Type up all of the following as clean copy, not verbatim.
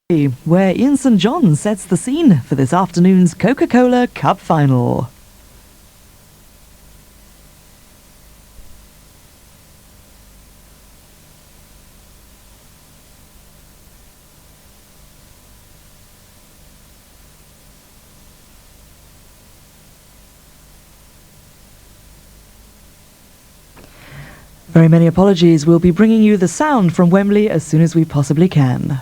where Ian St John sets the scene for this afternoon's Coca-Cola Cup final. Very many apologies. We'll be bringing you the sound from Wembley as soon as we possibly can.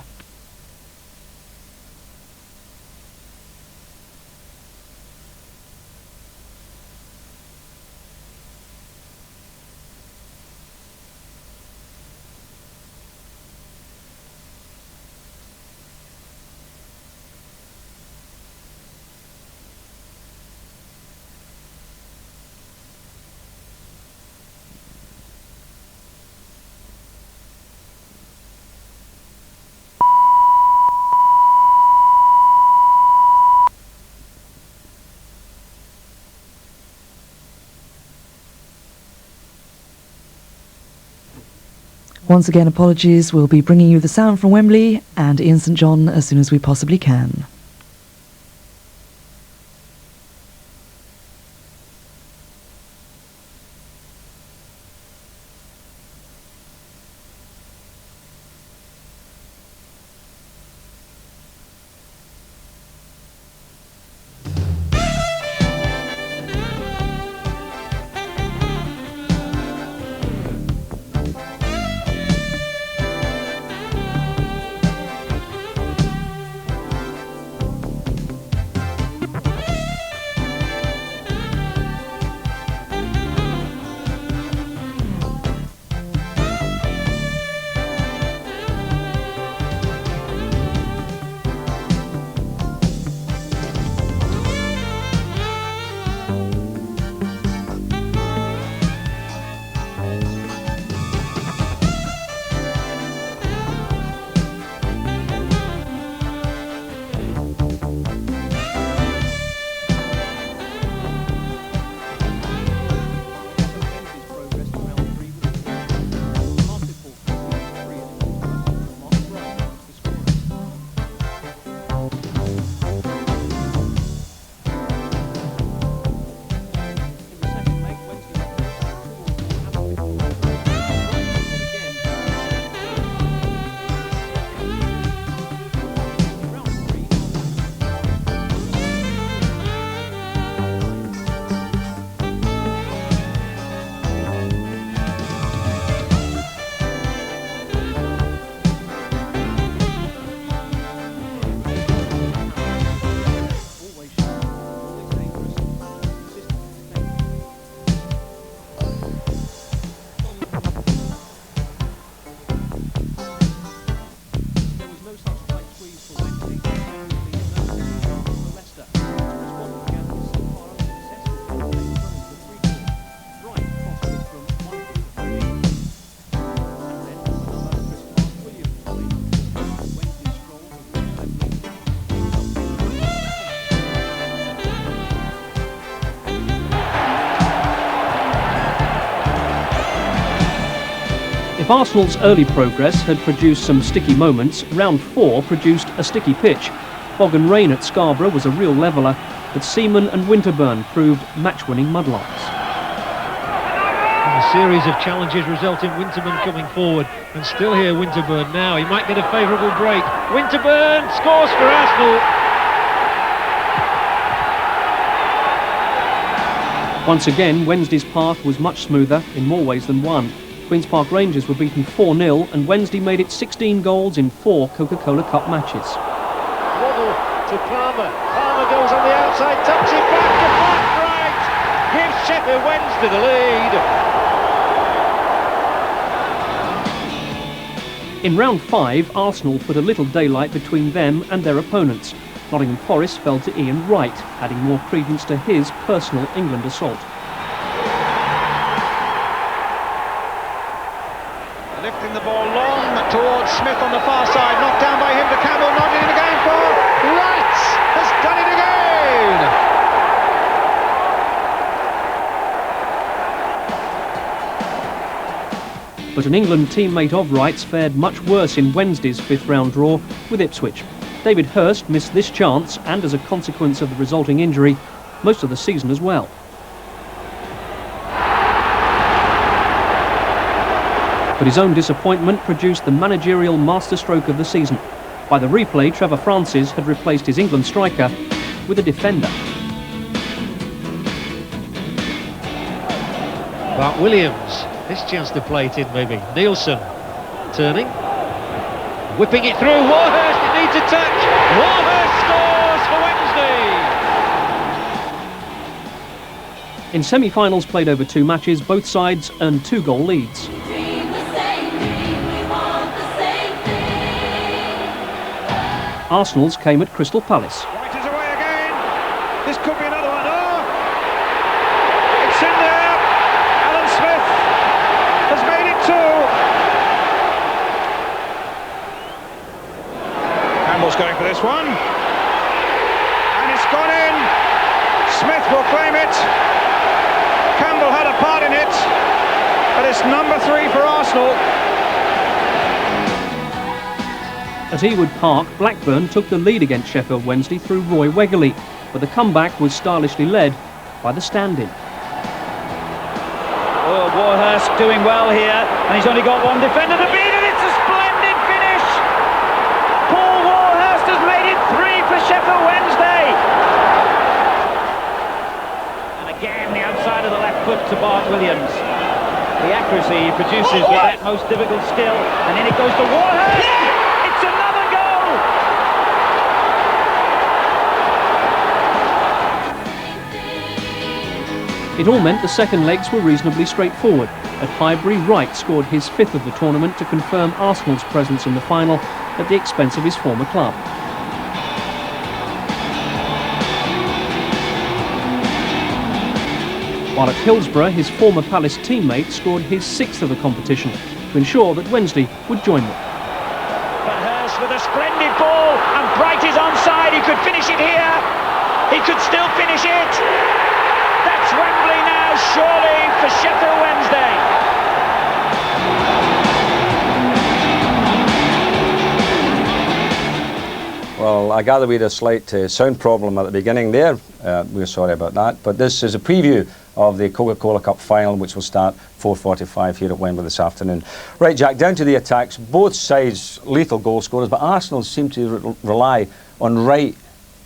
Once again, apologies. We'll be bringing you the sound from Wembley and Ian St John as soon as we possibly can. If Arsenal's early progress had produced some sticky moments, round 4 produced a sticky pitch. Fog and rain at Scarborough was a real leveller, but Seaman and Winterburn proved match-winning mudlarks. And a series of challenges result in Winterburn coming forward, and still here Winterburn now. He might get a favourable break. Winterburn scores for Arsenal. Once again, Wednesday's path was much smoother in more ways than one. Queen's Park Rangers were beaten 4-0 and Wednesday made it 16 goals in 4 Coca-Cola Cup matches. Waddle to Palmer. Palmer goes on the outside, tucks it back to back right. Gives Sheffield Wednesday the lead. In round 5, Arsenal put a little daylight between them and their opponents. Nottingham Forest fell to Ian Wright, adding more credence to his personal England assault. Lifting the ball long towards Smith on the far side, knocked down by him to Campbell, nodding it again for Wright, has done it again! But an England teammate of Wright's fared much worse in Wednesday's 5th round draw with Ipswich. David Hirst missed this chance and, as a consequence of the resulting injury, most of the season as well. But his own disappointment produced the managerial masterstroke of the season. By the replay, Trevor Francis had replaced his England striker with a defender. But Williams, this chance to play it in maybe. Nielsen turning, whipping it through. Warhurst, it needs a touch. Warhurst scores for Wednesday. In semi-finals played over 2 matches, both sides earned 2-goal leads. Arsenal's came at Crystal Palace. White is away again. This could be another one. Oh! It's in there. Alan Smith has made it 2. Campbell's going for this one. And it's gone in. Smith will claim it. Campbell had a part in it. But it's number 3 for Arsenal. At Ewood Park, Blackburn took the lead against Sheffield Wednesday through Roy Wegerle, but the comeback was stylishly led by the stand-in. Oh, Warhurst doing well here, and he's only got one defender to beat, and it's a splendid finish! Paul Warhurst has made it 3 for Sheffield Wednesday! And again, the outside of the left foot to Bart Williams. The accuracy he produces with that most difficult skill, and then it goes to Warhurst! Yeah! It's another goal! It all meant the second legs were reasonably straightforward. At Highbury, Wright scored his 5th of the tournament to confirm Arsenal's presence in the final at the expense of his former club. While at Hillsborough, his former Palace teammate scored his 6th of the competition to ensure that Wednesday would join them. But Hurst with a splendid ball, and Bright is onside. He could finish it here. He could still finish it. That's Wembley now, surely, for Sheffield Wednesday. Well, I gather we had a slight sound problem at the beginning there. We're sorry about that. But this is a preview of the Coca-Cola Cup final, which will start 4:45 here at Wembley this afternoon. Right, Jack, down to the attacks. Both sides lethal goal scorers, but Arsenal seem to rely on Wright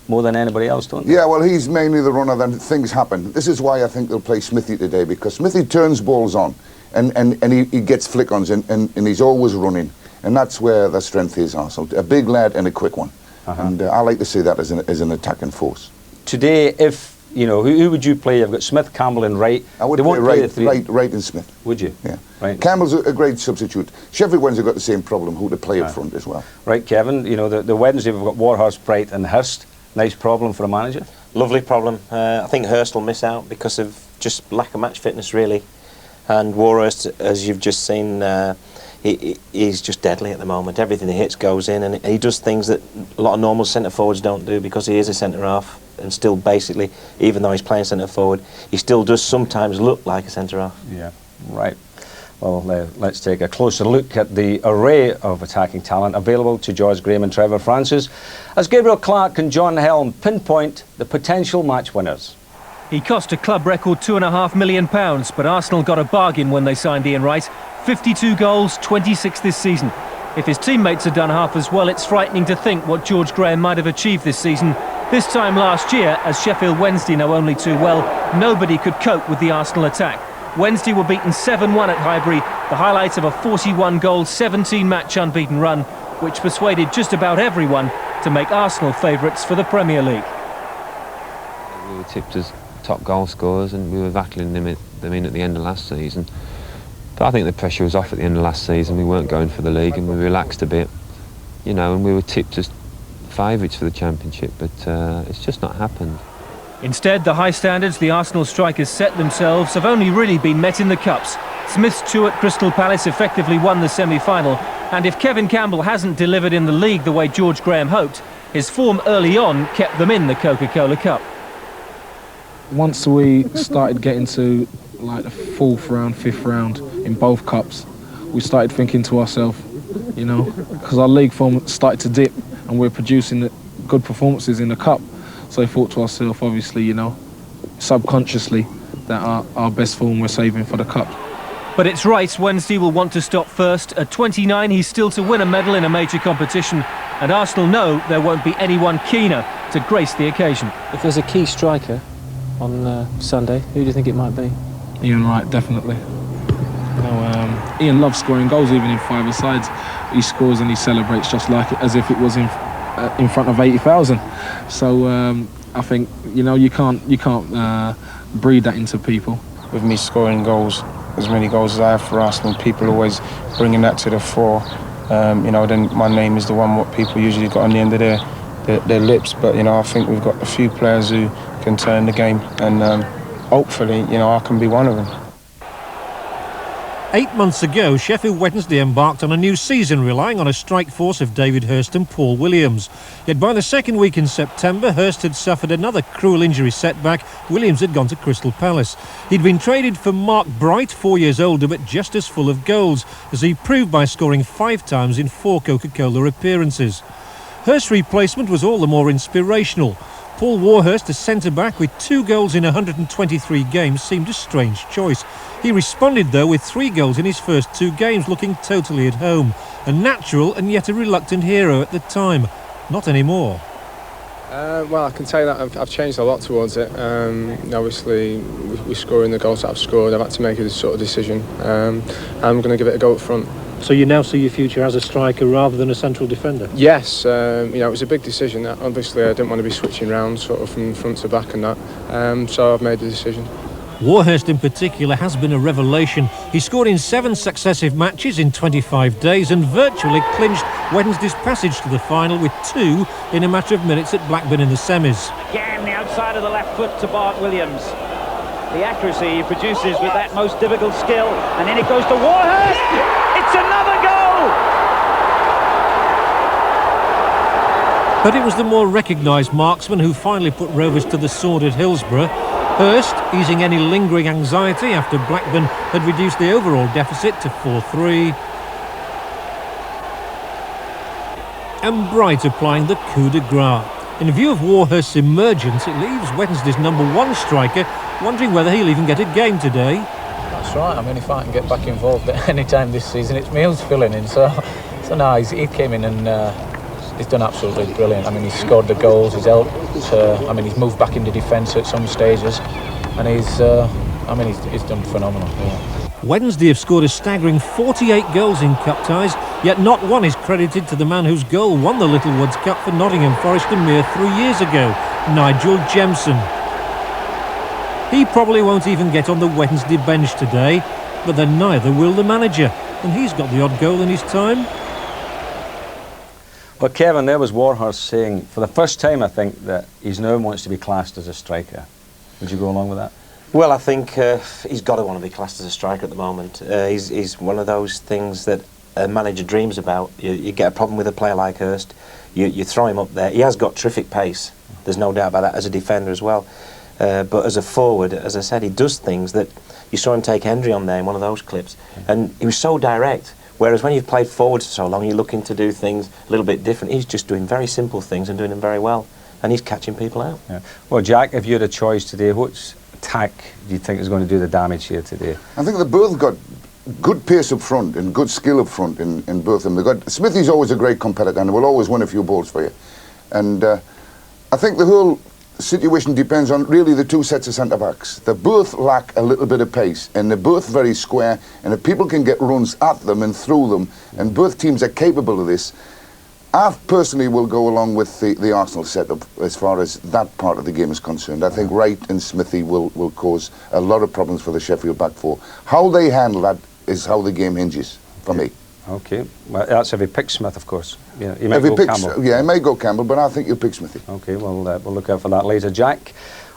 more than anybody else, don't they? Yeah, well, he's mainly the runner, then things happen. This is why I think they'll play Smithy today, because Smithy turns balls on, and he gets flick-ons, and he's always running. And that's where the strength is, Arsenal. A big lad and a quick one. And I like to see that as an attacking force. Today, if, you know, who would you play? You've got Smith, Campbell and Wright. I would play Wright and Smith. Would you? Yeah. Right. Campbell's a great substitute. Sheffield Wednesday got the same problem, who to play up front as well. Right, Kevin, you know, the Wednesday we've got Warhurst, Bright and Hirst. Nice problem for a manager. Lovely problem. I think Hirst will miss out because of just lack of match fitness, really. And Warhurst, as you've just seen, he's just deadly at the moment. Everything he hits goes in, and he does things that a lot of normal centre forwards don't do, because he is a centre half, and still basically, even though he's playing centre forward, he still does sometimes look like a centre half. Yeah, right. Well, let's take a closer look at the array of attacking talent available to George Graham and Trevor Francis, as Gabriel Clark and John Helm pinpoint the potential match winners. He cost a club record £2.5 million, but Arsenal got a bargain when they signed Ian Wright. 52 goals, 26 this season. If his teammates had done half as well, it's frightening to think what George Graham might have achieved this season. This time last year, as Sheffield Wednesday know only too well, nobody could cope with the Arsenal attack. Wednesday were beaten 7-1 at Highbury, the highlight of a 41-goal, 17-match unbeaten run, which persuaded just about everyone to make Arsenal favourites for the Premier League. We were tipped as top goal scorers, and we were battling them in at the end of last season. But I think the pressure was off at the end of last season. We weren't going for the league, and we relaxed a bit, you know, and we were tipped as favourites for the Championship, but it's just not happened. Instead, the high standards the Arsenal strikers set themselves have only really been met in the Cups. Smith's 2 at Crystal Palace effectively won the semi-final, and if Kevin Campbell hasn't delivered in the league the way George Graham hoped, his form early on kept them in the Coca-Cola Cup. Once we started getting to like the 4th round, 5th round in both cups, we started thinking to ourselves, you know, because our league form started to dip, and and we're producing good performances in the cup. So I thought to ourselves, obviously, you know, subconsciously, that our best form we're saving for the cup. But it's right, Wednesday will want to stop first. At 29, he's still to win a medal in a major competition, and Arsenal know there won't be anyone keener to grace the occasion. If there's a key striker on Sunday, who do you think it might be? Ian Wright, definitely. You know, Ian loves scoring goals, even in five-a-sides. He scores and he celebrates just like it, as if it was in front of 80,000. So I think, you know, you can't breed that into people. With me scoring goals, as many goals as I have for Arsenal, people always bringing that to the fore. You know, then my name is the one what people usually got on the end of their lips. But you know, I think we've got a few players who can turn the game, and hopefully, you know, I can be one of them. 8 months ago, Sheffield Wednesday embarked on a new season relying on a strike force of David Hirst and Paul Williams. Yet by the second week in September, Hirst had suffered another cruel injury setback. Williams had gone to Crystal Palace. He'd been traded for Mark Bright, 4 years older but just as full of goals, as he proved by scoring 5 times in 4 Coca-Cola appearances. Hirst's replacement was all the more inspirational. Paul Warhurst, a centre-back with 2 goals in 123 games, seemed a strange choice. He responded, though, with 3 goals in his first 2 games, looking totally at home. A natural and yet a reluctant hero at the time. Not anymore. Well, I can tell you that I've changed a lot towards it. Obviously, with scoring the goals that I've scored, I've had to make a sort of decision. I'm going to give it a go up front. So you now see your future as a striker rather than a central defender? Yes, you know, it was a big decision. Obviously, I didn't want to be switching round sort of from front to back and that. So I've made the decision. Warhurst in particular has been a revelation. He scored in 7 successive matches in 25 days and virtually clinched Wednesday's passage to the final with 2 in a matter of minutes at Blackburn in the semis. Again, the outside of the left foot to Bart Williams. The accuracy he produces with that most difficult skill, and in it goes to Warhurst. It's another goal! But it was the more recognised marksman who finally put Rovers to the sword at Hillsborough. Hirst, easing any lingering anxiety after Blackburn had reduced the overall deficit to 4-3. And Bright applying the coup de grace. In view of Warhurst's emergence, it leaves Wednesday's #1 striker wondering whether he'll even get a game today. That's right. I mean, if I can get back involved at any time this season, it's me who's filling in. So no, he came in and he's done absolutely brilliant. I mean, he's scored the goals, he's helped. I mean, he's moved back into defence at some stages, and he's done phenomenal. Yeah. Wednesday have scored a staggering 48 goals in cup ties, yet not one is credited to the man whose goal won the Littlewoods Cup for Nottingham Forest a mere 3 years ago, Nigel Jemson. He probably won't even get on the Wednesday bench today, but then neither will the manager, and he's got the odd goal in his time. But Kevin, there was Warhurst saying, for the first time I think, that he's now wants to be classed as a striker. Would you go along with that? Well, I think he's got to want to be classed as a striker at the moment. He's one of those things that a manager dreams about. You get a problem with a player like Hirst, you throw him up there. He has got terrific pace, there's no doubt about that, as a defender as well. But as a forward, as I said, he does things that you saw him take Hendry on there in one of those clips, and he was so direct. Whereas when you've played forwards for so long, you're looking to do things a little bit different. He's just doing very simple things and doing them very well, and he's catching people out. Yeah. Well, Jack, if you had a choice today, what attack do you think is going to do the damage here today? I think they both got good pace up front and good skill up front in both of them. Smithy's always a great competitor and will always win a few balls for you. And I think the whole situation depends on really the 2 sets of centre-backs. They both lack a little bit of pace and they're both very square, and if people can get runs at them and through them, and both teams are capable of this, I personally will go along with the Arsenal setup as far as that part of the game is concerned. I think Wright and Smithy will cause a lot of problems for the Sheffield back four. How they handle that is how the game hinges for me. Okay, well, that's if he picks Smith, of course. Yeah, he might go Campbell. Yeah, he may go Campbell, but I think you'll pick Smithy. Okay, well, we'll look out for that later, Jack.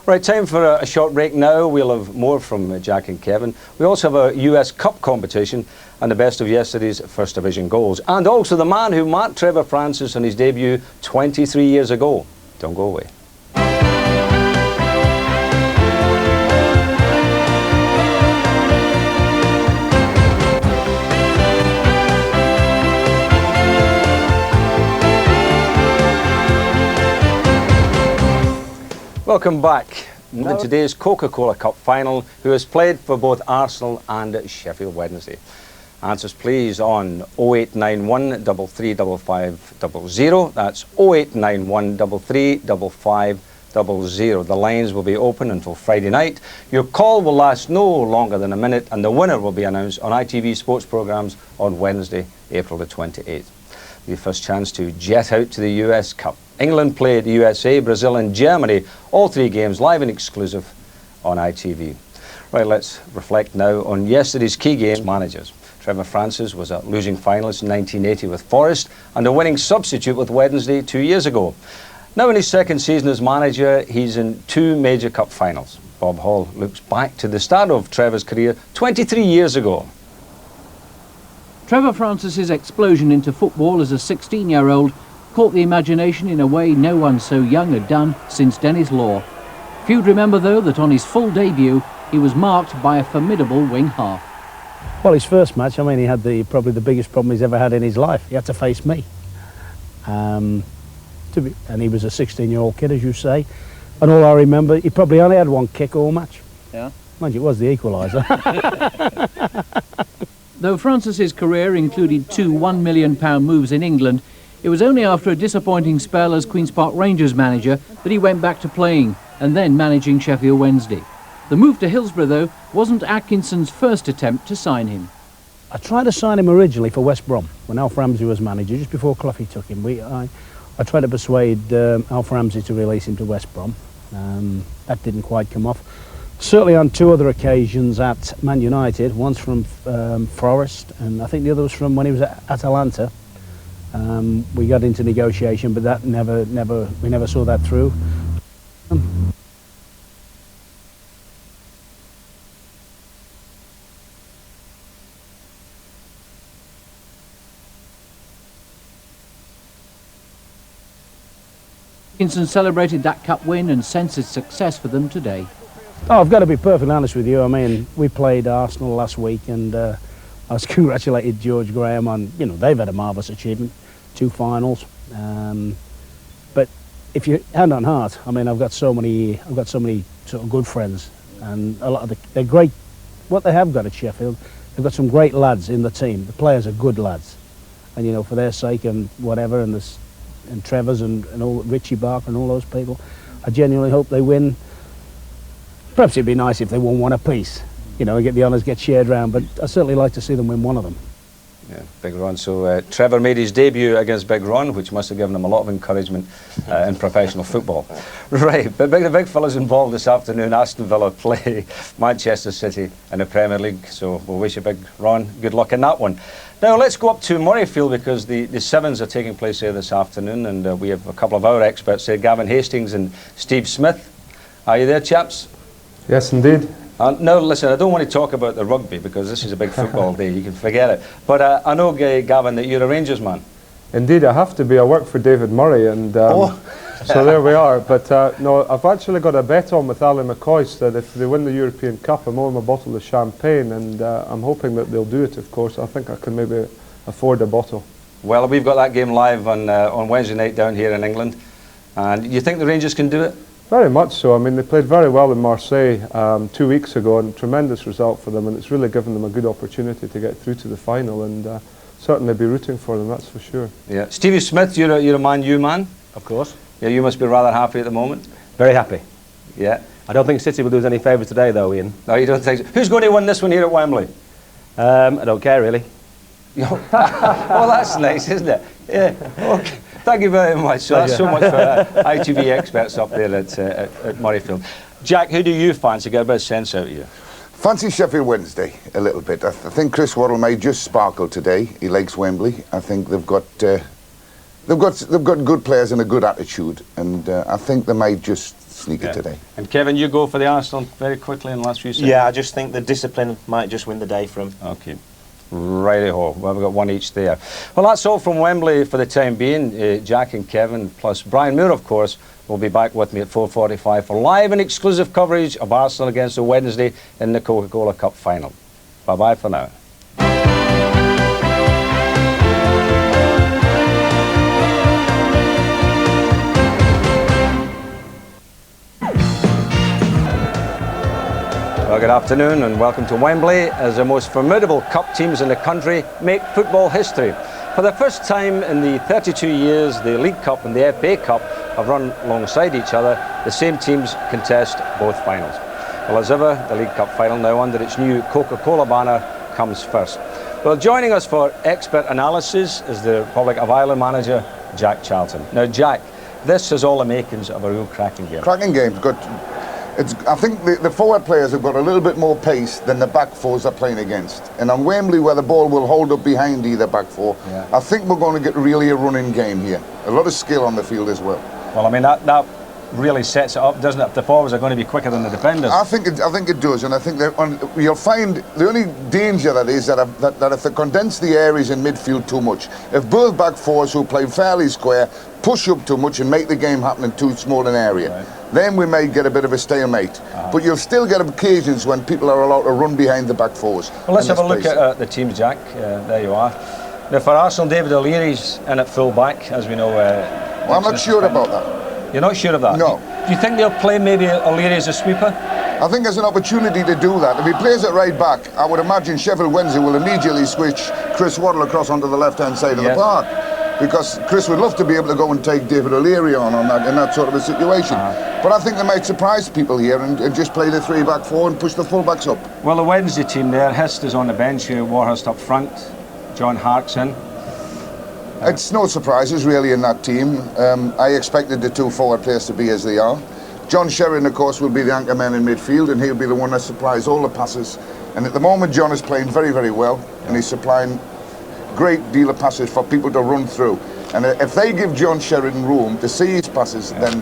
Right, time for a short break now. We'll have more from Jack and Kevin. We also have a US Cup competition and the best of yesterday's First Division goals. And also the man who marked Trevor Francis on his debut 23 years ago. Don't go away. Welcome back. In today's Coca-Cola Cup final, who has played for both Arsenal and Sheffield Wednesday. Answers please on 0891 335500. That's 0891 335500. The lines will be open until Friday night. Your call will last no longer than a minute, and the winner will be announced on ITV sports programmes on Wednesday, April the 28th. Your first chance to jet out to the US Cup. England played the USA, Brazil and Germany, all 3 games live and exclusive on ITV. Right, let's reflect now on yesterday's key games. Managers. Trevor Francis was a losing finalist in 1980 with Forest and a winning substitute with Wednesday 2 years ago. Now in his second season as manager, he's in 2 major cup finals. Bob Hall looks back to the start of Trevor's career 23 years ago. Trevor Francis's explosion into football as a 16-year-old caught the imagination in a way no one so young had done since Dennis Law. Few'd remember, though, that on his full debut, he was marked by a formidable wing half. Well, his first match, I mean, he had probably the biggest problem he's ever had in his life. He had to face me. And he was a 16-year-old kid, as you say. And all I remember, he probably only had 1 kick all match. Yeah. Mind you, it was the equaliser. Though Francis's career included 2 £1 million moves in England, it was only after a disappointing spell as Queen's Park Rangers manager that he went back to playing and then managing Sheffield Wednesday. The move to Hillsborough, though, wasn't Atkinson's first attempt to sign him. I tried to sign him originally for West Brom when Alf Ramsey was manager, just before Cloughy took him. I tried to persuade Alf Ramsey to release him to West Brom. That didn't quite come off. Certainly on 2 other occasions at Man United, once from Forest, and I think the other was from when he was at Atalanta. We got into negotiation, but that we never saw that through. Atkinson celebrated that cup win and censored success for them today. Oh, I've got to be perfectly honest with you. I mean, we played Arsenal last week, and I was congratulated George Graham on, they've had a marvellous achievement, 2 finals. But if you hand on heart, I mean, I've got so many sort of good friends, and a lot of they're great. What they have got at Sheffield, they've got some great lads in the team. The players are good lads, and for their sake and whatever, and Trevor's and all Richie Barker and all those people, I genuinely hope they win. Perhaps it'd be nice if they won 1 apiece, and get the honours get shared round, but I'd certainly like to see them win 1 of them. Yeah, Big Ron. So Trevor made his debut against Big Ron, which must have given him a lot of encouragement in professional football. Right, but the big fellas involved this afternoon. Aston Villa play Manchester City in the Premier League, so we'll wish you, Big Ron, good luck in that one. Now let's go up to Murrayfield, because the Sevens are taking place here this afternoon, and we have a couple of our experts here, Gavin Hastings and Steve Smith. Are you there, chaps? Yes, indeed. No, listen, I don't want to talk about the rugby because this is a big football day, you can forget it. But I know, Gavin, that you're a Rangers man. Indeed, I have to be. I work for David Murray, and so there we are. But no, I've actually got a bet on with Alan McCoist that if they win the European Cup, I'm owing a bottle of champagne, and I'm hoping that they'll do it, of course. I think I can maybe afford a bottle. Well, we've got that game live on Wednesday night down here in England. And you think the Rangers can do it? Very much so. I mean, they played very well in Marseille 2 weeks ago, and tremendous result for them, and it's really given them a good opportunity to get through to the final, and certainly be rooting for them, that's for sure. Yeah, Stevie Smith, you're a Man U man? Of course. Yeah, you must be rather happy at the moment. Very happy. Yeah. I don't think City will do us any favours today, though, Ian. No, you don't think so? Who's going to win this one here at Wembley? I don't care, really. Well, that's nice, isn't it? Yeah. Okay. Thank you very much. So that's so much for ITV experts up there at Murrayfield. Jack, who do you fancy? Get a bit of sense out of you. Fancy Sheffield Wednesday a little bit. I think Chris Waddle may just sparkle today. He likes Wembley. I think they've got good players and a good attitude, and I think they might just sneak it today. And Kevin, you go for the Arsenal very quickly in the last few seconds. Yeah, I just think the discipline might just win the day for them. Okay. Righty-ho. Well, we've got one each there. Well, that's all from Wembley for the time being. Jack and Kevin, plus Brian Moore, of course, will be back with me at 4:45 for live and exclusive coverage of Arsenal against the Wednesday in the Coca-Cola Cup final. Bye-bye for now. Well, good afternoon and welcome to Wembley as the most formidable cup teams in the country make football history. For the first time in the 32 years the League Cup and the FA Cup have run alongside each other, the same teams contest both finals. Well, as ever, the League Cup final now under its new Coca-Cola banner comes first. Well, joining us for expert analysis is the Republic of Ireland manager, Jack Charlton. Now, Jack, this has all the makings of a real cracking game. Cracking game, good. I think the forward players have got a little bit more pace than the back fours they're playing against. And on Wembley, where the ball will hold up behind either back four, I think we're going to get really a running game here. A lot of skill on the field as well. Well, I mean, that really sets it up, doesn't it? The forwards are going to be quicker than the defenders. I think it does, and I think that you'll find the only danger that is that if they condense the areas in midfield too much, if both back fours who play fairly square push up too much and make the game happen in too small an area, then we may get a bit of a stalemate. But you'll still get occasions when people are allowed to run behind the back fours. Well, let's have a look at the teams, Jack. There you are. Now, for Arsenal, David O'Leary's in at full back, as we know. Well, I'm not sure about that. You're not sure of that? No. Do you think they'll play maybe O'Leary as a sweeper? I think there's an opportunity to do that. If he plays it right back, I would imagine Sheffield Wednesday will immediately switch Chris Waddle across onto the left-hand side of the park. Because Chris would love to be able to go and take David O'Leary on that in that sort of a situation. But I think they might surprise people here and just play the 3-back 4 and push the full-backs up. Well, the Wednesday team there, Hist is on the bench here, Warhurst up front, John Hart's in. It's no surprises really in that team. I expected the two forward players to be as they are. John Sheridan, of course, will be the anchor man in midfield, and he'll be the one that supplies all the passes. And at the moment, John is playing very, very well, and he's supplying great deal of passes for people to run through. And if they give John Sheridan room to see his passes, then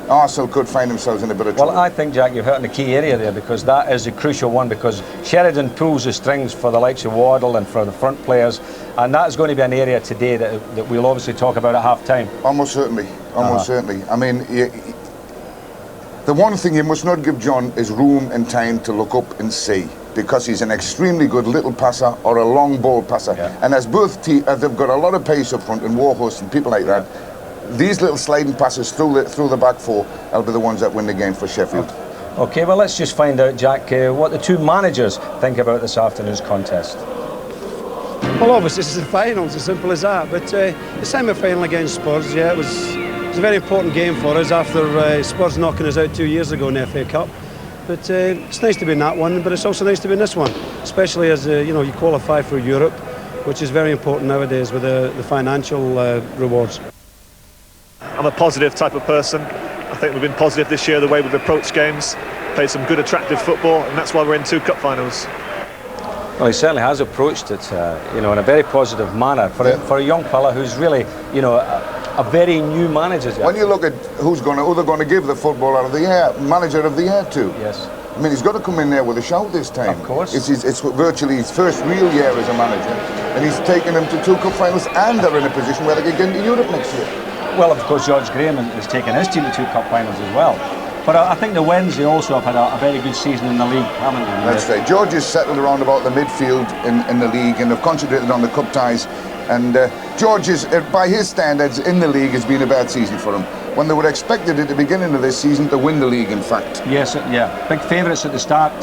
Arsenal could find themselves in a bit of trouble. Well, I think, Jack, you've hit on the key area there, because that is a crucial one, because Sheridan pulls the strings for the likes of Waddle and for the front players, and that's going to be an area today that we'll obviously talk about at half-time. Almost certainly, almost certainly. I mean, the one thing you must not give John is room and time to look up and see, because he's an extremely good little passer or a long ball passer. And as both teams, they've got a lot of pace up front and Warhurst and people like that, these little sliding passes through the back four will be the ones that win the game for Sheffield. Okay, well, let's just find out, Jack, what the two managers think about this afternoon's contest. Well, obviously this is the final, it's as simple as that, but the semi-final against Spurs, it was a very important game for us after Spurs knocking us out 2 years ago in the FA Cup. But it's nice to be in that one, but it's also nice to be in this one, especially as you qualify for Europe, which is very important nowadays with the financial rewards. I'm a positive type of person. I think we've been positive this year, the way we've approached games, played some good attractive football, and that's why we're in 2 cup finals. Well, he certainly has approached it, in a very positive manner for a young fella who's really, a very new manager. When you look at who they're going to give the football out of the year, manager of the year to. Yes. I mean, he's got to come in there with a shout this time. Of course. It's virtually his first real year as a manager, and he's taken them to 2 cup finals, and they're in a position where they can get into Europe next year. Well, of course, George Graham has taken his team to 2 cup finals as well. But I think the Wednesday also have had a very good season in the league, haven't they? That's right. George has settled around about the midfield in the league, and they've concentrated on the cup ties. And George is, by his standards, in the league has been a bad season for him. When they were expected at the beginning of this season to win the league, in fact. Yes, big favourites at the start,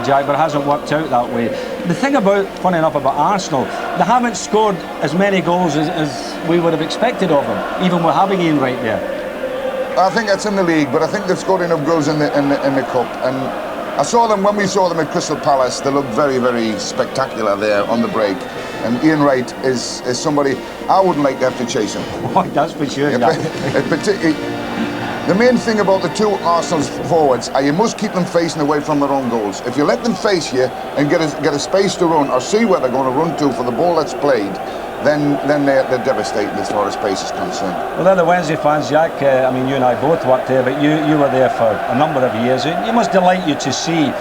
Jack, but it hasn't worked out that way. The thing funny enough about Arsenal, they haven't scored as many goals as we would have expected of them, even with having Ian Wright there. I think that's in the league, but I think they've scored enough goals in the cup. And I saw them when we saw them at Crystal Palace. They looked very, very spectacular there on the break. And Ian Wright is somebody I wouldn't like to have to chase him. Oh, that's for sure. The main thing about the two Arsenal forwards are you must keep them facing away from their own goals. If you let them face you and get a space to run or see where they're going to run to for the ball that's played, then they're devastating as far as pace is concerned. Well, they're the Wednesday fans, Jack. I mean, you and I both worked there, but you were there for a number of years. It must delight you to see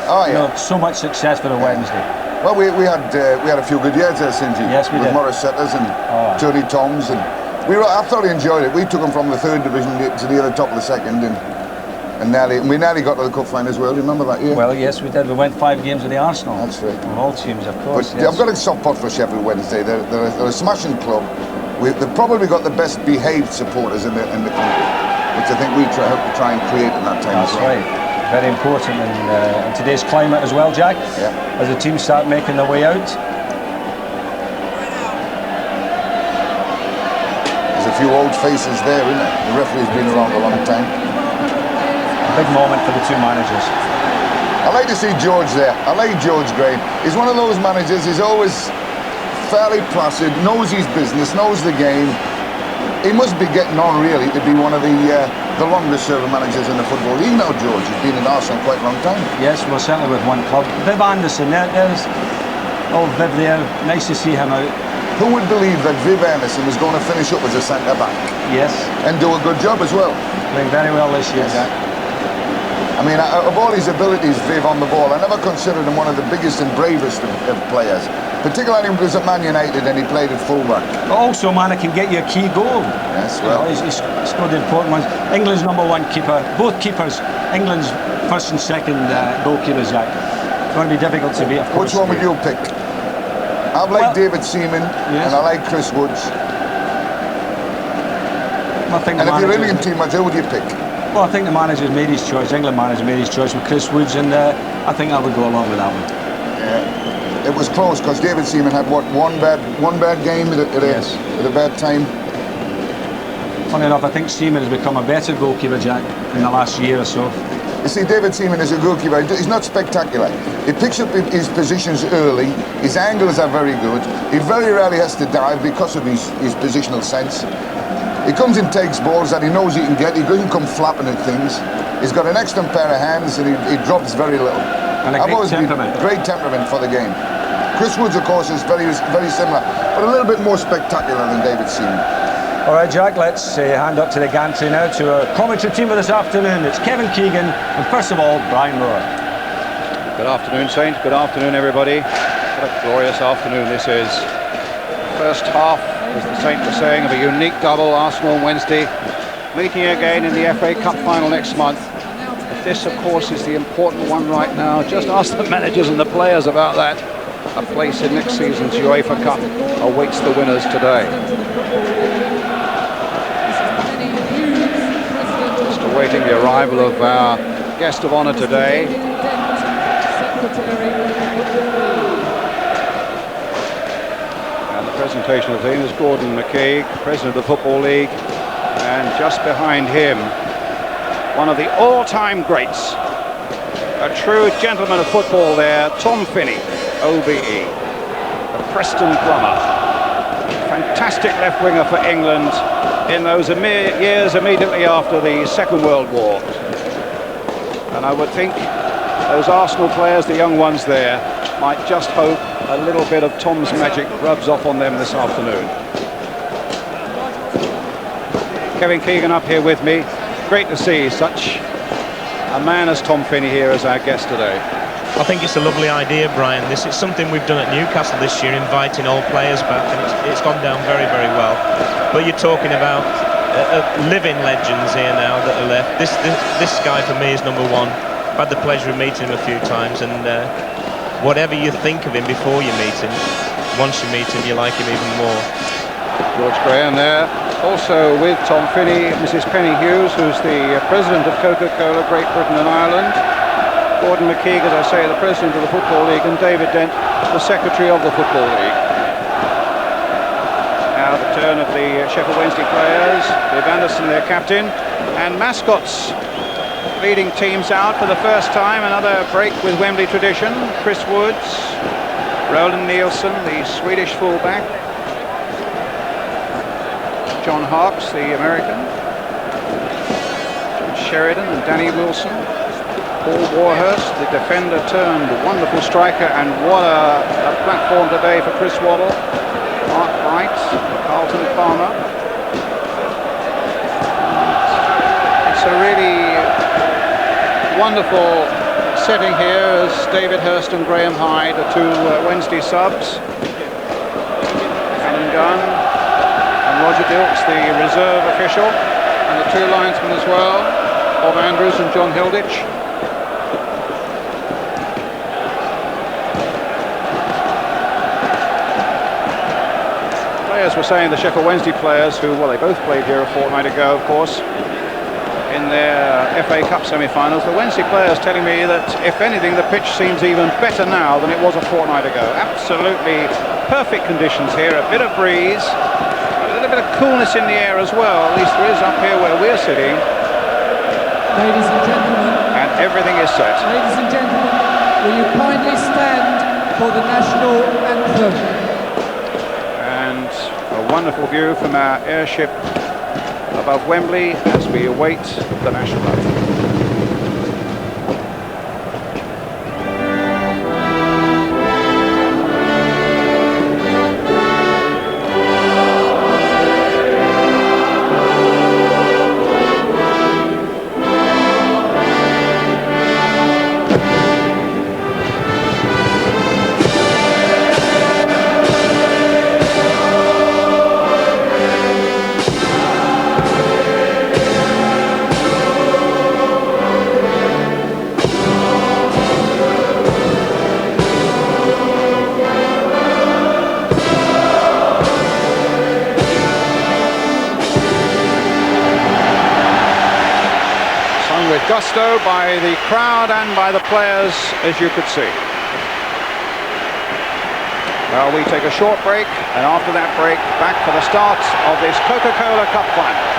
so much success for the Wednesday. Well, we had a few good years there, Sinji. Yes, we with did. Morris Setters and Tony Toms, and I thoroughly enjoyed it. We took them from the 3rd division to the other top of the 2nd, and we nearly got to the cup final as well. Remember that year? Well, yes, we did. We went 5 games with the Arsenal. That's right. Of all teams, of course. But I've got a soft pot for Sheffield Wednesday. They're a smashing club. They've probably got the best behaved supporters in the country, which I think we helped to try and create in that time. That's right. Very important in today's climate as well, Jack. Yeah. As the teams start making their way out. There's a few old faces there, isn't there? The referee's been around a long time. A big moment for the two managers. I like to see George there. I like George Graham. He's one of those managers, he's always fairly placid, knows his business, knows the game. He must be getting on really to be one of the longest serving managers in the football league now, George. He's been in Arsenal quite a long time. Yes, well, certainly with one club. Viv Anderson, there's old Viv there. Nice to see him out. Who would believe that Viv Anderson was going to finish up as a centre-back? Yes. And do a good job as well. Playing very well this year, Jack. I mean, of all his abilities, Viv, on the ball, I never considered him one of the biggest and bravest of players. Particularly when he was at Man United and he played at fullback. But also, man, it can get you a key goal. Yes, well. He's scored the important ones. England's #1 keeper, both keepers, England's first and second goalkeepers, Jack. It's going to be difficult to beat, of course. Which one would you pick? I've liked David Seaman, yes. And I like Chris Woods. And if you're in a team match, who would you pick? Well, I think the manager's made his choice. England manager made his choice with Chris Woods, and I think I would go along with that one. Yeah. It was close because David Seaman had what, one bad game at a bad time. Funny enough, I think Seaman has become a better goalkeeper, Jack, in the last year or so. You see, David Seaman is a goalkeeper. He's not spectacular. He picks up his positions early. His angles are very good. He very rarely has to dive because of his positional sense. He comes and takes balls that he knows he can get. He doesn't come flapping at things. He's got an excellent pair of hands and he drops very little. And a great temperament. Great temperament for the game. Chris Woods, of course, is very similar, but a little bit more spectacular than David Seaman. All right, Jack, let's hand up to the gantry now to our commentary team for this afternoon. It's Kevin Keegan and, first of all, Brian Moore. Good afternoon, Saint. Good afternoon, everybody. What a glorious afternoon this is. First half, as the Saint was saying, of a unique double, Arsenal on Wednesday, meeting again in the FA Cup final next month. But this, of course, is the important one right now. Just ask the managers and the players about that. A place in next season's UEFA Cup awaits the winners today. Just awaiting the arrival of our guest of honour today. And the presentation of him is Gordon McKeag, President of the Football League. And just behind him, one of the all-time greats, a true gentleman of football there, Tom Finney. OBE, the Preston drummer, fantastic left winger for England in those years immediately after the Second World War. And I would think those Arsenal players, the young ones there, might just hope a little bit of Tom's magic rubs off on them this afternoon. Kevin Keegan up here with me. Great to see such a man as Tom Finney here as our guest today. I think it's a lovely idea, Brian. This is something we've done at Newcastle this year, inviting old players back, and it's gone down very, very well. But you're talking about living legends here now that are left. This guy for me is #1. I've had the pleasure of meeting him a few times, and whatever you think of him before you meet him, once you meet him, you like him even more. George Graham there. Also with Tom Finney, Mrs. Penny Hughes, who's the president of Coca-Cola, Great Britain and Ireland. Gordon McKeag, as I say, the president of the Football League, and David Dent, the secretary of the Football League. Now the turn of the Sheffield Wednesday players. Viv Anderson, their captain, and mascots leading teams out for the first time. Another break with Wembley tradition. Chris Woods, Roland Nielsen, the Swedish fullback, John Harkes, the American, John Sheridan and Danny Wilson. Paul Warhurst, the defender turned wonderful striker, and what a platform today for Chris Waddle. Mark Bright, Carlton Palmer. It's a really wonderful setting here as David Hurst and Graham Hyde, the two Wednesday subs. Alan Gunn and Roger Dilks, the reserve official, and the two linesmen as well, Bob Andrews and John Hilditch. As we're saying, the Sheffield Wednesday players who, well, they both played here a fortnight ago, of course. in their FA Cup semi-finals. The Wednesday players telling me that, if anything, the pitch seems even better now than it was a fortnight ago. Absolutely perfect conditions here, a bit of breeze, a little bit of coolness in the air as well, at least there is up here where we're sitting. Ladies and gentlemen. And everything is set. Ladies and gentlemen, will you kindly stand for the national anthem? And a wonderful view from our airship above Wembley as we await the national anthem. Gusto by the crowd and by the players, as you could see. Well, we take a short break, and after that break, back for the start of this Coca-Cola Cup final.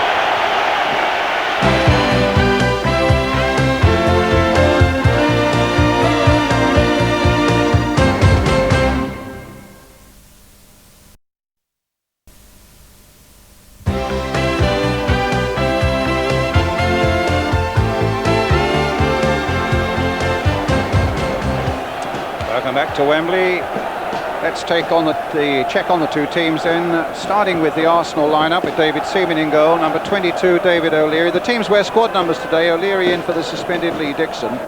Back to Wembley. Let's take on the check on the two teams then, starting with the Arsenal lineup with David Seaman in goal, number 22 David O'Leary. The teams wear squad numbers today. O'Leary in for the suspended Lee Dixon,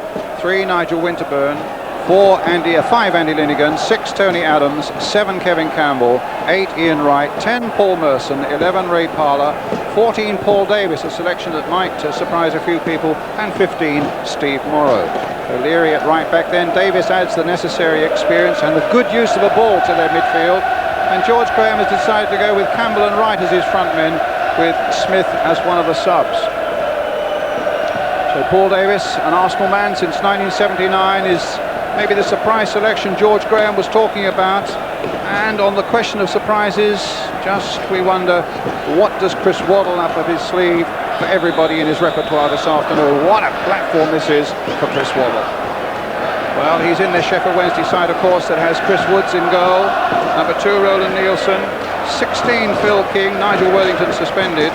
3 Nigel Winterburn, 5 Andy Linnigan, 6 Tony Adams, 7 Kevin Campbell, 8 Ian Wright, 10 Paul Merson, 11 Ray Parlour, 14 Paul Davis, a selection that might surprise a few people, and 15 Steve Morrow. O'Leary at right back then. Davis adds the necessary experience and the good use of a ball to their midfield. And George Graham has decided to go with Campbell and Wright as his front men, with Smith as one of the subs. So Paul Davis, an Arsenal man since 1979, is maybe the surprise selection George Graham was talking about. And on the question of surprises, just we wonder, what does Chris Waddle up of his sleeve for everybody in his repertoire this afternoon? What a platform this is for Chris Waddle. Well, he's in the Sheffield Wednesday side, of course, that has Chris Woods in goal, number 2 Roland Nielsen, 16 Phil King, Nigel Worthington suspended,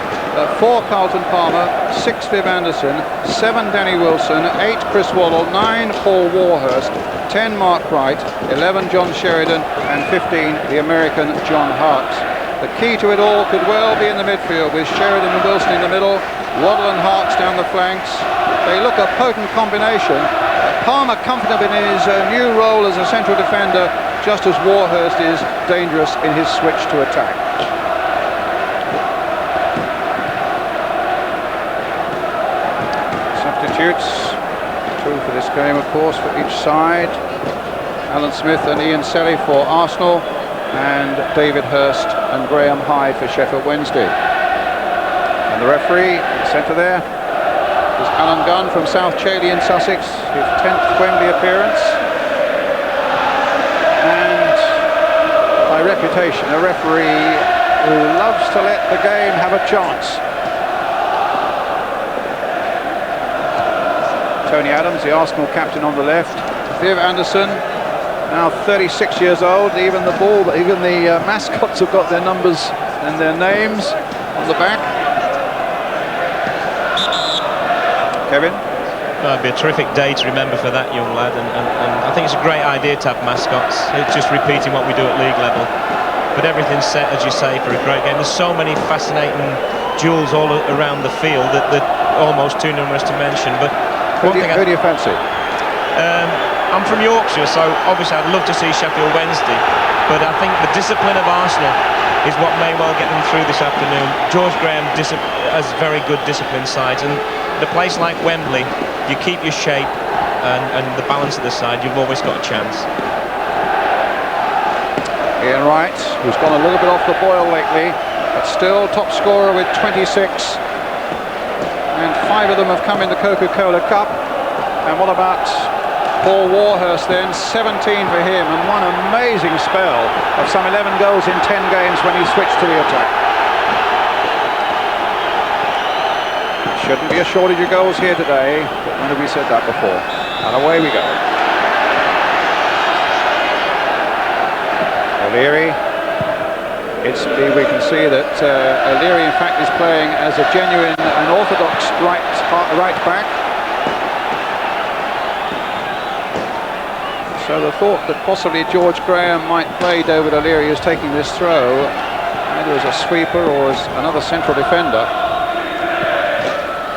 4 Carlton Palmer, 6 Viv Anderson, 7 Danny Wilson, 8 Chris Waddle, 9 Paul Warhurst, 10 Mark Wright, 11 John Sheridan, and 15 the American John Hart. The key to it all could well be in the midfield, with Sheridan and Wilson in the middle, Waddle and Harts down the flanks. They look a potent combination. Palmer comfortable in his new role as a central defender, just as Warhurst is dangerous in his switch to attack. Substitutes, 2 for this game, of course, for each side. Alan Smith and Ian Selly for Arsenal, and David Hurst and Graham Hyde for Sheffield Wednesday. And the referee, in the centre there, is Alan Gunn from South Chailey in Sussex, his 10th Wembley appearance. And by reputation, a referee who loves to let the game have a chance. Tony Adams, the Arsenal captain, on the left. Viv Anderson, now 36 years old. Even the mascots have got their numbers and their names on the back. Kevin? Well, it'd be a terrific day to remember for that young lad, and I think it's a great idea to have mascots. It's just repeating what we do at league level. But everything's set, as you say, for a great game. There's so many fascinating jewels all around the field that they're almost too numerous to mention. But who do you fancy? I'm from Yorkshire, so obviously I'd love to see Sheffield Wednesday, but I think the discipline of Arsenal is what may well get them through this afternoon. George Graham has very good disciplined sides, and at a place like Wembley, you keep your shape and the balance of the side, you've always got a chance. Ian Wright, who's gone a little bit off the boil lately, but still top scorer with 26. And 5 5 of them have come in the Coca-Cola Cup. And what about Paul Warhurst then? 17 for him, and one amazing spell of some 11 goals in 10 games when he switched to the attack. Shouldn't be a shortage of goals here today, but when have we said that before? And away we go. O'Leary. We can see that O'Leary in fact is playing as a genuine and orthodox right back. So the thought that possibly George Graham might play David O'Leary as taking this throw, either as a sweeper or as another central defender.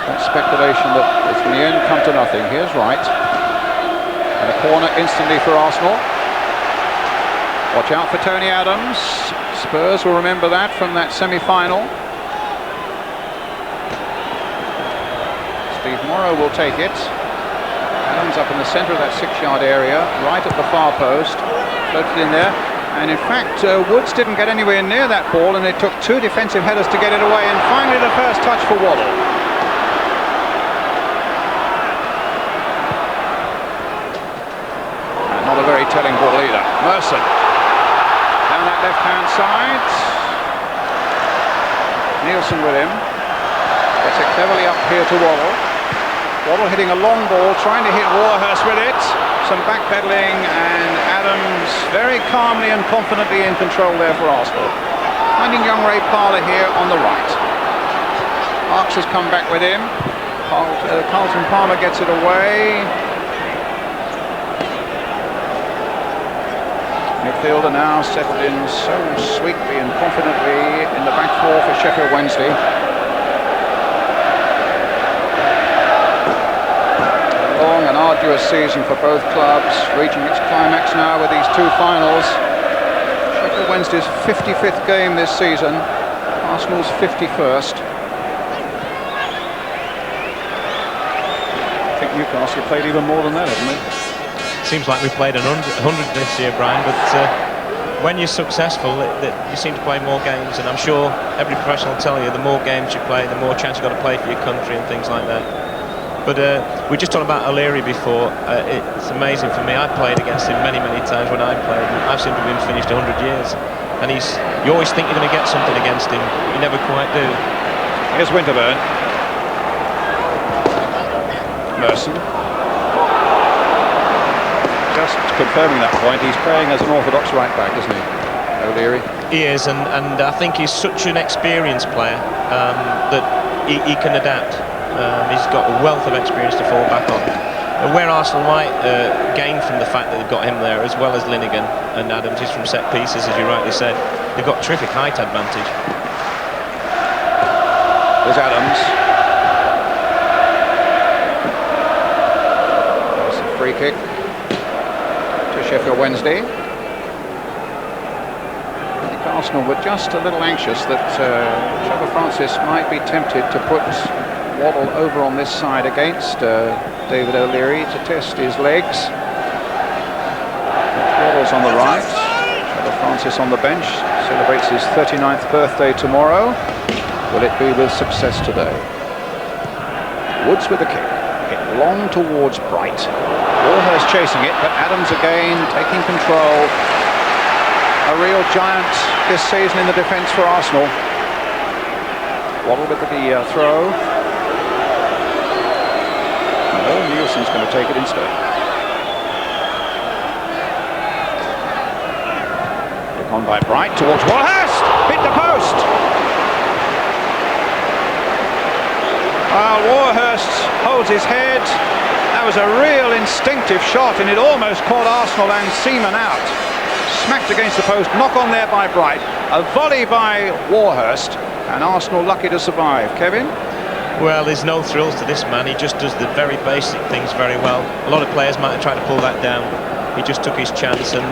That speculation that it's in the end come to nothing. Here's Wright. And a corner instantly for Arsenal. Watch out for Tony Adams. Spurs will remember that from that semi-final. Steve Morrow will take it. Adams up in the centre of that 6-yard area, right at the far post, floated in there. And in fact, Woods didn't get anywhere near that ball, and it took 2 defensive headers to get it away. And finally, the first touch for Waddle. And not a very telling ball either. Merson. Down that left-hand side. Nielsen with him. Gets it cleverly up here to Waddle. Waddle hitting a long ball, trying to hit Warhurst with it. Some backpedaling, and Adams very calmly and confidently in control there for Arsenal. Finding young Ray Parlour here on the right. Parks has come back with him. Carlton Palmer gets it away. Midfielder now settled in so sweetly and confidently in the back four for Sheffield Wednesday. A long and arduous season for both clubs, reaching its climax now with these 2 finals. Sheffield Wednesday's 55th game this season, Arsenal's 51st. I think Newcastle played even more than that, haven't they? Seems like we played 100 this year, Brian, but when you're successful, you seem to play more games, and I'm sure every professional will tell you the more games you play, the more chance you've got to play for your country and things like that. But we just talked about O'Leary before. It's amazing for me. I played against him many, many times when I played, and I've seen him finished 100 years. And you always think you're going to get something against him, you never quite do. Here's Winterburn. Merson. Just confirming that point, he's playing as an orthodox right back, isn't he, O'Leary? He is, and I think he's such an experienced player that he can adapt. He's got a wealth of experience to fall back on. And where Arsenal might gain from the fact that they've got him there, as well as Linnigan and Adams, is from set pieces, as you rightly said. They've got terrific height advantage. There's Adams. There's a free kick to Sheffield Wednesday. I think Arsenal were just a little anxious that Trevor Francis might be tempted to put Waddle over on this side against David O'Leary to test his legs. Waddle's on the right. Trevor Francis on the bench. Celebrates his 39th birthday tomorrow. Will it be with success today? Woods with the kick. Hit long towards Bright. Warhurst chasing it, but Adams again taking control. A real giant this season in the defence for Arsenal. Waddle with the throw. No, Nielsen's going to take it instead. Look on by Bright towards Warhurst. Hit the post. While Warhurst holds his head. That was a real instinctive shot, and it almost caught Arsenal and Seaman out. Smacked against the post, knock on there by Bright. A volley by Warhurst, and Arsenal lucky to survive. Kevin? Well, there's no thrills to this man. He just does the very basic things very well. A lot of players might have tried to pull that down. He just took his chance, and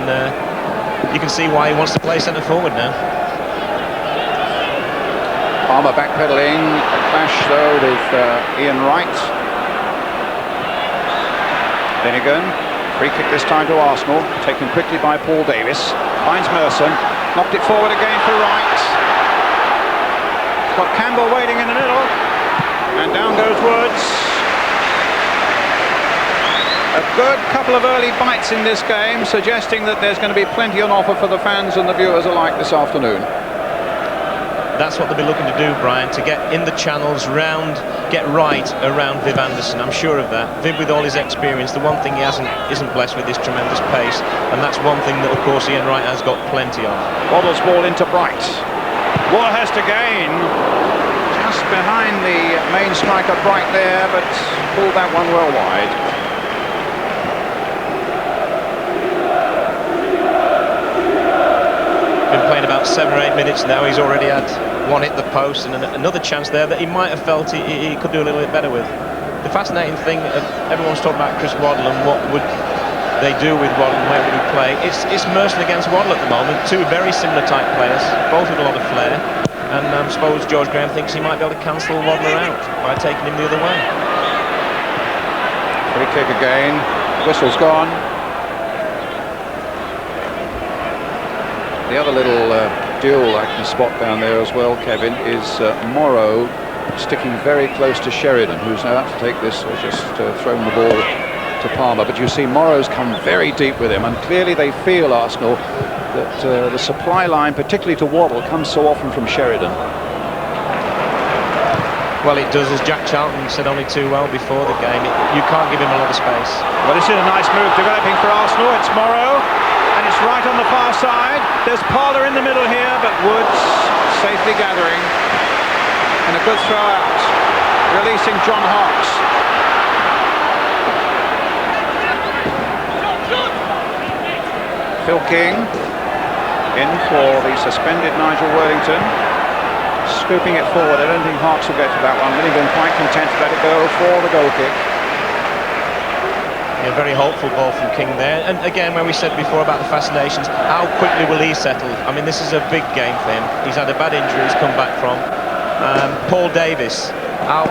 you can see why he wants to play centre forward now. Palmer backpedaling, a clash though with Ian Wright. Linnigan, free kick this time to Arsenal, taken quickly by Paul Davis. Finds Merson, knocked it forward again for Wright. Got Campbell waiting in the middle, and down goes Woods. good couple of early bites in this game, suggesting that there's going to be plenty on offer for the fans and the viewers alike this afternoon. That's what they'll be looking to do, Brian, to get in the channels round, get right around Viv Anderson. I'm sure of that. Viv, with all his experience, the one thing he isn't blessed with is tremendous pace, and that's one thing that, of course, Ian Wright has got plenty of. Waddle's ball into Bright. Warhurst again, just behind the main striker Bright there, but pulled that one well wide. Been playing about 7 or 8 minutes now. He's already had one hit the post and another chance there that he might have felt he could do a little bit better with. The fascinating thing, everyone's talking about Chris Waddle and what would they do with Waddle and where would he play. It's Merson against Waddle at the moment, two very similar type players, both with a lot of flair, and I suppose George Graham thinks he might be able to cancel Waddle out by taking him the other way. Free kick again, whistle's gone. The other little duel I can spot down there as well, Kevin, is Morrow sticking very close to Sheridan, who's now out to take this, or just thrown the ball to Palmer. But you see Morrow's come very deep with him, and clearly they feel, Arsenal, that the supply line, particularly to Waddle, comes so often from Sheridan. Well, it does, as Jack Charlton said only too well before the game. You can't give him a lot of space. Well, this is a nice move developing for Arsenal. It's Morrow, and it's right on the far side. There's Parler in the middle here, but Woods safely gathering. And a good throw out, releasing John Hawks. Phil King in for the suspended Nigel Worthington, scooping it forward. I don't think Hawks will get to that one. Milligan quite content to let it go for the goal kick. A very hopeful ball from King there, and again, when we said before about the fascinations, how quickly will he settle? I mean, this is a big game for him. He's had a bad injury he's come back from. Paul Davis, how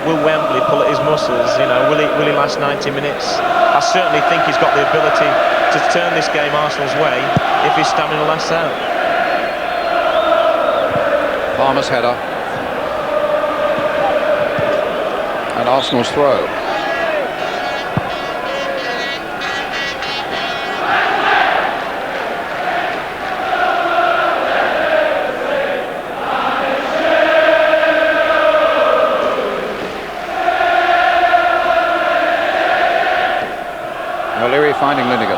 will Wembley pull at his muscles? You know, will he last 90 minutes? I certainly think he's got the ability to turn this game Arsenal's way if his stamina lasts out. Palmer's header, and Arsenal's throw. O'Leary finding Linnigan.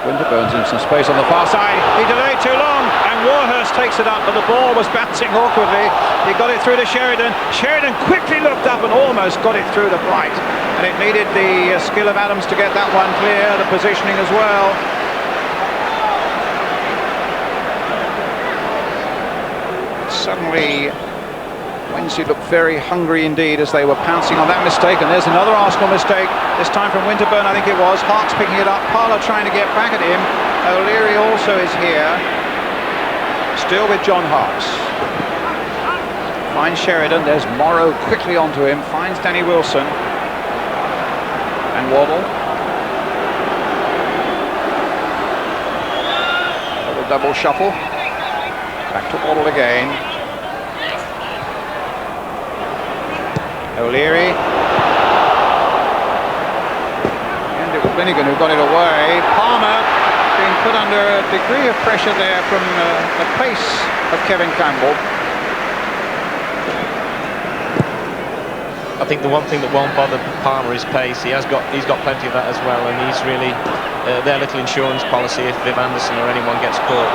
Winterburn's in some space on the far side. He delayed too long, and Warhurst takes it up, but the ball was bouncing awkwardly. He got it through to Sheridan. Sheridan quickly looked up and almost got it through to Bright. And it needed the skill of Adams to get that one clear, the positioning as well. Suddenly, Wednesday looked very hungry indeed as they were pouncing on that mistake, and there's another Arsenal mistake, this time from Winterburn, I think it was. Hawks picking it up, Parler trying to get back at him. O'Leary also is here, still with John Hawks. Finds Sheridan, there's Morrow quickly onto him, finds Danny Wilson. And Waddle. Another double shuffle. Back to Waddle again. O'Leary, and it was Linnigan who got it away. Palmer being put under a degree of pressure there from the pace of Kevin Campbell. I think the one thing that won't bother Palmer is pace. He's got plenty of that as well, and he's really their little insurance policy if Viv Anderson or anyone gets caught.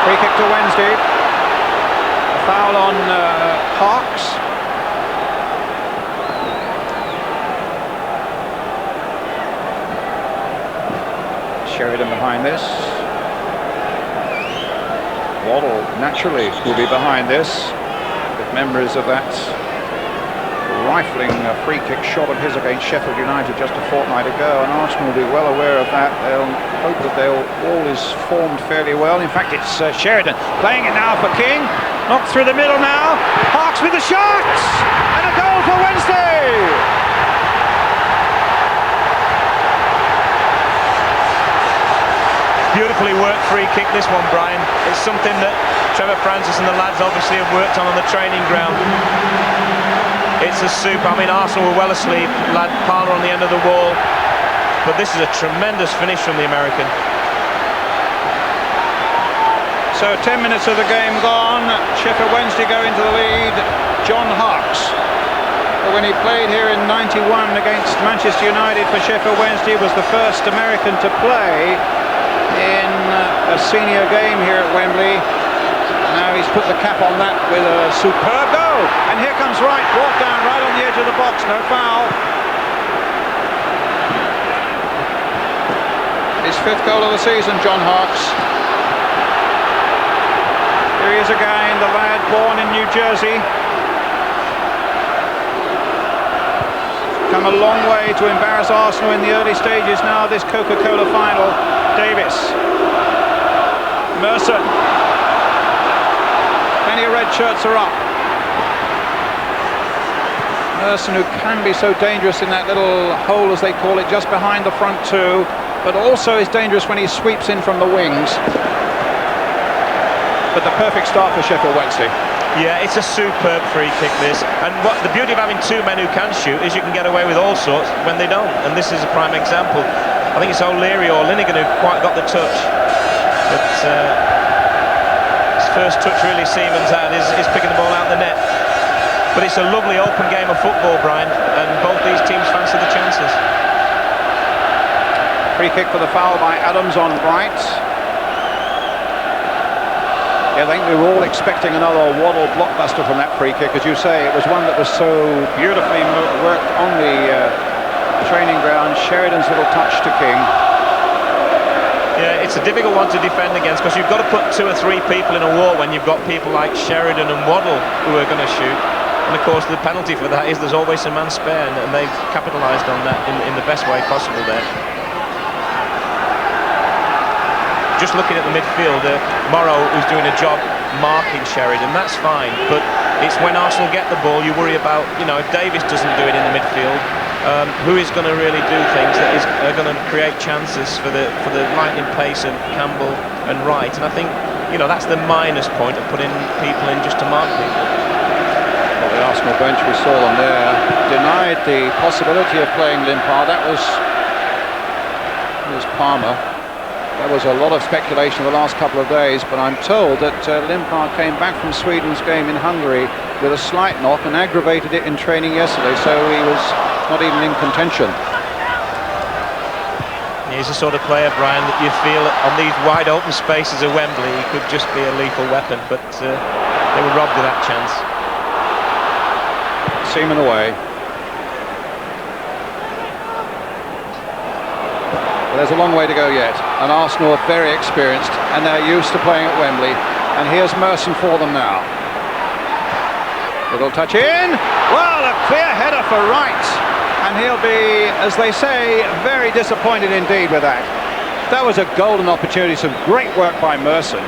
Free kick to Wednesday. A foul on Hawks. Sheridan behind this. Waddle naturally will be behind this, with memories of that rifling free kick shot of his against Sheffield United just a fortnight ago, and Arsenal will be well aware of that. They'll hope that all is formed fairly well. In fact, it's Sheridan playing it now for King. Knocked through the middle now. Hawks with the shot, and a goal for Wednesday. Beautifully worked free kick, this one, Brian. It's something that Trevor Francis and the lads obviously have worked on the training ground. It's This is super. I mean, Arsenal were well asleep. Lad Parler on the end of the wall. But this is a tremendous finish from the American. So 10 minutes of the game gone. Sheffield Wednesday go into the lead. John Harkes, when he played here in '91 against Manchester United for Sheffield Wednesday, was the first American to play in a senior game here at Wembley. Now he's put the cap on that with a superb goal. And here comes Wright, brought down right on the edge of the box, no foul. His 5th goal of the season, John Harkes. Here he is again, the lad born in New Jersey. Come a long way to embarrass Arsenal in the early stages now, this Coca-Cola final. Davis. Merson. Many red shirts are up. Merson, who can be so dangerous in that little hole, as they call it, just behind the front two, but also is dangerous when he sweeps in from the wings. But the perfect start for Sheffield Wednesday. Yeah, it's a superb free kick, this. And what the beauty of having 2 men who can shoot is you can get away with all sorts when they don't. And this is a prime example. I think it's O'Leary or Linnigan who quite got the touch. But his first touch really Seaman's had is picking the ball out of the net. But it's a lovely open game of football, Brian, and both these teams fancy the chances. Free kick for the foul by Adams on Bright. Yeah, I think we were all expecting another Waddle blockbuster from that free kick. As you say, it was one that was so beautifully worked on the training ground. Sheridan's little touch to King. Yeah, it's a difficult one to defend against because you've got to put 2 or 3 people in a wall when you've got people like Sheridan and Waddle who are going to shoot. And of course the penalty for that is there's always a man spare, and they've capitalised on that in the best way possible there. Just looking at the midfield, Morrow, who's doing a job marking Sheridan, that's fine, but it's when Arsenal get the ball you worry about, you know, if Davis doesn't do it in the midfield, who is going to really do things that are going to create chances for the lightning pace of Campbell and Wright. And I think, you know, that's the minus point of putting people in just to mark people. Well, the Arsenal bench, we saw them there, denied the possibility of playing Limpar. That was Palmer. There was a lot of speculation the last couple of days, but I'm told that Limpar came back from Sweden's game in Hungary with a slight knock and aggravated it in training yesterday, so he was not even in contention. He's the sort of player, Brian, that you feel on these wide open spaces of Wembley he could just be a lethal weapon, but they were robbed of that chance. Seaman away. But there's a long way to go yet, and Arsenal are very experienced and they're used to playing at Wembley, and here's Merson for them now. Little touch in, well, a clear header for Wright, and he'll be, as they say, very disappointed indeed with that. That was a golden opportunity, some great work by Merson,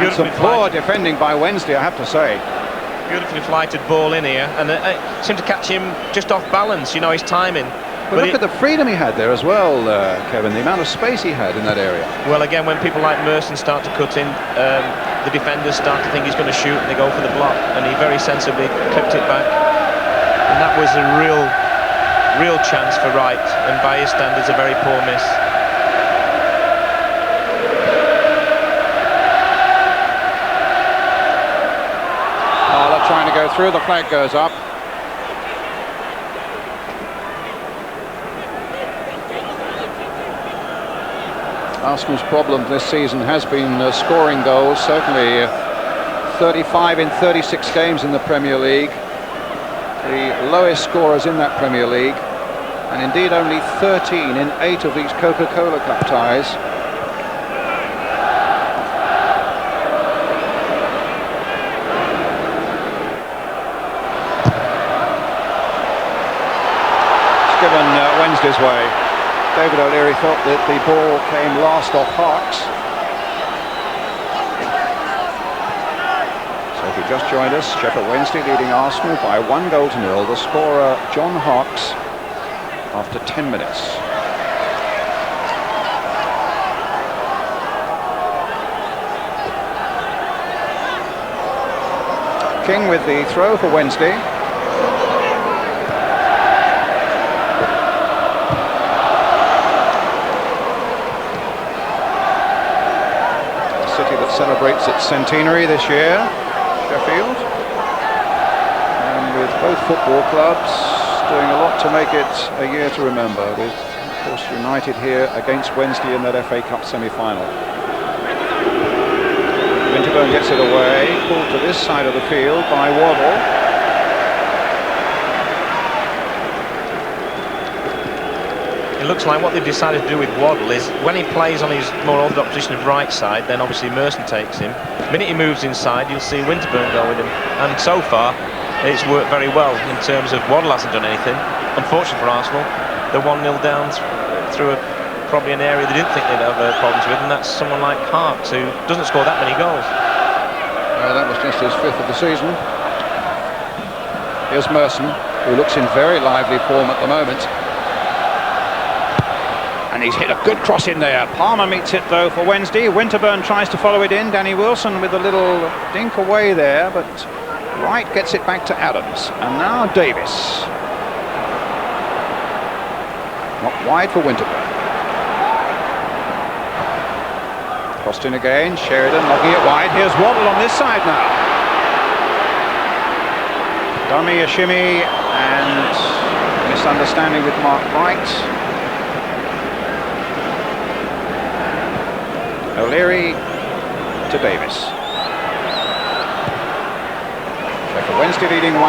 and some poor defending by Wednesday, I have to say. Beautifully flighted ball in here, and it seemed to catch him just off balance, you know, his timing. But look at the freedom he had there as well, Kevin, the amount of space he had in that area. Well, again, when people like Merson start to cut in, the defenders start to think he's going to shoot and they go for the block, and he very sensibly clipped it back. And that was a real chance for Wright, and by his standards, a very poor miss. Oh, they're trying to go through, the flag goes up. Arsenal's problem this season has been scoring goals, certainly 35 in 36 games in the Premier League, the lowest scorers in that Premier League, and indeed only 13 in 8 of these Coca-Cola Cup ties. It's given Wednesday's way. David O'Leary thought that the ball came last off Harkes. So if you just joined us, Sheffield Wednesday leading Arsenal by 1-0. The scorer, John Harkes, after 10 minutes. King with the throw for Wednesday. celebrates its centenary this year, Sheffield. And with both football clubs doing a lot to make it a year to remember, with, of course, United here against Wednesday in that FA Cup semi-final. Winterburn gets it away, pulled to this side of the field by Waddle. It looks like what they've decided to do with Waddle is when he plays on his more orthodox position of right side, then obviously Merson takes him. The minute he moves inside, you'll see Winterburn go with him. And so far, it's worked very well in terms of Waddle hasn't done anything. Unfortunately for Arsenal, they're 1-0 down through probably an area they didn't think they'd have problems with, and that's someone like Parks, who doesn't score that many goals. That was just his 5th of the season. Here's Merson, who looks in very lively form at the moment. And he's hit a good cross in there. Palmer meets it though for Wednesday. Winterburn tries to follow it in. Danny Wilson with a little dink away there, but Wright gets it back to Adams. And now Davis. Not wide for Winterburn. Crossed in again. Sheridan knocking it wide. Here's Waddle on this side now. Dummy, a shimmy, and misunderstanding with Mark Wright. O'Leary to Davis. Sheffield Wednesday leading 1-0.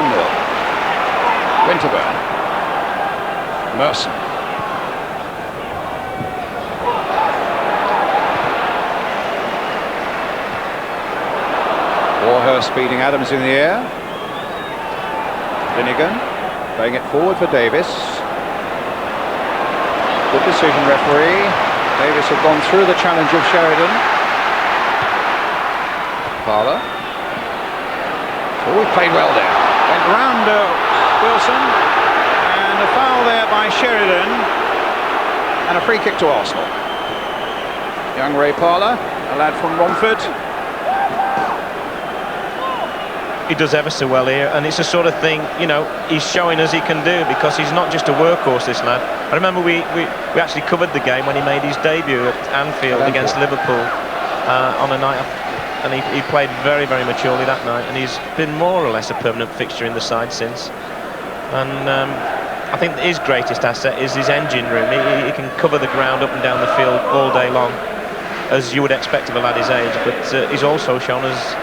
Winterburn. Merson. Warhurst beating Adams in the air. Finnegan playing it forward for Davis. Good decision, referee. Davis had gone through the challenge of Sheridan. Parler. Oh, he played well there. Went round Wilson. And a foul there by Sheridan. And a free kick to Arsenal. Young Ray Parler, a lad from Romford. He does ever so well here, and it's the sort of thing, you know, he's showing us he can do, because he's not just a workhorse, this lad. I remember we actually covered the game when he made his debut at Anfield against Liverpool on a night, and he played very, very maturely that night, and he's been more or less a permanent fixture in the side since. And I think his greatest asset is his engine room. He can cover the ground up and down the field all day long, as you would expect of a lad his age, but he's also shown us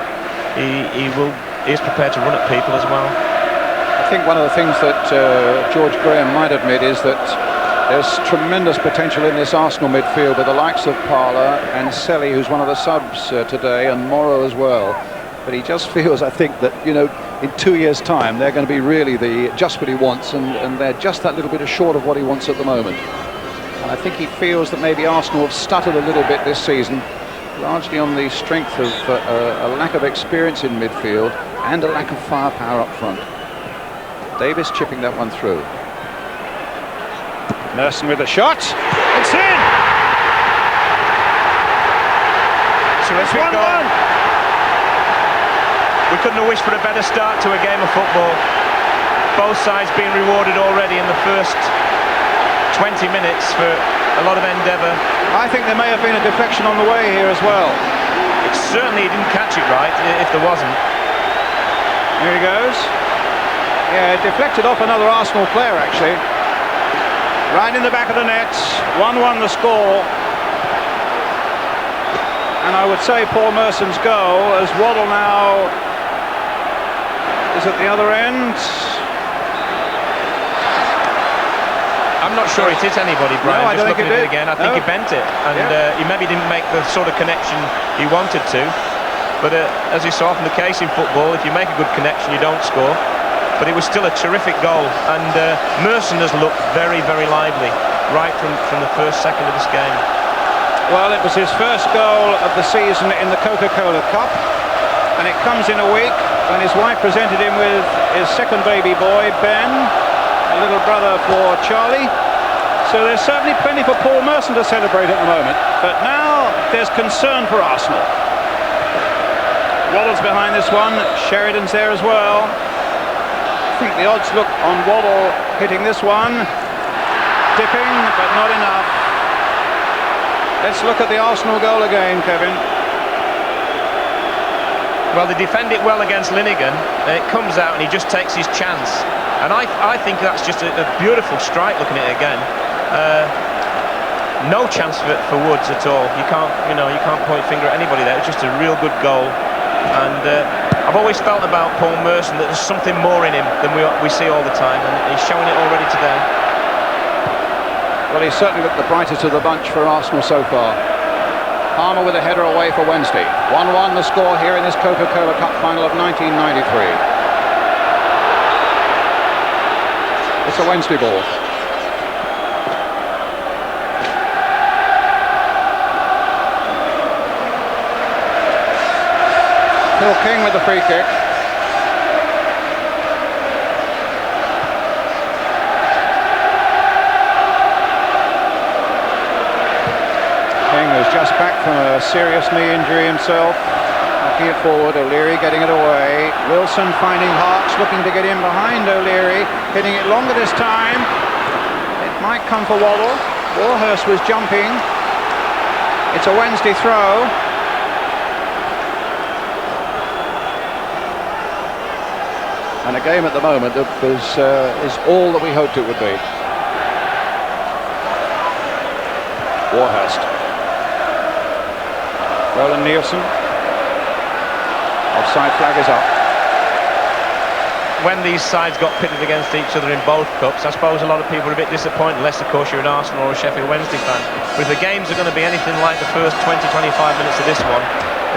he is prepared to run at people as well. I think one of the things that George Graham might admit is that there's tremendous potential in this Arsenal midfield with the likes of Parler and Selly, who's one of the subs today, and Morrow as well. But he just feels, I think, that, you know, in 2 years' time they're going to be really just what he wants, and they're just that little bit short of what he wants at the moment. And I think he feels that maybe Arsenal have stuttered a little bit this season, largely on the strength of a lack of experience in midfield and a lack of firepower up front. Davis chipping that one through. Merson with a shot. It's in! Terrific goal. We couldn't have wished for a better start to a game of football. Both sides being rewarded already in the first 20 minutes for a lot of endeavour. I think there may have been a deflection on the way here as well. Certainly he didn't catch it right, if there wasn't. Here he goes. Yeah, deflected off another Arsenal player, actually. Right in the back of the net. 1-1 the score. And I would say Paul Merson's goal, as Waddle now is at the other end. I'm not sure it hit anybody, Brian. No, I don't think it did. Again, I think he bent it, and he maybe didn't make the sort of connection he wanted to. But as is so often the case in football, if you make a good connection, you don't score. But it was still a terrific goal, and Merson has looked very, very lively right from the first second of this game. Well, it was his first goal of the season in the Coca-Cola Cup, and it comes in a week when his wife presented him with his second baby boy, Ben, a little brother for Charlie. So there's certainly plenty for Paul Merson to celebrate at the moment, but now there's concern for Arsenal. Waddle's behind this one, Sheridan's there as well. I think the odds look on Waddle hitting this one. Dipping, but not enough. Let's look at the Arsenal goal again, Kevin. Well, they defend it well against Linnigan, and it comes out and he just takes his chance. And I think that's just a beautiful strike looking at it again. No chance for Woods at all. You can't point finger at anybody there. It's just a real good goal. And I've always felt about Paul Merson that there's something more in him than we see all the time, and he's showing it already today. Well, he's certainly looked the brightest of the bunch for Arsenal so far. Palmer with a header away for Wednesday. 1-1 the score here in this Coca-Cola Cup final of 1993. It's a Wednesday ball. Phil King with the free kick. King was just back from a serious knee injury himself. Knocking it forward, O'Leary getting it away. Wilson finding Harks, looking to get in behind O'Leary. Hitting it longer this time. It might come for Waddle. Warhurst was jumping. It's a Wednesday throw. And a game at the moment that is all that we hoped it would be. Warhurst. Roland Nielsen. Offside flag is up. When these sides got pitted against each other in both cups, I suppose a lot of people are a bit disappointed, unless of course you're an Arsenal or a Sheffield Wednesday fan. But if the games are going to be anything like the first 20-25 minutes of this one,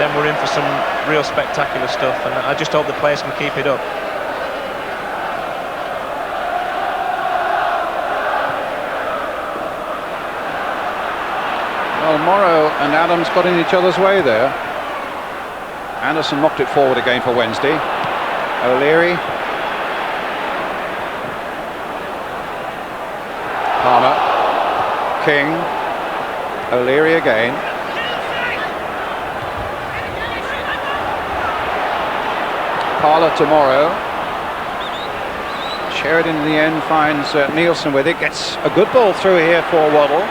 then we're in for some real spectacular stuff, and I just hope the players can keep it up. Well, Morrow and Adams got in each other's way there. Anderson knocked it forward again for Wednesday. O'Leary. Palmer. King. O'Leary again. Parlour to Morrow. Sheridan in the end finds Nielsen with it. Gets a good ball through here for Waddle.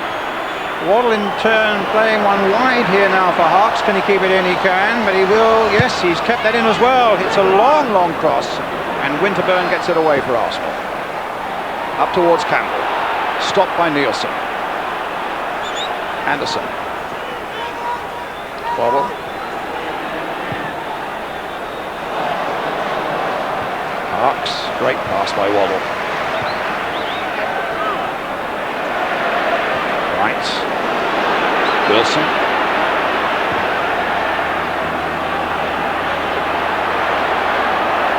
Waddle in turn playing one wide here now for Harks. Can he keep it in? He can, but he will. Yes, he's kept that in as well. It's a long, long cross, and Winterburn gets it away for Arsenal. Up towards Campbell. Stopped by Nielsen. Anderson. Waddle. Harks. Great pass by Waddle. Right. Wilson.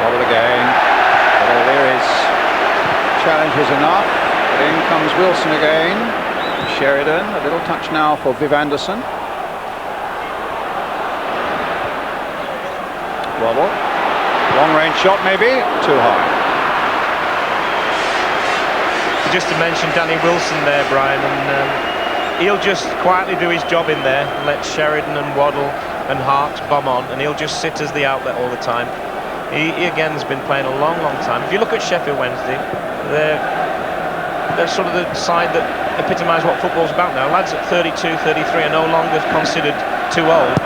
Waddle again. But O'Leary's challenge was enough. But in comes Wilson again. Sheridan, a little touch now for Viv Anderson. Waddle. Long range shot maybe. Too high. Just to mention Danny Wilson there, Brian, and he'll just quietly do his job in there, let Sheridan and Waddle and Harks bomb on, and he'll just sit as the outlet all the time. He again has been playing a long, long time. If you look at Sheffield Wednesday, they're sort of the side that epitomise what football's about now. Lads at 32, 33 are no longer considered too old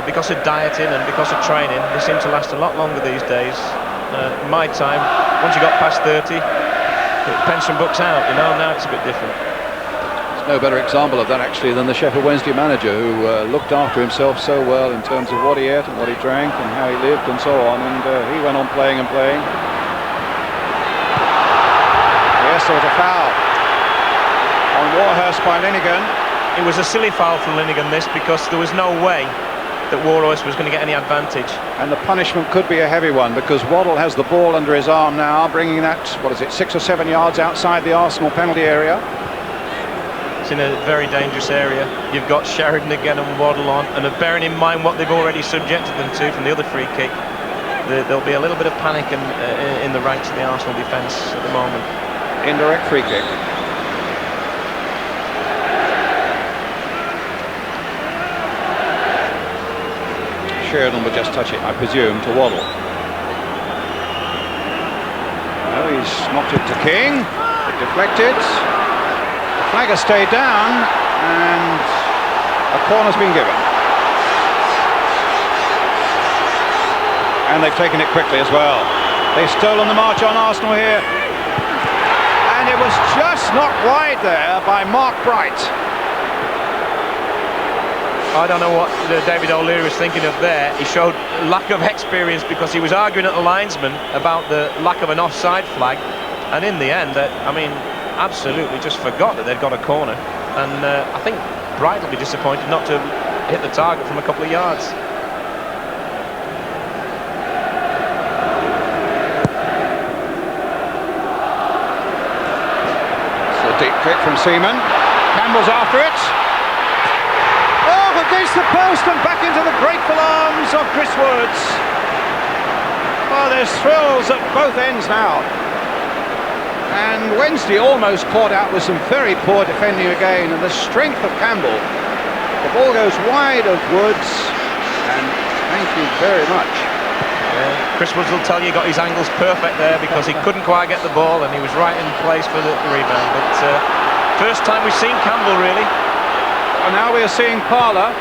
because of dieting and because of training. They seem to last a lot longer these days. In my time, once you got past 30, the pension book's out, you know. Now it's a bit different. No better example of that actually than the Sheffield Wednesday manager, who looked after himself so well in terms of what he ate and what he drank and how he lived and so on, and he went on playing and playing. Yes, there was a foul on Warhurst by Linnigan. It was a silly foul for Linnigan, this, because there was no way that Warhurst was going to get any advantage. And the punishment could be a heavy one, because Waddle has the ball under his arm now, bringing that, 6 or 7 yards outside the Arsenal penalty area. It's in a very dangerous area. You've got Sheridan again and Waddle on, and bearing in mind what they've already subjected them to from the other free kick, there'll be a little bit of panic in the ranks of the Arsenal defence at the moment. Indirect free kick. Sheridan will just touch it, I presume, to Waddle. No, he's knocked it to King. It deflected. Flag has stayed down, and a corner's been given. And they've taken it quickly as well. They've stolen the march on Arsenal here. And it was just knocked wide there by Mark Bright. I don't know what David O'Leary was thinking of there. He showed lack of experience because he was arguing at the linesman about the lack of an offside flag, and in the end, I mean, absolutely just forgot that they'd got a corner. And I think Bright will be disappointed not to hit the target from a couple of yards. It's a deep kick from Seaman. Campbell's after it. Against the post and back into the grateful arms of Chris Woods. Well, there's thrills at both ends now. And Wednesday almost caught out with some very poor defending again, and the strength of Campbell. The ball goes wide of Woods, and thank you very much. Chris Woods will tell you he got his angles perfect there because he couldn't quite get the ball and he was right in place for the rebound. But first time we've seen Campbell really. And now we are seeing Parlour,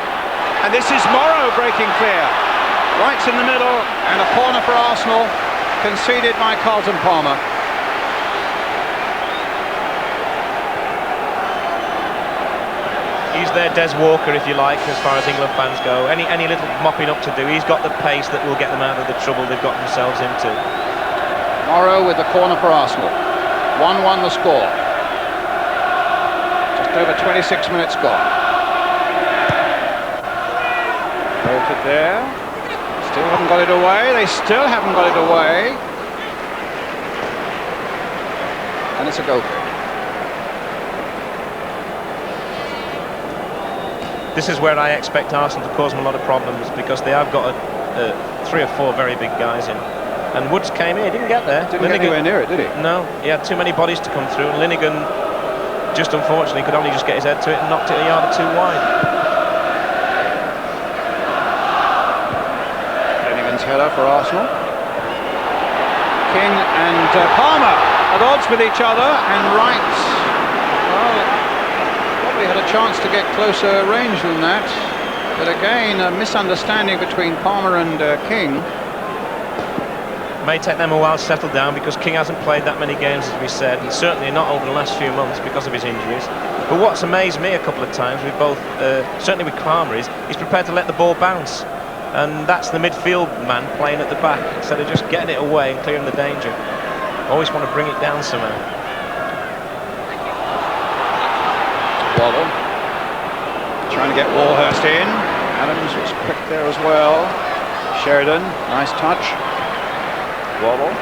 and this is Morrow breaking clear. Right in the middle, and a corner for Arsenal, conceded by Carlton Palmer. He's their Des Walker, if you like, as far as England fans go. Any little mopping up to do, he's got the pace that will get them out of the trouble they've got themselves into. Morrow with the corner for Arsenal. 1-1 the score. Just over 26 minutes gone. Bolted there. Still haven't got it away. They still haven't got it away. And it's a goal kick. This is where I expect Arsenal to cause them a lot of problems because they have got 3 or 4 very big guys in. And Woods came in, he didn't get there. Didn't get anywhere near it, did he? No, he had too many bodies to come through. And Linnigan, just unfortunately, could only just get his head to it and knocked it a yard or 2 wide. Header for Arsenal. King and Palmer at odds with each other, and Wright, well, probably had a chance to get closer range than that, but again a misunderstanding between Palmer and King. May take them a while to settle down because King hasn't played that many games, as we said, and certainly not over the last few months because of his injuries. But what's amazed me a couple of times with both, certainly with Palmer, is he's prepared to let the ball bounce. And that's the midfield man playing at the back instead of just getting it away and clearing the danger. Always want to bring it down somehow. Waddle trying to get Warhurst in. Adams was quick there as well. Sheridan, nice touch. Waddle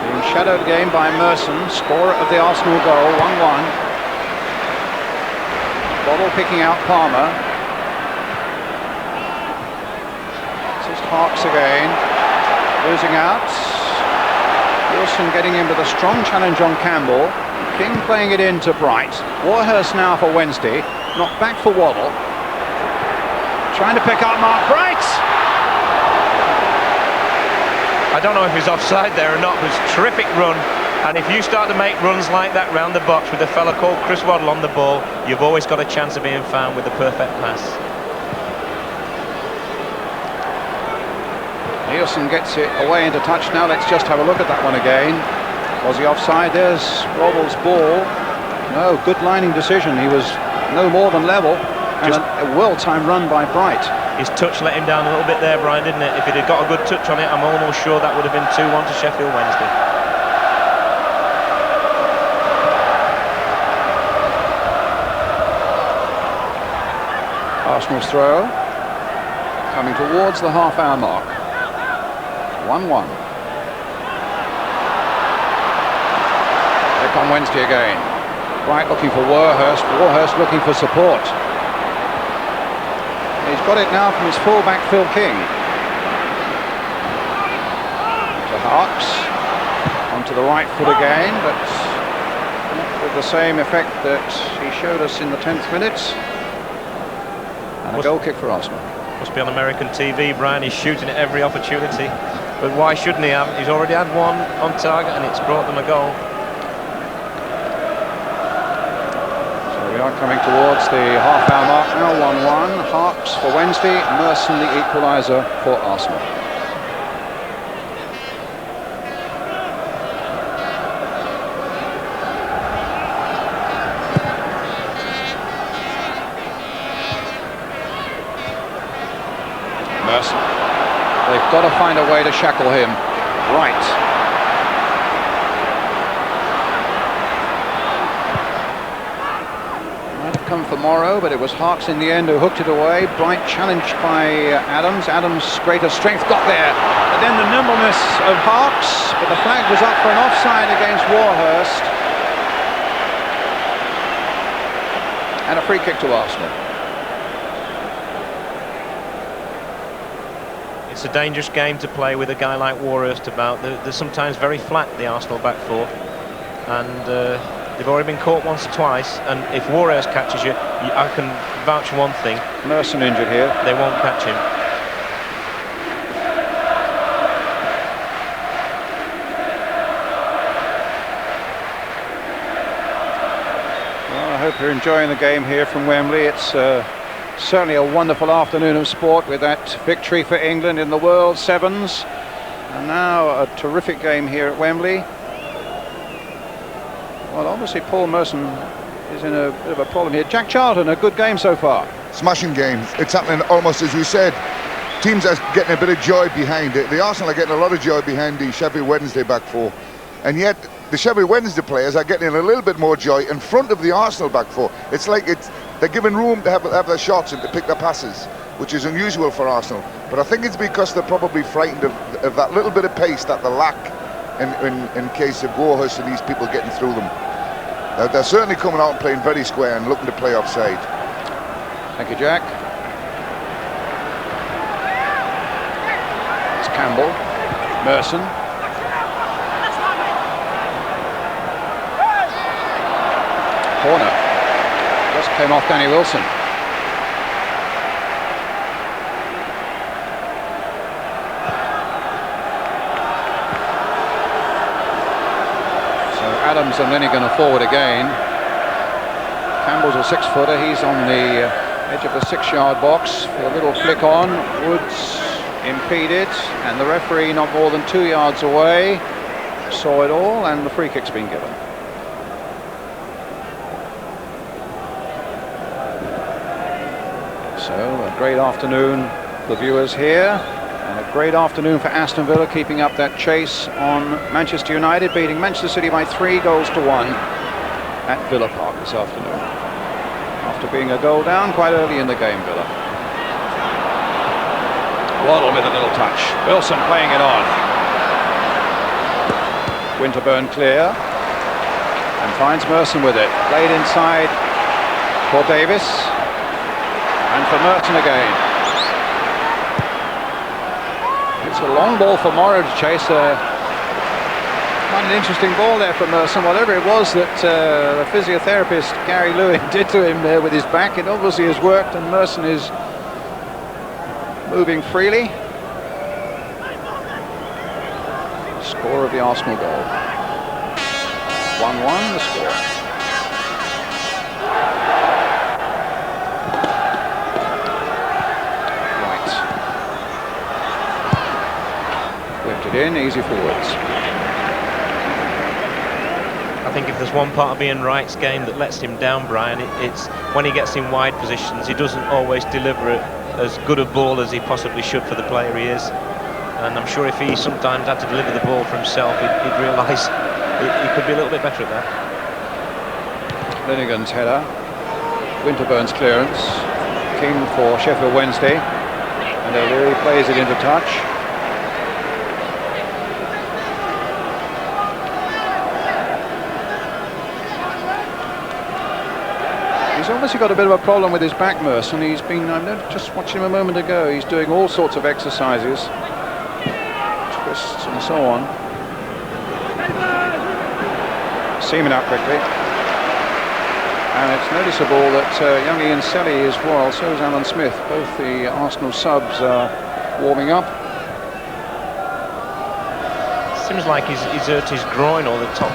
being shadowed again by Merson, scorer of the Arsenal goal, 1-1. Waddle picking out Palmer. Parks again, losing out. Wilson getting in with a strong challenge on Campbell. King playing it into Bright. Warhurst now for Wednesday. Knocked back for Waddle. Trying to pick up Mark Bright. I don't know if he's offside there or not. It was a terrific run. And if you start to make runs like that round the box with a fella called Chris Waddle on the ball, you've always got a chance of being found with the perfect pass. Nielsen gets it away into touch now. Let's just have a look at that one again. Was he offside? There's Waddle's ball. No, good lining decision. He was no more than level. And a well-timed run by Bright. His touch let him down a little bit there, Brian, didn't it? If he'd have got a good touch on it, I'm almost sure that would have been 2-1 to Sheffield Wednesday. Arsenal's throw. Coming towards the half-hour mark. 1-1. Here come Wednesday again. Bright looking for Warhurst. Warhurst looking for support. He's got it now from his full-back Phil King. To Harps. Onto the right foot again, but not with the same effect that he showed us in the 10th minute. And a goal kick for Arsenal. Must be on American TV, Brian. He's shooting at every opportunity. But why shouldn't he have? He's already had one on target and it's brought them a goal. So we are coming towards the half-hour mark now, 1-1. Harps for Wednesday, Merson the equaliser for Arsenal. find a way to shackle him. Right. Might have come for Morrow, but it was Harkes in the end who hooked it away. Bright challenged by Adams. Adams' greater strength got there. But then the nimbleness of Harkes, but the flag was up for an offside against Warhurst. And a free kick to Arsenal. It's a dangerous game to play with a guy like Warhurst about. They're sometimes very flat, the Arsenal back four, and they've already been caught once or twice. And if Warhurst catches you, I can vouch for one thing: Merson injured here. They won't catch him. Well, I hope you're enjoying the game here from Wembley. It's certainly a wonderful afternoon of sport with that victory for England in the World Sevens. And now a terrific game here at Wembley. Well, obviously Paul Merson is in a bit of a problem here. Jack Charlton, a good game so far. Smashing game. It's happening almost as we said. Teams are getting a bit of joy behind it. The Arsenal are getting a lot of joy behind the Sheffield Wednesday back four. And yet the Sheffield Wednesday players are getting a little bit more joy in front of the Arsenal back four. It's like they're given room to have their shots and to pick their passes, which is unusual for Arsenal. But I think it's because they're probably frightened of that little bit of pace that they lack in case of Warhurst and these people getting through them. They're certainly coming out and playing very square and looking to play offside. Thank you, Jack. It's Campbell. Merson. Corner. Just came off Danny Wilson. So Adams and then he's going to forward again. Campbell's a 6-footer. He's on the edge of the 6-yard box for a little flick on. Woods impeded, and the referee not more than 2 yards away saw it all, and the free kick's been given. So a great afternoon for the viewers here, and a great afternoon for Aston Villa, keeping up that chase on Manchester United, beating Manchester City by 3-1 at Villa Park this afternoon. After being a goal down quite early in the game, Villa. Waddle with a little touch. Wilson playing it on. Winterburn clear, and finds Merson with it. Played inside for Davis. And for Merton again. It's a long ball for Morrow to chase. Quite an interesting ball there from Merson. Whatever it was that the physiotherapist Gary Lewin did to him there with his back, it obviously has worked, and Merson is moving freely. Score of the Arsenal goal. 1-1 the score. In, easy forwards. I think if there's one part of Ian Wright's game that lets him down, Brian, it's when he gets in wide positions, he doesn't always deliver as good a ball as he possibly should for the player he is. And I'm sure if he sometimes had to deliver the ball for himself, he'd realise he could be a little bit better at that. Linnigan's header. Winterburn's clearance. King for Sheffield Wednesday. And O'Leary plays it into touch. He's obviously got a bit of a problem with his back, Merson. He's been, I just watched him a moment ago, he's doing all sorts of exercises, twists and so on. Seaming up quickly. And it's noticeable that young Ian Selly is well, so is Alan Smith. Both the Arsenal subs are warming up. Seems like he's hurt his groin or the top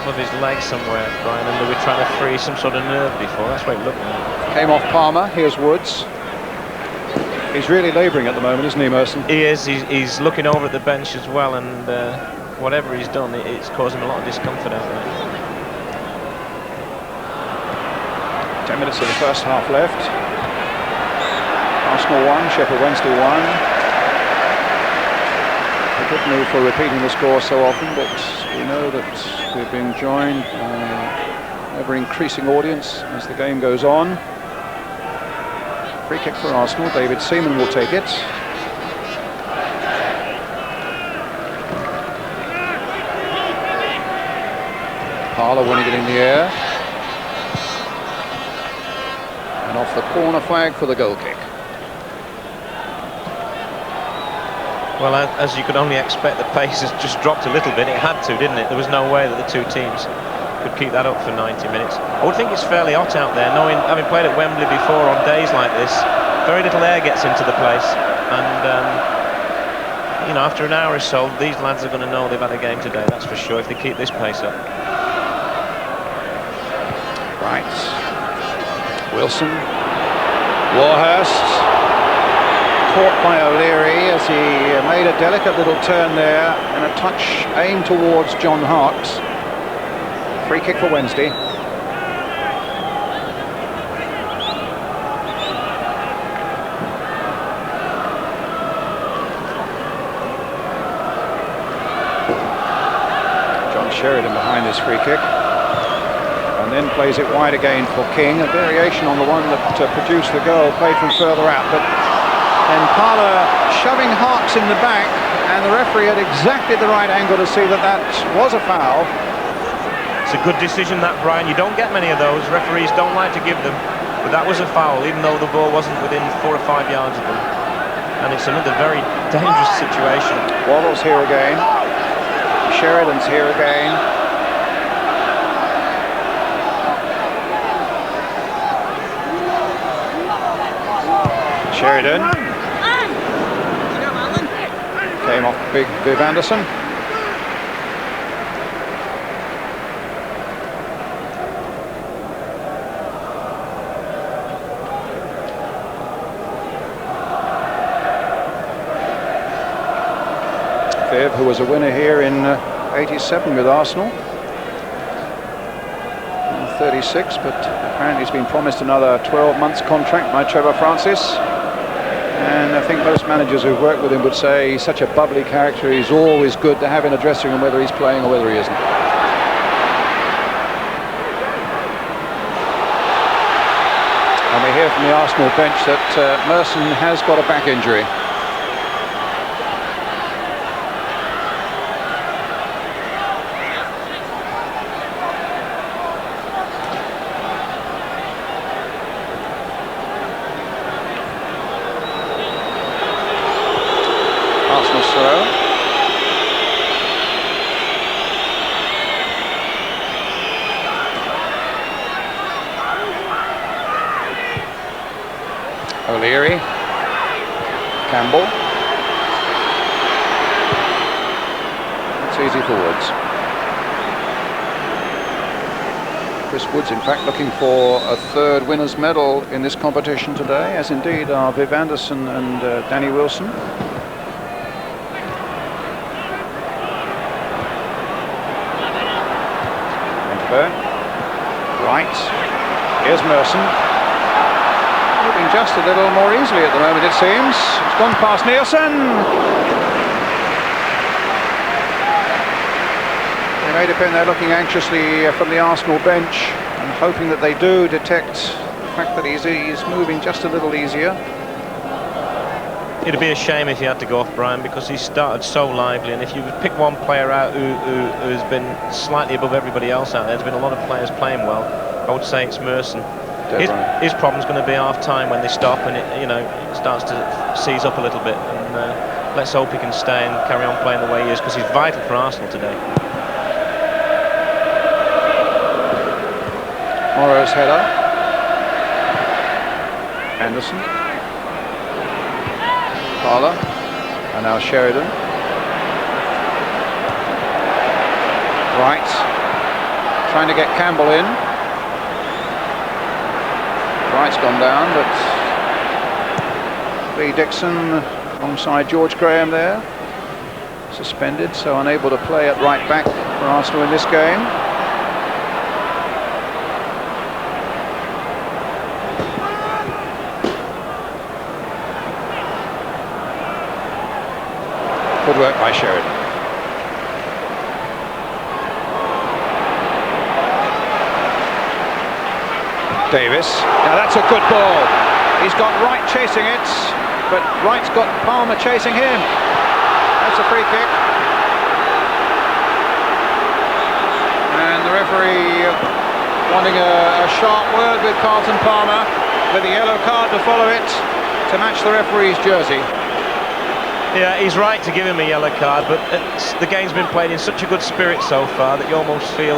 of his leg somewhere, Brian, and they were trying to free some sort of nerve before. That's what it looked like. Came off Palmer. Here's Woods. He's really labouring at the moment, isn't he, Merson? He is. He's looking over at the bench as well, and whatever he's done, it's causing a lot of discomfort out there. 10 minutes of the first half left. Arsenal 1, Sheffield Wednesday 1. Good move for repeating the score so often, but we know that we've been joined by an ever-increasing audience as the game goes on. Free kick for Arsenal. David Seaman will take it. Parlour winning it in the air. And off the corner flag for the goal kick. Well, as you could only expect, the pace has just dropped a little bit. It had to, didn't it? There was no way that the two teams could keep that up for 90 minutes. I would think it's fairly hot out there, knowing, having played at Wembley before on days like this, very little air gets into the place. And, you know, after an hour or so, these lads are going to know they've had a game today, that's for sure, if they keep this pace up. Right. Wilson. Warhurst. Caught by O'Leary as he made a delicate little turn there and a touch aimed towards John Hart. Free kick for Wednesday. John Sheridan behind this free kick. And then plays it wide again for King. A variation on the one that produced the goal, played from further out. But then Parlour shoving Harks in the back, and the referee had exactly the right angle to see that that was a foul. It's a good decision, that, Brian. You don't get many of those. Referees don't like to give them. But that was a foul, even though the ball wasn't within 4 or 5 yards of them. And it's another very dangerous situation. Waddle's here again. Sheridan's here again. Sheridan. Came off big Viv Anderson. Viv, who was a winner here in 87 with Arsenal. 36, but apparently he's been promised another 12 months contract by Trevor Francis. And I think most managers who've worked with him would say he's such a bubbly character, he's always good to have in a dressing room, whether he's playing or whether he isn't. And we hear from the Arsenal bench that Merson has got a back injury. O'Leary, Campbell. That's easy forwards. Chris Woods, in fact, looking for a third winners' medal in this competition today, as indeed are Viv Anderson and Danny Wilson. Right. Here's Merson. Moving just a little more easily at the moment, it seems. It's gone past Nielsen. They may depend, they're looking anxiously from the Arsenal bench and hoping that they do detect the fact that he's moving just a little easier. It'd be a shame if he had to go off, Brian, because he started so lively, and if you pick one player out who's been slightly above everybody else out there's been a lot of players playing well. I would say it's Merson. His problem's going to be half-time when they stop and it starts to seize up a little bit. And let's hope he can stay and carry on playing the way he is, because he's vital for Arsenal today. Morrow's header. Anderson. Parlour. And now Sheridan. Right. Trying to get Campbell in. Wright's gone down, but Lee Dixon alongside George Graham there. Suspended, so unable to play at right back for Arsenal in this game. work by Sheridan. Davis. Now that's a good ball. He's got Wright chasing it, but Wright's got Palmer chasing him. That's a free kick. And the referee wanting a sharp word with Carlton Palmer, with a yellow card to follow it to match the referee's jersey. Yeah, he's right to give him a yellow card, but the game's been played in such a good spirit so far that you almost feel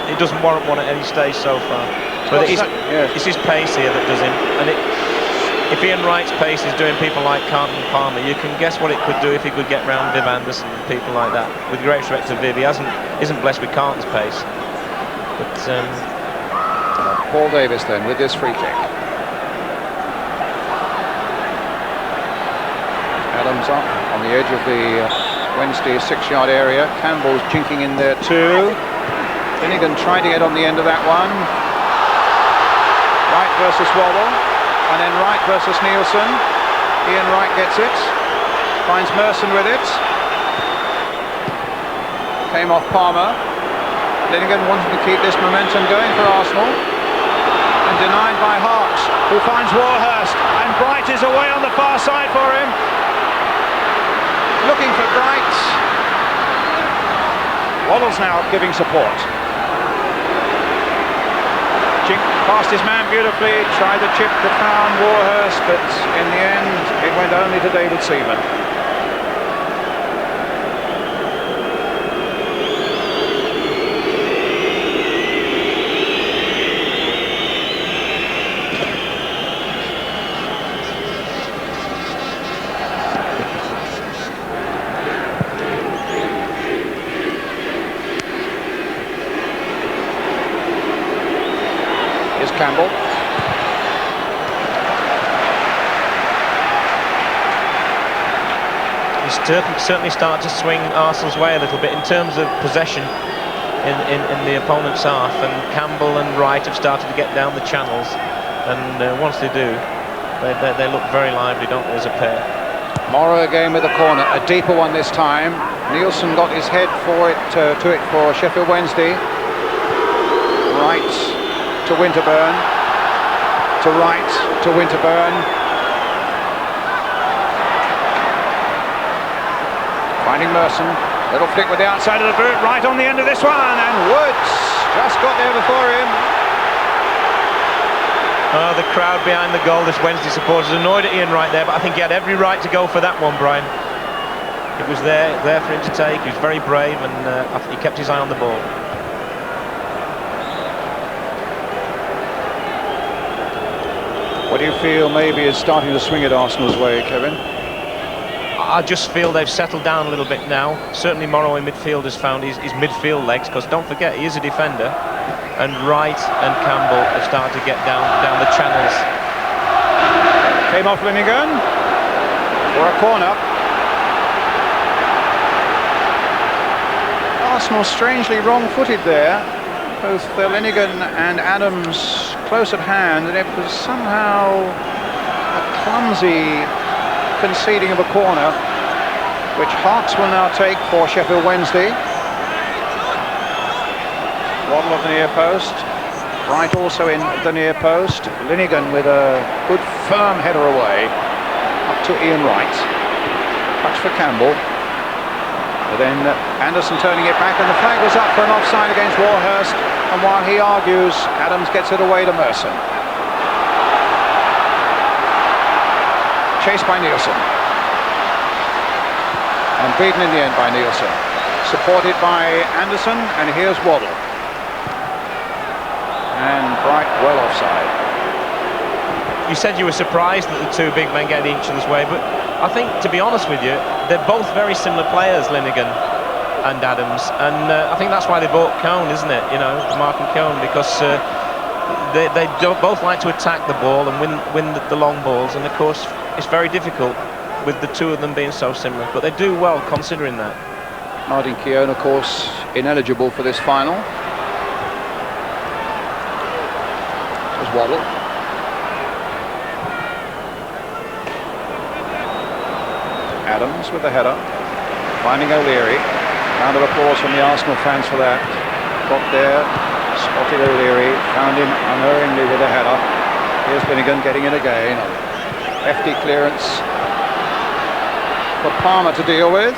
it doesn't warrant one at any stage so far. But it's his pace here that does him, and if Ian Wright's pace is doing people like Carlton Palmer, you can guess what it could do if he could get round Viv Anderson and people like that. With great respect to Viv, he isn't blessed with Carlton's pace. But Paul Davis then with this free kick. Adams up on the edge of the Wednesday 6-yard area. Campbell's jinking in there too. Finnegan trying to get on the end of that one. Wright versus Waddle, and then Wright versus Nielsen. Ian Wright gets it, finds Merson with it. Came off Palmer. Finnegan wanted to keep this momentum going for Arsenal, and denied by Harks, who finds Warhurst, and Bright is away on the far side for him. Looking for Bright. Waddle's now giving support. Jink passed his man beautifully, tried to chip to found Warhurst, but in the end it went only to David Seaman. Campbell. He's certainly started to swing Arsenal's way a little bit in terms of possession in the opponent's half, and Campbell and Wright have started to get down the channels, and once they do, they look very lively, don't they, as a pair. Morrow again with a corner, a deeper one this time. Nielsen got his head for it to it for Sheffield Wednesday. Wright to Winterburn, to Wright, to Winterburn. Finding Merson, little flick with the outside of the boot, right on the end of this one, and Woods just got there before him. Oh, the crowd behind the goal, this Wednesday supporters, annoyed at Ian Wright there, but I think he had every right to go for that one, Brian. It was there for him to take. He was very brave, and he kept his eye on the ball. What do you feel maybe is starting to swing it Arsenal's way, Kevin? I just feel they've settled down a little bit now. Certainly Morrow in midfield has found his midfield legs, because don't forget, he is a defender. And Wright and Campbell have started to get down the channels. Came off Linnigan for a corner. Arsenal strangely wrong-footed there. Both Linnigan and Adams close at hand, and it was somehow a clumsy conceding of a corner, which Harks will now take for Sheffield Wednesday. Waddle of the near post, Wright also in the near post. Linnigan with a good firm header away, up to Ian Wright. Touch for Campbell. But then Anderson turning it back, and the flag was up for an offside against Warhurst, and while he argues, Adams gets it away to Merson. Chased by Nielsen. And beaten in the end by Nielsen. Supported by Anderson, and here's Waddle. And Bright well offside. You said you were surprised that the two big men get in each other's way, but I think, to be honest with you, they're both very similar players, Linnigan and Adams, and I think that's why they bought Cohn, isn't it? You know, Mark and Cohn, because they both like to attack the ball and win the long balls, and of course it's very difficult with the two of them being so similar, but they do well considering that. Martin Keown, of course, ineligible for this final. There's Waddle. Adams with the header. finding O'Leary. Round of applause from the Arsenal fans for that. Got there, spotted O'Leary, found him unerringly with a header. Here's Finnegan getting it again. Hefty clearance for Palmer to deal with.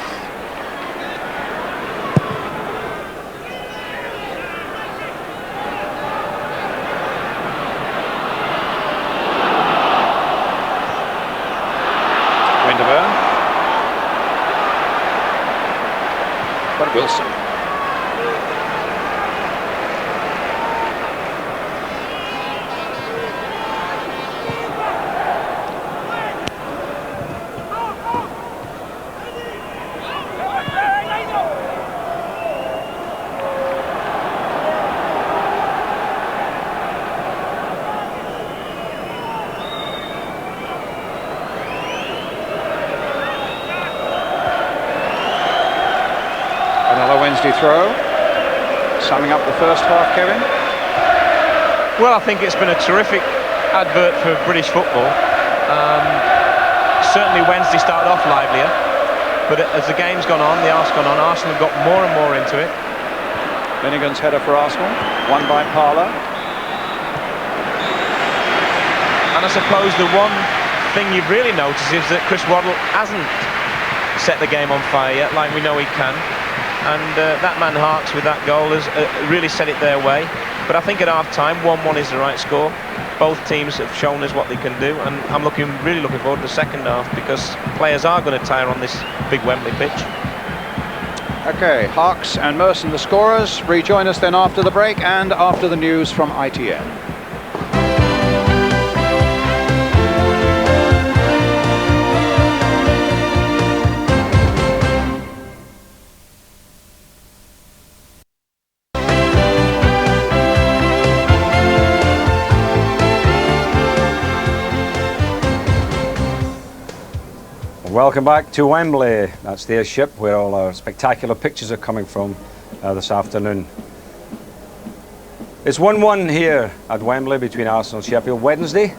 But Wilson. Wednesday throw. Summing up the first half, Kevin? Well, I think it's been a terrific advert for British football. Certainly Wednesday started off livelier, but as the game's gone on, the arse's gone on, Arsenal got more and more into it. Finnegan's header for Arsenal, won by Parler. And I suppose the one thing you've really noticed is that Chris Waddle hasn't set the game on fire yet, like we know he can. And that man Harks with that goal has really set it their way. But I think at half-time, 1-1 is the right score. Both teams have shown us what they can do, and I'm really looking forward to the second half, because players are going to tire on this big Wembley pitch. OK, Harks and Merson the scorers. Rejoin us then after the break and after the news from ITN. Welcome back to Wembley. That's the airship where all our spectacular pictures are coming from this afternoon. It's 1-1 here at Wembley between Arsenal and Sheffield Wednesday.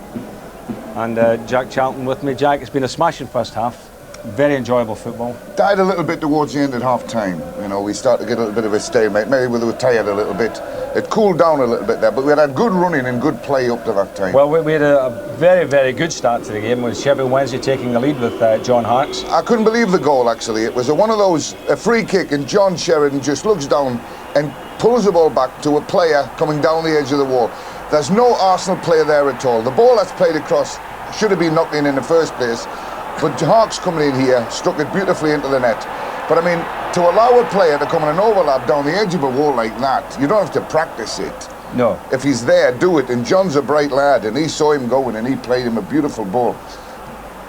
And Jack Charlton with me. Jack, it's been a smashing first half. Very enjoyable football. Died a little bit towards the end at half-time. You know, we started to get a little bit of a stalemate. Maybe we were tired a little bit. It cooled down a little bit there, but we had good running and good play up to that time. Well, we had a very, very good start to the game with Sheffield Wednesday taking the lead with John Harks. I couldn't believe the goal, actually. It was one of those, a free kick, and John Sheridan just looks down and pulls the ball back to a player coming down the edge of the wall. There's no Arsenal player there at all. The ball that's played across should have been knocked in the first place, but Harks coming in here struck it beautifully into the net. But I mean, to allow a player to come in an overlap down the edge of a wall like that, you don't have to practice it. No. If he's there, do it. And John's a bright lad, and he saw him going, and he played him a beautiful ball.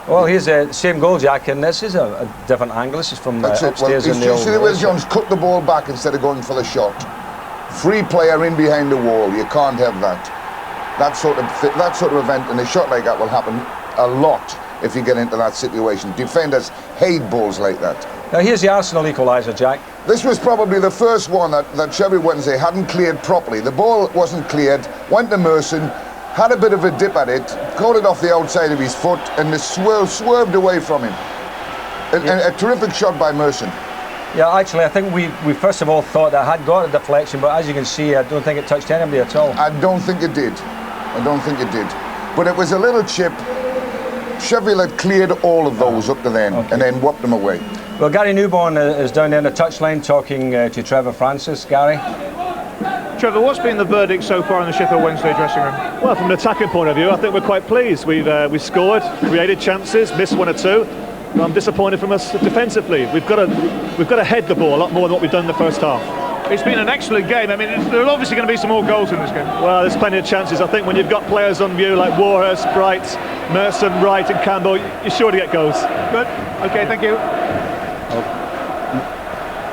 Well, here's the same goal, Jack, and this is a different angle. This is from upstairs in the old. See the way John's cut the ball back instead of going for the shot. Free player in behind the wall. You can't have that. That sort of event, and a shot like that will happen a lot if you get into that situation. Defenders hate balls like that. Now here's the Arsenal equaliser, Jack. This was probably the first one that Sheffield Wednesday hadn't cleared properly. The ball wasn't cleared, went to Merson, had a bit of a dip at it, caught it off the outside of his foot, and the swerved away from him. A terrific shot by Merson. Yeah, actually, I think we first of all thought that had got a deflection, but as you can see, I don't think it touched anybody at all. I don't think it did. I don't think it did. But it was a little chip. Sheffield had cleared all of those up to then, and then whopped them away. Well, Gary Newborn is down there in the touchline talking to Trevor Francis. Gary? Trevor, what's been the verdict so far in the Sheffield Wednesday dressing room? Well, from an attacking point of view, I think we're quite pleased. We scored, created chances, missed one or two. I'm disappointed from us defensively. We've got to head the ball a lot more than what we've done in the first half. It's been an excellent game. I mean, there are obviously going to be some more goals in this game. Well, there's plenty of chances. I think when you've got players on view like Warhurst, Bright, Merson, Wright and Campbell, you're sure to get goals. Good. OK, thank you.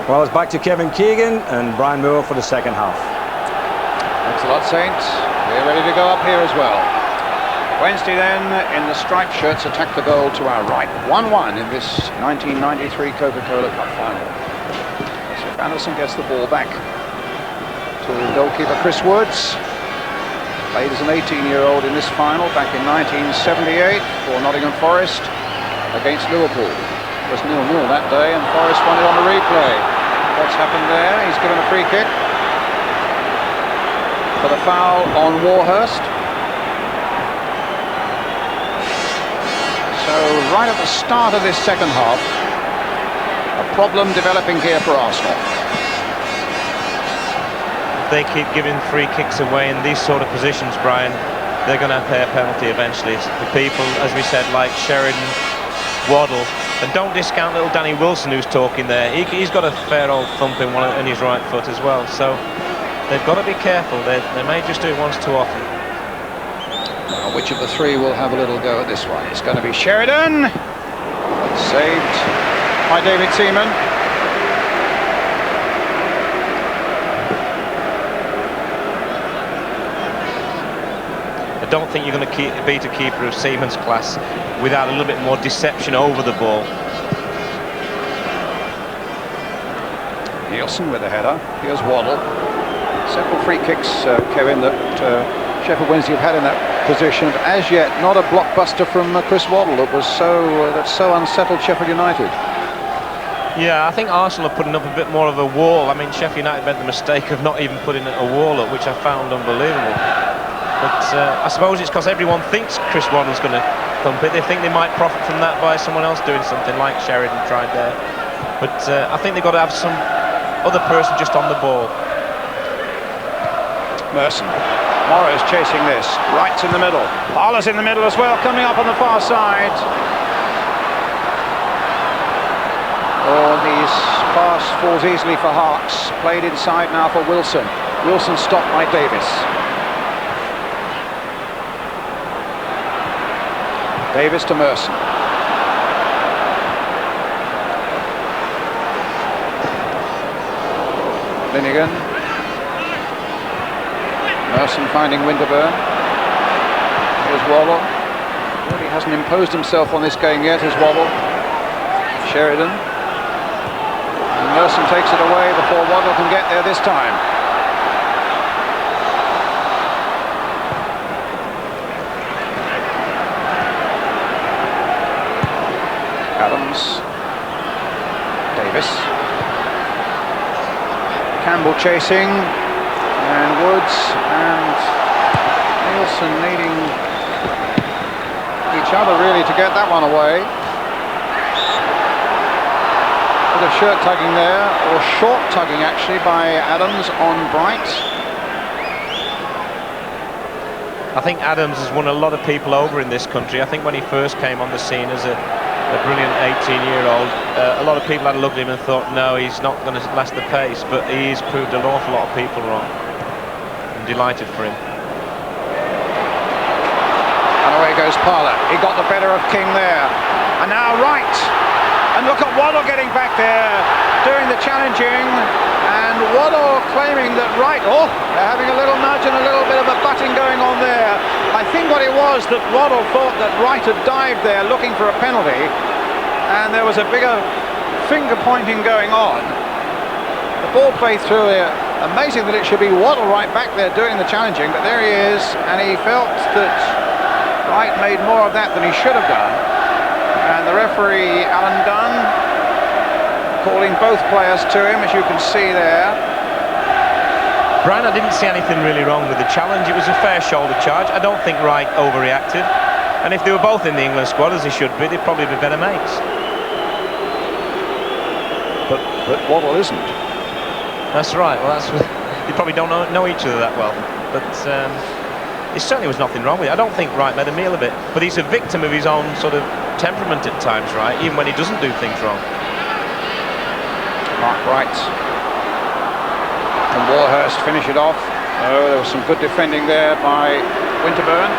Well, it's back to Kevin Keegan and Brian Moore for the second half. Thanks a lot, Saints. We're ready to go up here as well. Wednesday then, in the striped shirts, attack the goal to our right. 1-1 in this 1993 Coca-Cola Cup final. Anderson gets the ball back to goalkeeper Chris Woods. Played as an 18-year-old in this final back in 1978 for Nottingham Forest against Liverpool. was 0-0 that day, and Forrest won it on the replay. What's happened there? He's given a free kick for the foul on Warhurst. So right at the start of this second half, a problem developing here for Arsenal. If they keep giving free kicks away in these sort of positions, Brian, they're going to pay a penalty eventually. The people, as we said, like Sheridan, Waddle, and don't discount little Danny Wilson who's talking there. He's got a fair old thump in his right foot as well, so they've got to be careful. They may just do it once too often. Now, which of the three will have a little go at this one? It's going to be Sheridan. Saved by David Seaman. I don't think you're going to beat a keeper of Seaman's class without a little bit more deception over the ball. Nielsen with a header. Here's Waddle. Several free kicks, Kevin, that Sheffield Wednesday have had in that position. But as yet, not a blockbuster from Chris Waddle. That so unsettled Sheffield United. Yeah, I think Arsenal are putting up a bit more of a wall. I mean, Sheffield United made the mistake of not even putting a wall up, which I found unbelievable. But I suppose it's because everyone thinks Chris Waddle's going to thump it. They think they might profit from that by someone else doing something like Sheridan tried there. But I think they've got to have some other person just on the ball. Merson. Morrow's chasing this. Wright's in the middle. Parler's in the middle as well, coming up on the far side. Oh, these pass falls easily for Harks. Played inside now for Wilson. Wilson stopped by Davis. Davis to Merson. Linnigan. Merson finding Winterburn. Here's Waddle. Really hasn't imposed himself on this game yet, is Waddle. Sheridan. And Merson takes it away before Waddle can get there this time. Adams. Davis. Campbell chasing. And Woods and Nielsen needing each other really to get that one away. Bit of shirt tugging there, or short tugging actually, by Adams on Bright. I think Adams has won a lot of people over in this country. I think when he first came on the scene as a brilliant 18-year-old, a lot of people had a look at him and thought, no, he's not going to last the pace, but he's proved an awful lot of people wrong. I'm delighted for him. And away goes Parler. He got the better of King there. And now Wright. And look at Waddle getting back there, doing the challenging. And Waddle claiming that Wright, they're having a little nudge and a little bit of a butting going on there. I think what it was that Waddle thought that Wright had dived there looking for a penalty. And there was a bigger finger pointing going on. The ball played through here. Amazing that it should be Waddle right back there doing the challenging, but there he is, and he felt that Wright made more of that than he should have done. And the referee, Alan Dunn, calling both players to him, as you can see there. Brian, I didn't see anything really wrong with the challenge. It was a fair shoulder charge. I don't think Wright overreacted. And if they were both in the England squad, as they should be, they'd probably be better mates. But Waddle isn't. That's right. Well, you probably don't know each other that well. But there certainly was nothing wrong with it. I don't think Wright made a meal of it. But he's a victim of his own sort of temperament at times, right? Even when he doesn't do things wrong. Mark Wright. And Warhurst finish it off. Oh, there was some good defending there by Winterburn.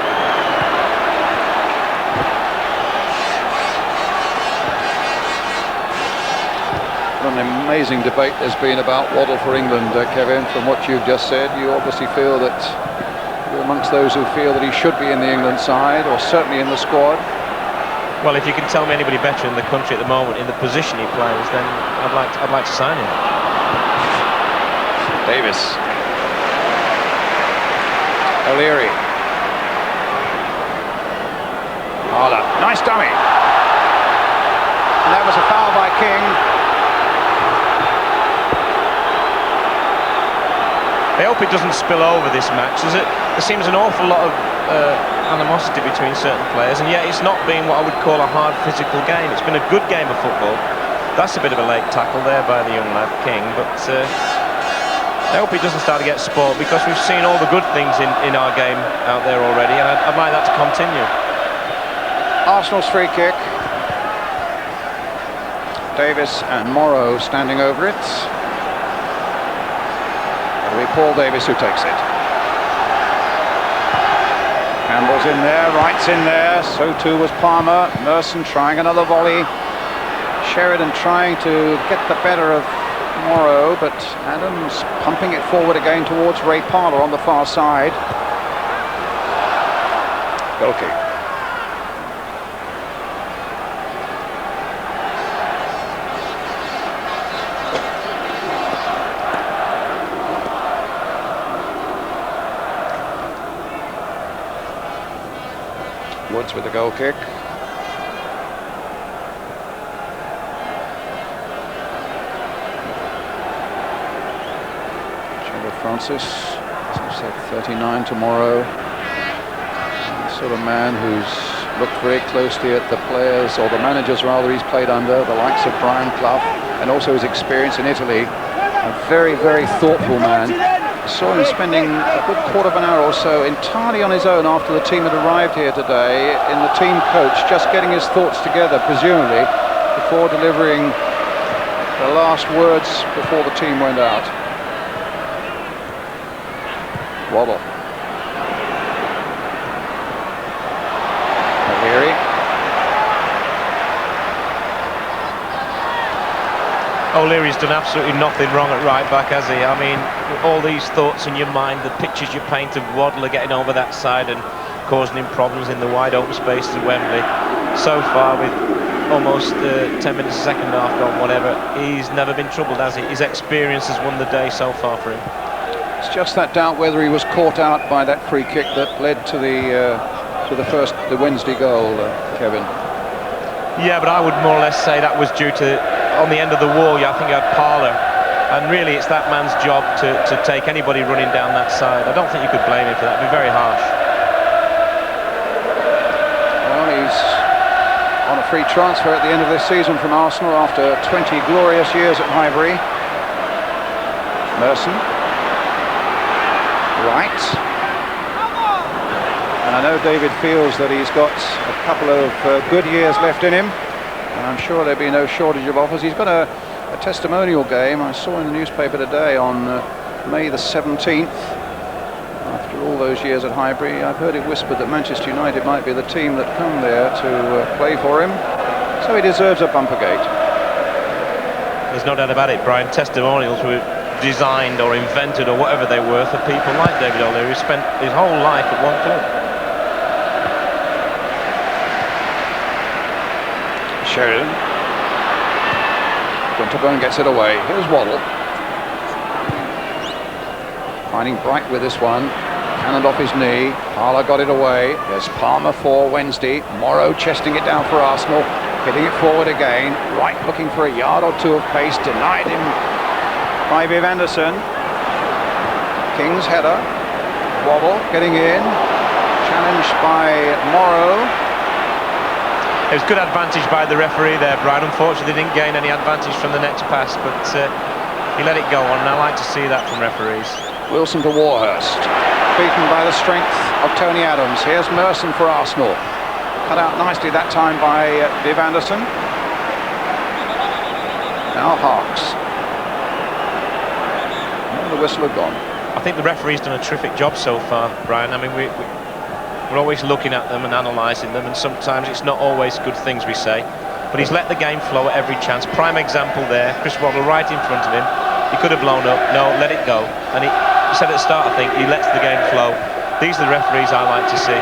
What an amazing debate there's been about Waddle for England, Kevin. From what you've just said, you obviously feel that you're amongst those who feel that he should be in the England side, or certainly in the squad. Well, if you can tell me anybody better in the country at the moment in the position he plays, then I'd like to sign him. Davis. O'Leary. Parler. Nice dummy. there was a foul by King. I hope it doesn't spill over this match. There seems an awful lot of animosity between certain players, and yet it's not been what I would call a hard physical game. It's been a good game of football. That's a bit of a late tackle there by the young lad, King, but I hope he doesn't start to get spoiled, because we've seen all the good things in our game out there already, and I'd like that to continue. Arsenal's free kick. Davis and Morrow standing over it. It'll be Paul Davis who takes it. Campbell's in there, Wright's in there, so too was Palmer. Merson trying another volley. Sheridan trying to get the better of Morrow, but Adams pumping it forward again towards Ray Parlour on the far side. Goal kick. Woods with the goal kick. Francis, as I said, 39 tomorrow. The sort of man who's looked very closely at the players, or the managers rather, he's played under, the likes of Brian Clough, and also his experience in Italy. A very, very thoughtful man. I saw him spending a good quarter of an hour or so entirely on his own after the team had arrived here today, in the team coach, just getting his thoughts together, presumably, before delivering the last words before the team went out. Waddle. O'Leary. O'Leary's done absolutely nothing wrong at right back, has he? I mean, all these thoughts in your mind, the pictures you paint of Waddle getting over that side and causing him problems in the wide open spaces of Wembley. So far, with almost 10 minutes a second half gone, whatever, he's never been troubled, has he? His experience has won the day so far for him. It's just that doubt whether he was caught out by that free kick that led to the Wednesday goal, Kevin. Yeah, but I would more or less say that was due to, on the end of the wall, I think you had Parlour, and really it's that man's job to take anybody running down that side. I don't think you could blame him for that. It'd be very harsh. Well, he's on a free transfer at the end of this season from Arsenal after 20 glorious years at Highbury. Merson. Right. And I know David feels that he's got a couple of good years left in him, and I'm sure there'll be no shortage of offers. He's got a testimonial game, I saw in the newspaper today, on May the 17th. After all those years at Highbury, I've heard it whispered that Manchester United might be the team that come there to play for him, so he deserves a bumper gate. There's no doubt about it, Brian. Testimonials were designed or invented or whatever they were for people like David O'Leary, who spent his whole life at one club. Sheridan. Winterburn gets it away. Here's Waddle. Finding Bright with this one. Cannoned off his knee. Parlour got it away. There's Palmer for Wednesday. Morrow chesting it down for Arsenal. Hitting it forward again. Wright looking for a yard or two of pace. Denied him by Viv Anderson. King's header. Waddle getting in. Challenged by Morrow. It was good advantage by the referee there, Brian. Unfortunately, they didn't gain any advantage from the next pass, but he let it go on, and I like to see that from referees. Wilson to Warhurst. Beaten by the strength of Tony Adams. Here's Merson for Arsenal. Cut out nicely that time by Viv Anderson. Now Harks. And the whistle had gone. I think the referee's done a terrific job so far, Brian. I mean, we're always looking at them and analysing them, and sometimes it's not always good things we say, but he's let the game flow at every chance. Prime example there, Chris Waddle right in front of him. He could have blown up. No, let it go. And he said at the start, I think, he lets the game flow. These are the referees I like to see.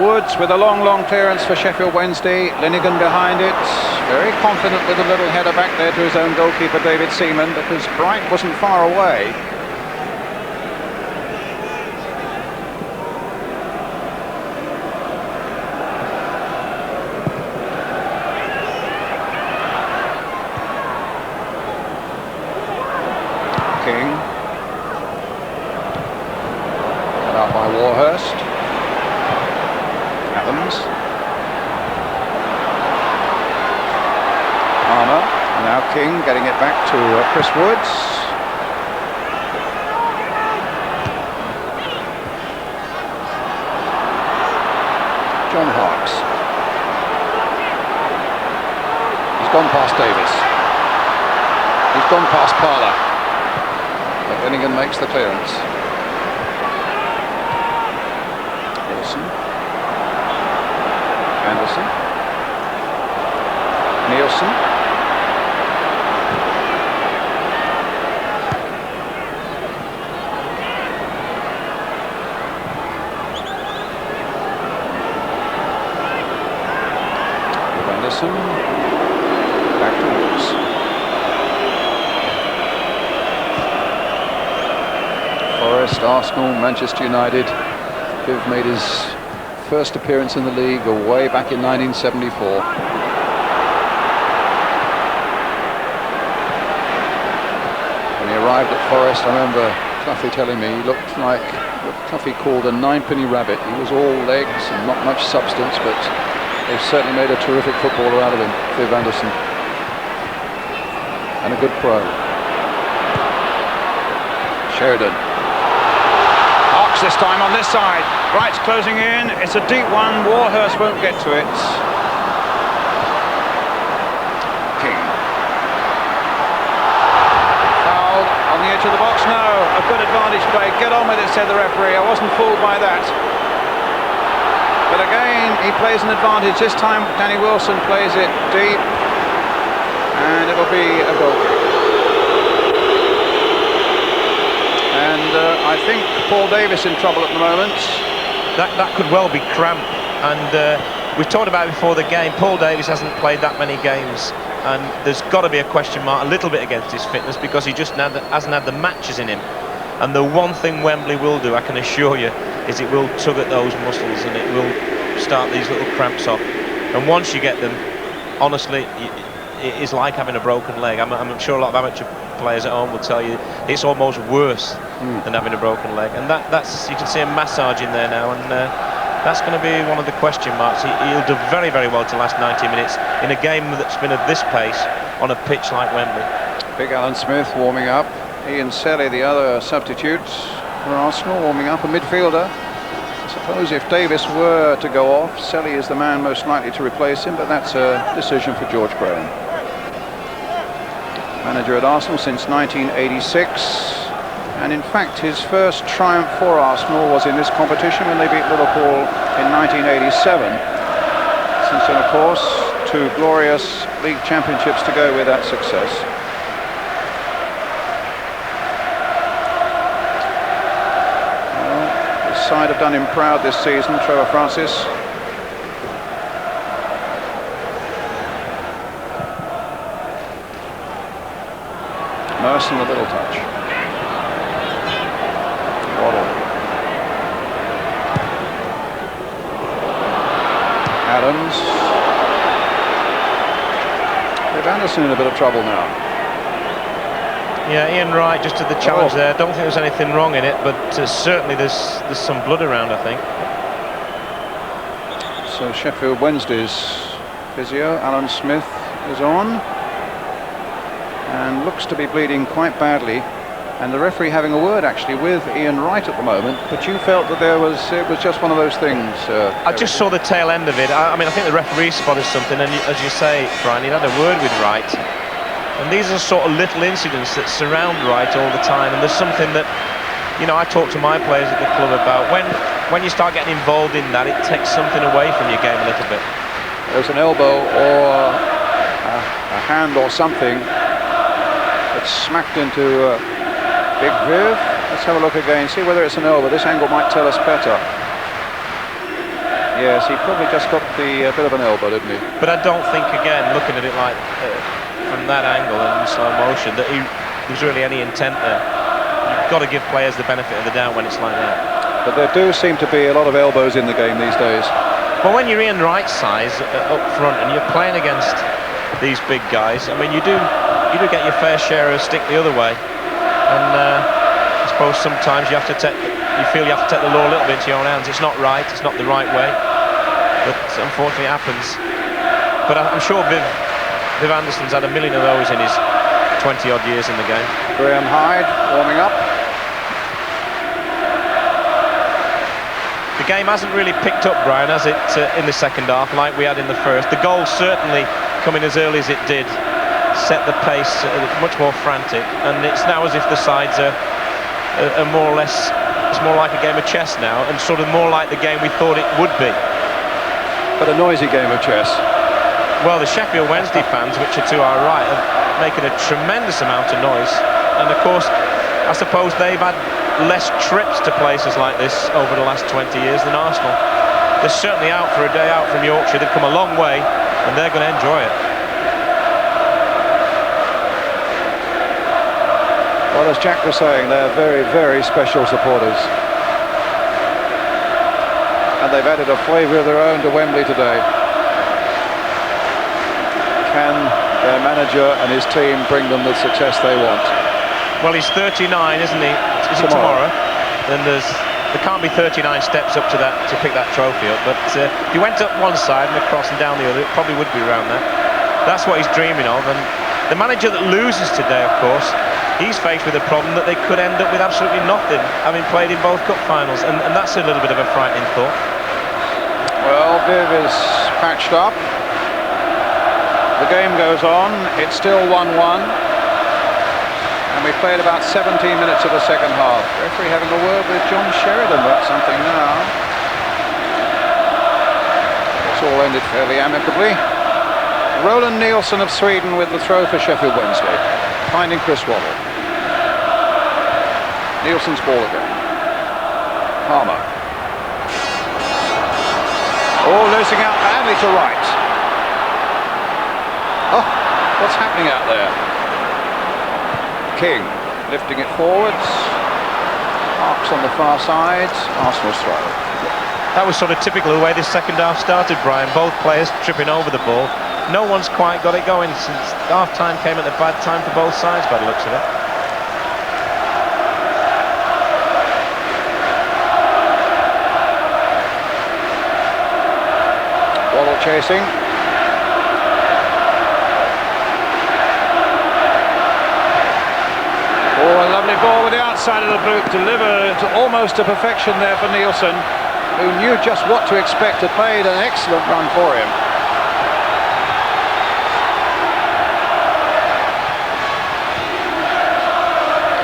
Woods with a long clearance for Sheffield Wednesday. Linnigan behind it. Very confident with a little header back there to his own goalkeeper, David Seaman, because Bright wasn't far away. out by Warhurst. Adams. Armour. And now King getting it back to Chris Woods. John Harks. He's gone past Davis. He's gone past Parler. But Benningham makes the clearance. Wilson. Anderson. Nielsen. Anderson. Back to Woods. Forest, Arsenal, Manchester United. Viv made his first appearance in the league way back in 1974. When he arrived at Forest, I remember Cloughie telling me he looked like what Cloughie called a ninepenny rabbit. He was all legs and not much substance, but they've certainly made a terrific footballer out of him, Viv Anderson. And a good pro. Sheridan. Harks this time on this side. Wright's closing in. It's a deep one. Warhurst won't get to it. King. Foul on the edge of the box. No. A good advantage play. Get on with it, said the referee. I wasn't fooled by that. But again, he plays an advantage. This time, Danny Wilson plays it deep. And it'll be a goal kick. And I think Paul Davis in trouble at the moment. That could well be cramp. And we've talked about it before the game. Paul Davis hasn't played that many games. And there's got to be a question mark a little bit against his fitness because he just hasn't had the matches in him. And the one thing Wembley will do, I can assure you, is it will tug at those muscles and it will start these little cramps off. And once you get them, honestly, it is like having a broken leg. I'm sure a lot of amateur players at home will tell you it's almost worse than having a broken leg. And that's you can see a massage in there now, and that's going to be one of the question marks. He'll do very, very well to last 90 minutes in a game that's been at this pace on a pitch like Wembley. Big Alan Smith warming up. Ian Selly, the other substitute for Arsenal, warming up, a midfielder. I suppose if Davis were to go off, Selly is the man most likely to replace him, but that's a decision for George Graham. Manager at Arsenal since 1986, and in fact his first triumph for Arsenal was in this competition when they beat Liverpool in 1987. Since then, of course, 2 glorious league championships to go with that success. Side have done him proud this season, Trevor Francis. Merson, a little touch. Waddle. Adams. Viv Anderson in a bit of trouble now. Yeah, Ian Wright just did the challenge there. Don't think there's anything wrong in it, but certainly there's some blood around, I think. So Sheffield Wednesday's physio, Alan Smith, is on and looks to be bleeding quite badly. And the referee having a word actually with Ian Wright at the moment. But you felt that it was just one of those things. I just saw the tail end of it. I mean, I think the referee spotted something, and as you say, Brian, he had a word with Wright. And these are sort of little incidents that surround Wright all the time. And there's something that, you know, I talk to my players at the club about. When you start getting involved in that, it takes something away from your game a little bit. There's an elbow or a hand or something that's smacked into Big Viv. Let's have a look again, see whether it's an elbow. This angle might tell us better. Yes, he probably just got the bit of an elbow, didn't he? But I don't think, again, looking at it like from that angle and in slow motion, that there's really any intent there. You've got to give players the benefit of the doubt when it's like that. But there do seem to be a lot of elbows in the game these days. Well, when you're Ian Wright's size up front and you're playing against these big guys, I mean, you do get your fair share of stick the other way. And I suppose sometimes you have to you feel you have to take the law a little bit into your own hands. It's not right, it's not the right way, but unfortunately it happens. But I'm sure Viv Anderson's had a million of those in his 20-odd years in the game. Graham Hyde warming up. The game hasn't really picked up, Brian, has it, in the second half like we had in the first. The goal certainly coming as early as it did set the pace much more frantic, and it's now as if the sides are more or less, it's more like a game of chess now, and sort of more like the game we thought it would be. But a noisy game of chess. Well, the Sheffield Wednesday fans, which are to our right, are making a tremendous amount of noise, and of course I suppose they've had less trips to places like this over the last 20 years than Arsenal. They're certainly out for a day out from Yorkshire. They've come a long way and they're going to enjoy it. Well, as Jack was saying, they're very, very special supporters. And they've added a flavour of their own to Wembley today. Can their manager and his team bring them the success they want? Well, he's 39, isn't he? Is it tomorrow? Then there can't be 39 steps up to that to pick that trophy up. But if he went up one side and across and down the other, it probably would be around that. That's what he's dreaming of. And the manager that loses today, of course, he's faced with a problem that they could end up with absolutely nothing, having played in both cup finals, and that's a little bit of a frightening thought. Well, Viv is patched up. The game goes on. It's still 1-1. And we've played about 17 minutes of the second half. Referee having a word with John Sheridan about something now. It's all ended fairly amicably. Roland Nielsen of Sweden with the throw for Sheffield Wednesday, finding Chris Waddle. Nielsen's ball again. Palmer. Oh, losing out badly to right. Oh, what's happening out there? King lifting it forwards. Marks on the far side. Arsenal's throw. That was sort of typical of the way this second half started, Brian. Both players tripping over the ball. No one's quite got it going since half-time came at a bad time for both sides by the looks of it. Waddle chasing. Oh, a lovely ball with the outside of the boot, delivered almost to perfection there for Nielsen, who knew just what to expect. Had played an excellent run for him.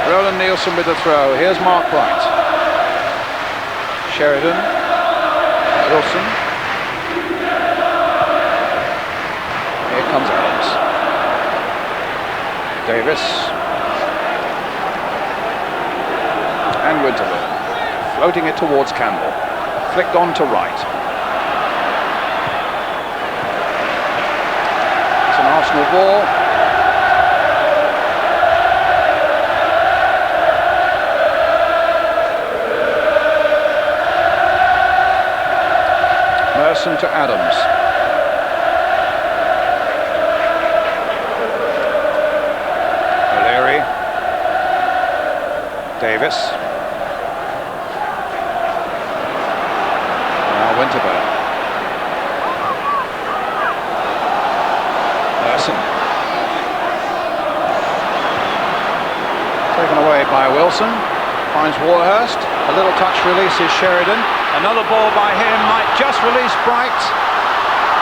Roland Nielsen with the throw. Here's Mark Wright. Sheridan. Wilson. Here comes Adams. Davis. And Winterburn, floating it towards Campbell, flicked on to right. It's an Arsenal ball. Merson to Adams. O'Leary. Davis. Winterburn. Merson. Taken away by Wilson. Finds Warhurst. A little touch releases Sheridan. Another ball by him might just release Bright.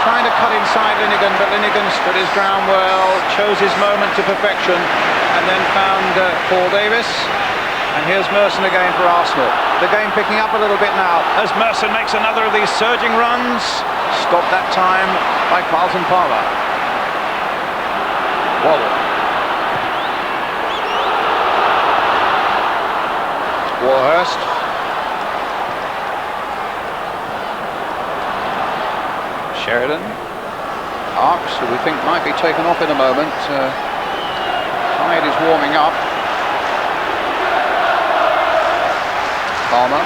Trying to cut inside Linnigan, but Linnigan stood his ground well, chose his moment to perfection, and then found Paul Davis. And here's Merson again for Arsenal. The game picking up a little bit now as Merson makes another of these surging runs. Stopped that time by Carlton Palmer. Waddle. Warhurst. Sheridan. Arks, who we think might be taken off in a moment. Hyde is warming up. Palmer.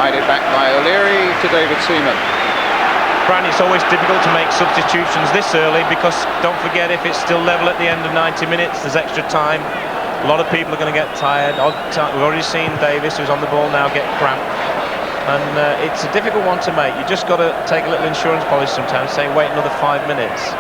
Guided back by O'Leary to David Seaman. Brian, it's always difficult to make substitutions this early because don't forget, if it's still level at the end of 90 minutes, there's extra time. A lot of people are going to get tired. We've already seen Davis, who's on the ball now, get cramped. And it's a difficult one to make. You just got to take a little insurance policy sometimes, saying wait another 5 minutes.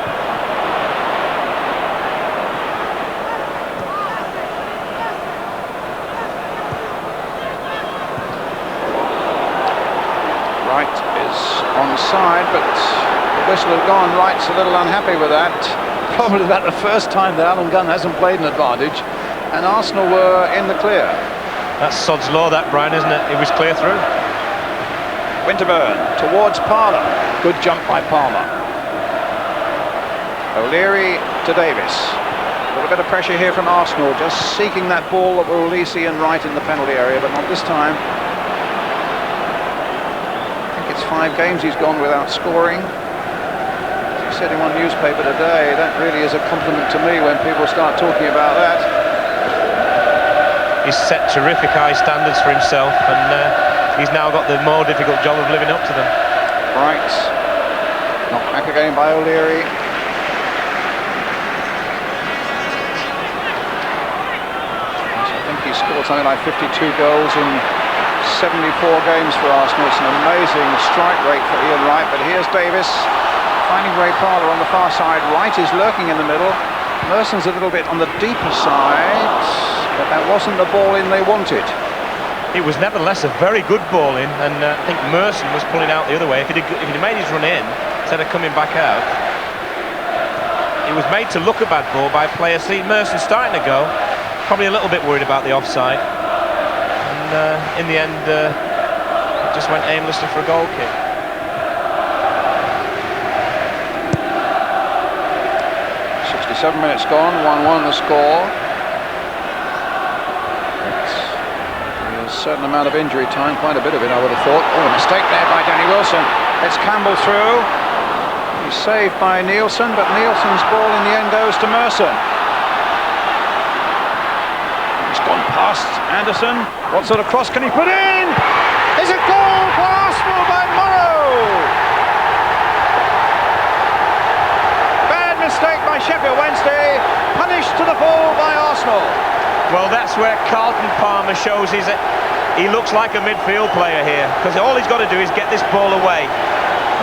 Wright is onside, but the whistle had gone. Wright's a little unhappy with that. Probably about the first time that Alan Gunn hasn't played an advantage, and Arsenal were in the clear. That's sod's law, that, Brian, isn't it? It was clear through. Winterburn towards Parlour. Good jump by Palmer. O'Leary to Davis. A little bit of pressure here from Arsenal, just seeking that ball that will release Ian Wright in the penalty area, but not this time. I think it's 5 games he's gone without scoring. As he said in one newspaper today, that really is a compliment to me when people start talking about that. He's set terrific high standards for himself, and he's now got the more difficult job of living up to them. Right. Knocked back again by O'Leary. I think he scored something like 52 goals in 74 games for Arsenal. It's an amazing strike rate for Ian Wright, but here's Davis finding Ray Parlour on the far side. Wright is lurking in the middle. Merson's a little bit on the deeper side, but that wasn't the ball in they wanted. It was nevertheless a very good ball in, and I think Merson was pulling out the other way. If he'd made his run in instead of coming back out, it was made to look a bad ball by player. See, Merson starting to go, probably a little bit worried about the offside, and in the end, it just went aimlessly for a goal kick. 67 minutes gone, 1-1 the score. Certain amount of injury time, quite a bit of it I would have thought. Oh, a mistake there by Danny Wilson. It's Campbell through. He's saved by Nielsen, but Nielsen's ball in the end goes to Merson. He's gone past Anderson. What sort of cross can he put in? There's a goal for Arsenal by Morrow. Bad mistake by Sheffield Wednesday, punished to the full by Arsenal. Well, that's where Carlton Palmer shows he looks like a midfield player here, because all he's got to do is get this ball away.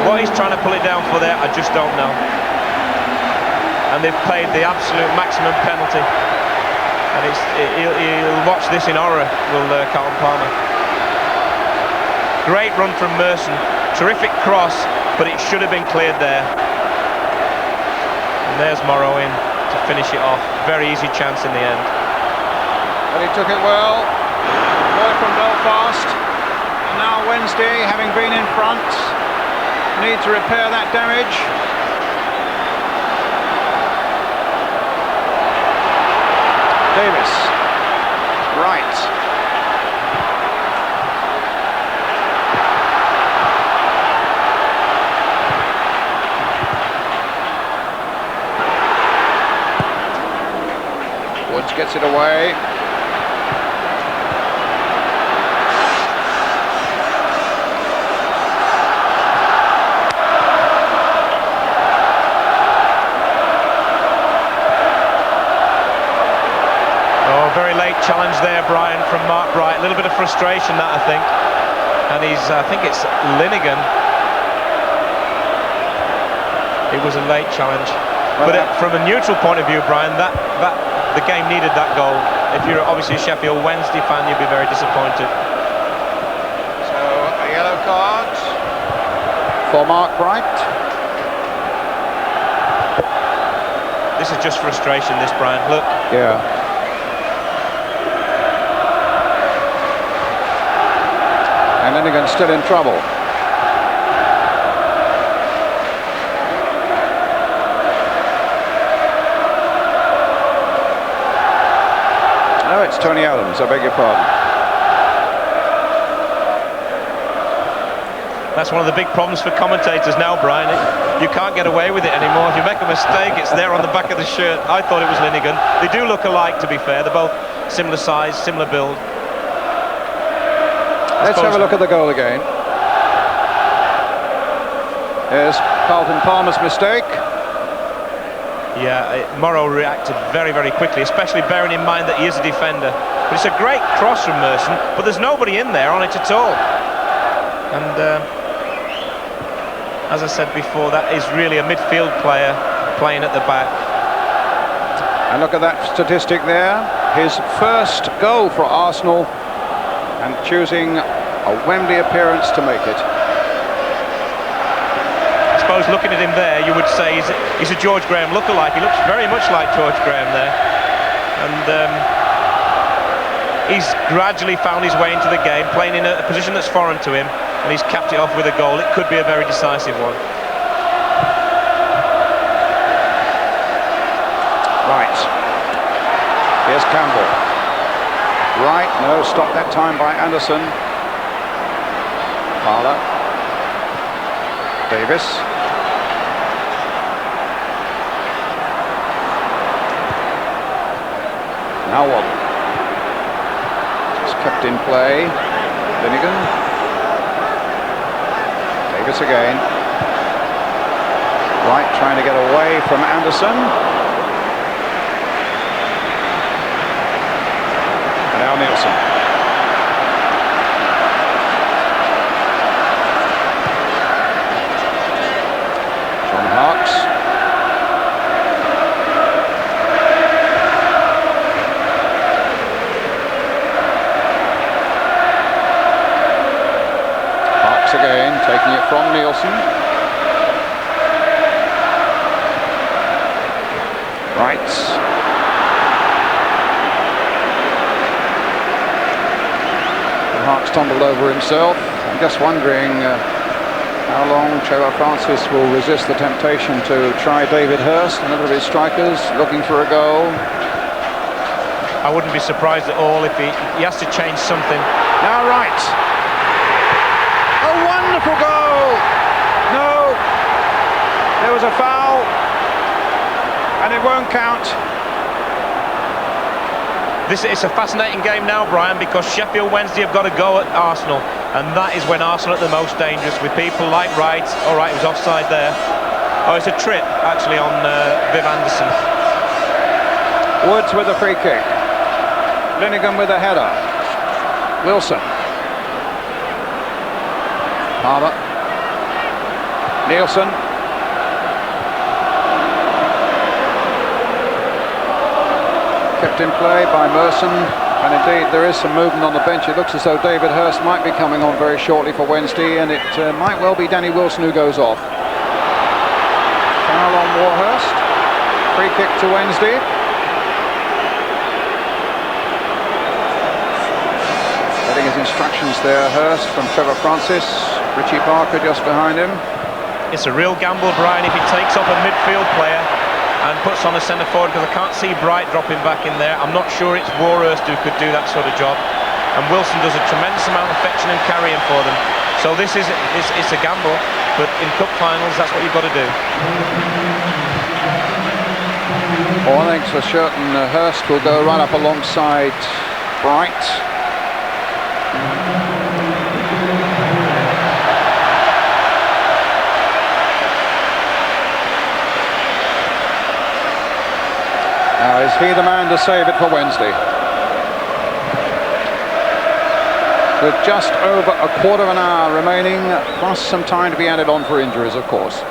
What he's trying to pull it down for there, I just don't know. And they've played the absolute maximum penalty. And he'll watch this in horror, will Carlton Palmer. Great run from Merson, terrific cross, but it should have been cleared there. And there's Morrow in to finish it off. Very easy chance in the end. But he took it well. Boy from Belfast. And now Wednesday, having been in front, need to repair that damage. Davis. Right. Woods gets it away. Very late challenge there, Brian, from Mark Bright. A little bit of frustration, that, I think. And I think it's Linnigan. It was a late challenge. But from a neutral point of view, Brian, the game needed that goal. If you're obviously a Sheffield Wednesday fan, you'd be very disappointed. So, a yellow card for Mark Bright. This is just frustration, this, Brian. Look. Yeah. And Linnigan's still in trouble. No, it's Tony Adams, I beg your pardon. That's one of the big problems for commentators now, Brian. You can't get away with it anymore. If you make a mistake, it's there on the back of the shirt. I thought it was Linnigan. They do look alike, to be fair. They're both similar size, similar build. Let's have a look at the goal again. Here's Carlton Palmer's mistake. Yeah, Morrow reacted very, very quickly, especially bearing in mind that he is a defender. But it's a great cross from Merson, but there's nobody in there on it at all. And as I said before, that is really a midfield player playing at the back. And look at that statistic there. His first goal for Arsenal, and choosing a Wembley appearance to make it. I suppose looking at him there, you would say he's a George Graham lookalike. He looks very much like George Graham there. And he's gradually found his way into the game, playing in a position that's foreign to him, and he's capped it off with a goal. It could be a very decisive one. Right. Here's Campbell. Right, no, stopped that time by Anderson. Fowler. Davis. Now Waddle. It's kept in play. Linnigan. Davis again. Right, trying to get away from Anderson. And now Nielsen. John Harkes. Again, taking it from Nielsen. Right. And Harkes tumbled over himself. I'm just wondering how long Trevor Francis will resist the temptation to try David Hurst, another of his strikers, looking for a goal. I wouldn't be surprised at all if he has to change something. Now, right. A wonderful goal! No, there was a foul, and it won't count. It's a fascinating game now, Brian, because Sheffield Wednesday have got to go at Arsenal, and that is when Arsenal are at the most dangerous, with people like Wright. All right, it was offside there. Oh, it's a trip, actually, on Viv Anderson. Woods with a free kick. Linnigan with a header. Wilson. Palmer. Nielsen. Kept in play by Merson, and indeed there is some movement on the bench. It looks as though David Hurst might be coming on very shortly for Wednesday, and it might well be Danny Wilson who goes off. Foul on Warhurst. Free kick to Wednesday. Getting his instructions there, Hurst, from Trevor Francis. Richie Parker just behind him. It's a real gamble, Brian, if he takes off a midfield player and puts on a centre forward, because I can't see Bright dropping back in there. I'm not sure it's Warhurst who could do that sort of job. And Wilson does a tremendous amount of fetching and carrying for them. So this is it's a gamble, but in cup finals, that's what you've got to do. Well, I think for certain Hurst will go right up alongside Bright. Now, is he the man to save it for Wednesday? With just over a quarter of an hour remaining, plus some time to be added on for injuries, of course.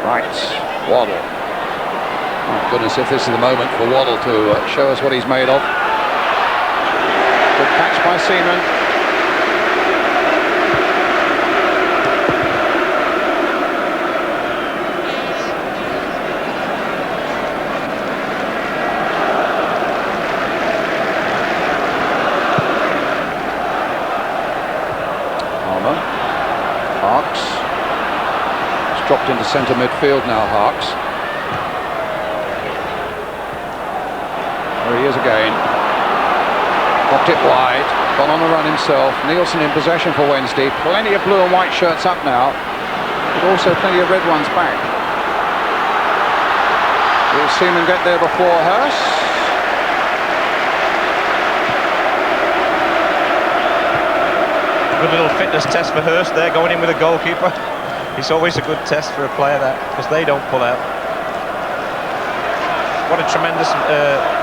Right, Waddle. Oh, goodness, if this is the moment for Waddle to show us what he's made of. Good catch by Seaman. Dropped into centre midfield now, Harkes. There he is again. Popped it wide, gone on a run himself. Nielsen in possession for Wednesday. Plenty of blue and white shirts up now, but also plenty of red ones back. Will Seaman get there before Hurst? Good little fitness test for Hurst there, going in with a goalkeeper. It's always a good test for a player, that, because they don't pull out. What a tremendous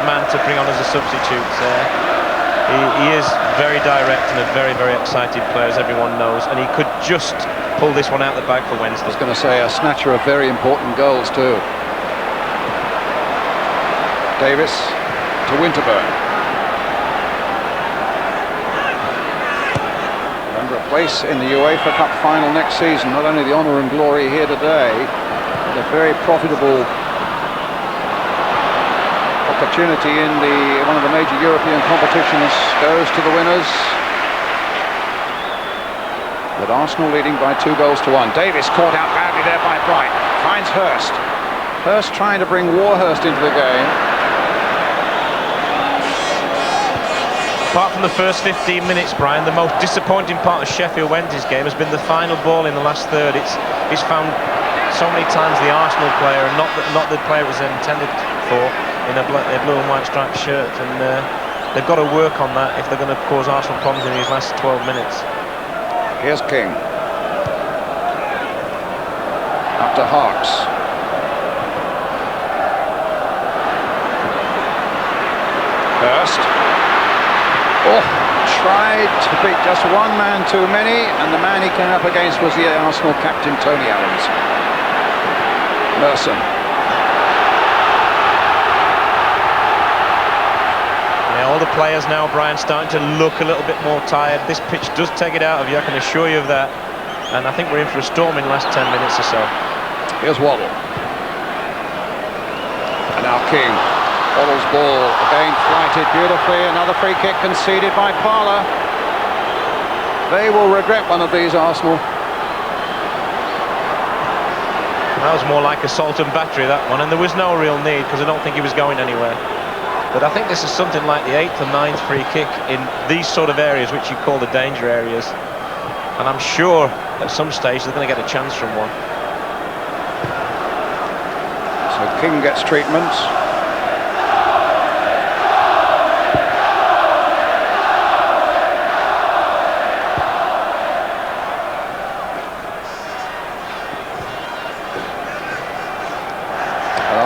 man to bring on as a substitute. He is very direct and a very, very excited player, as everyone knows, and he could just pull this one out the bag for Wednesday. I was going to say, a snatcher of very important goals too. Davis to Winterburn. Remember, a place in the UEFA Cup final next season, not only the honour and glory here today, but a very profitable opportunity in one of the major European competitions goes to the winners. With Arsenal leading by 2-1. Davis caught out badly there by Bright. Finds Hurst. Hurst trying to bring Warhurst into the game. Apart from the first 15 minutes, Brian, the most disappointing part of Sheffield Wednesday's game has been the final ball in the last third. It's found so many times the Arsenal player and not the player it was intended for in a blue and white striped shirt, and they've got to work on that if they're going to cause Arsenal problems in these last 12 minutes. Here's King. Up to Harks. Hurst. Oh, tried to beat just one man too many, and the man he came up against was the Arsenal captain, Tony Adams. Merson. Yeah, all the players now, Brian, starting to look a little bit more tired. This pitch does take it out of you, I can assure you of that. And I think we're in for a storm in the last 10 minutes or so. Here's Waddle. And now King. Waddle's ball again flighted beautifully. Another free kick conceded by Parlour. They will regret one of these, Arsenal. That was more like assault and battery, that one, and there was no real need because I don't think he was going anywhere. But I think this is something like the 8th or 9th free kick in these sort of areas, which you call the danger areas. And I'm sure at some stage they're going to get a chance from one. So King gets treatment.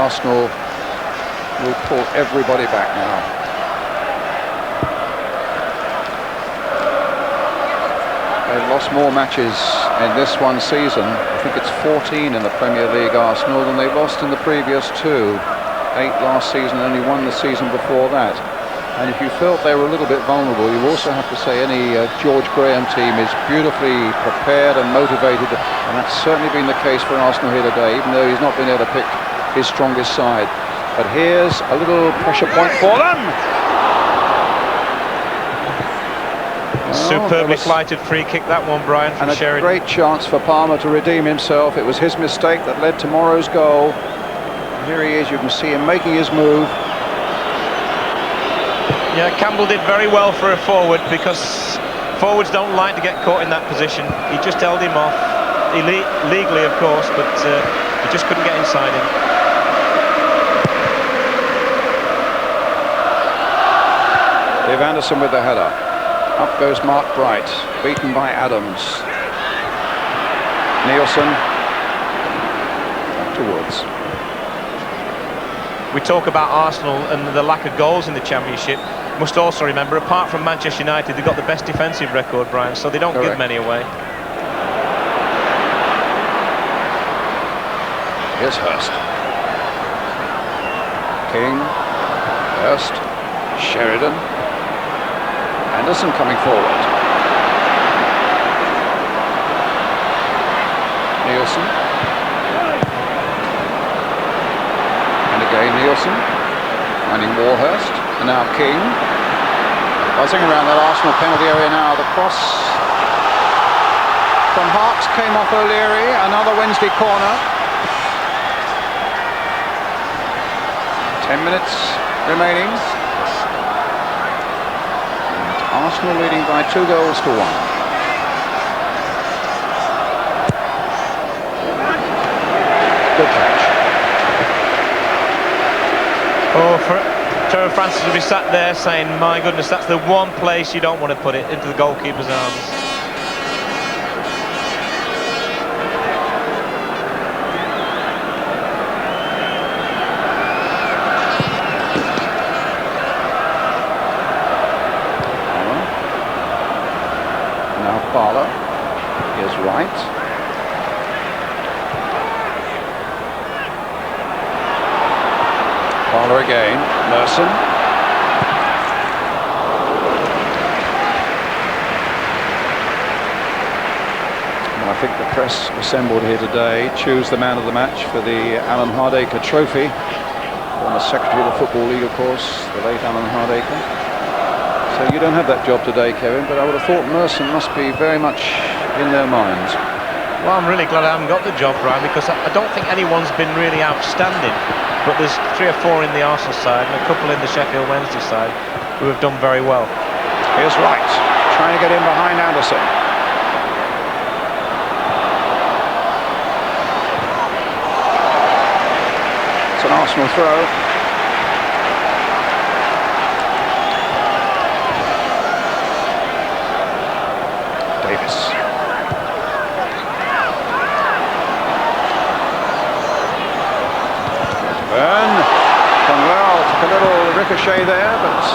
Arsenal will pull everybody back now. They've lost more matches in this one season. I think it's 14 in the Premier League, Arsenal, than they lost in the previous 2. 8 last season, only 1 the season before that. And if you felt they were a little bit vulnerable, you also have to say any George Graham team is beautifully prepared and motivated, and that's certainly been the case for Arsenal here today, even though he's not been able to pick his strongest side. But here's a little pressure point for them. Superbly flighted free kick, that one, Brian, from Sheridan. And a great chance for Palmer to redeem himself. It was his mistake that led tomorrow's goal. Here he is, you can see him making his move. Yeah, Campbell did very well for a forward, because forwards don't like to get caught in that position. He just held him off, legally of course, but he just couldn't get inside him. Dave Anderson with the header. Up goes Mark Bright, beaten by Adams. Nielsen. Back to Woods. We talk about Arsenal and the lack of goals in the Championship. Must also remember, apart from Manchester United, they've got the best defensive record, Brian, so they don't give many away. Here's Hurst. King. Hurst. Sheridan. Anderson coming forward. Nielsen. And again Nielsen. Finding Warhurst. And now King. Buzzing around that Arsenal penalty area now. The cross from Harks came off O'Leary. Another Wednesday corner. 10 minutes remaining. Arsenal leading by 2-1. Good catch. Trevor Francis will be sat there saying, my goodness, that's the one place you don't want to put it, into the goalkeeper's arms. Now Fowler is right. Fowler again, Merson. And I think the press assembled here today choose the man of the match for the Alan Hardacre Trophy. Former Secretary of the Football League, of course, the late Alan Hardacre. So you don't have that job today, Kevin, but I would have thought Merson must be very much in their minds. Well, I'm really glad I haven't got the job, Brian, because I don't think anyone's been really outstanding. But there's 3 or 4 in the Arsenal side and a couple in the Sheffield Wednesday side who have done very well. Here's Wright, trying to get in behind Anderson. It's an Arsenal throw. Davis. Burn. Conwell took a little ricochet there, but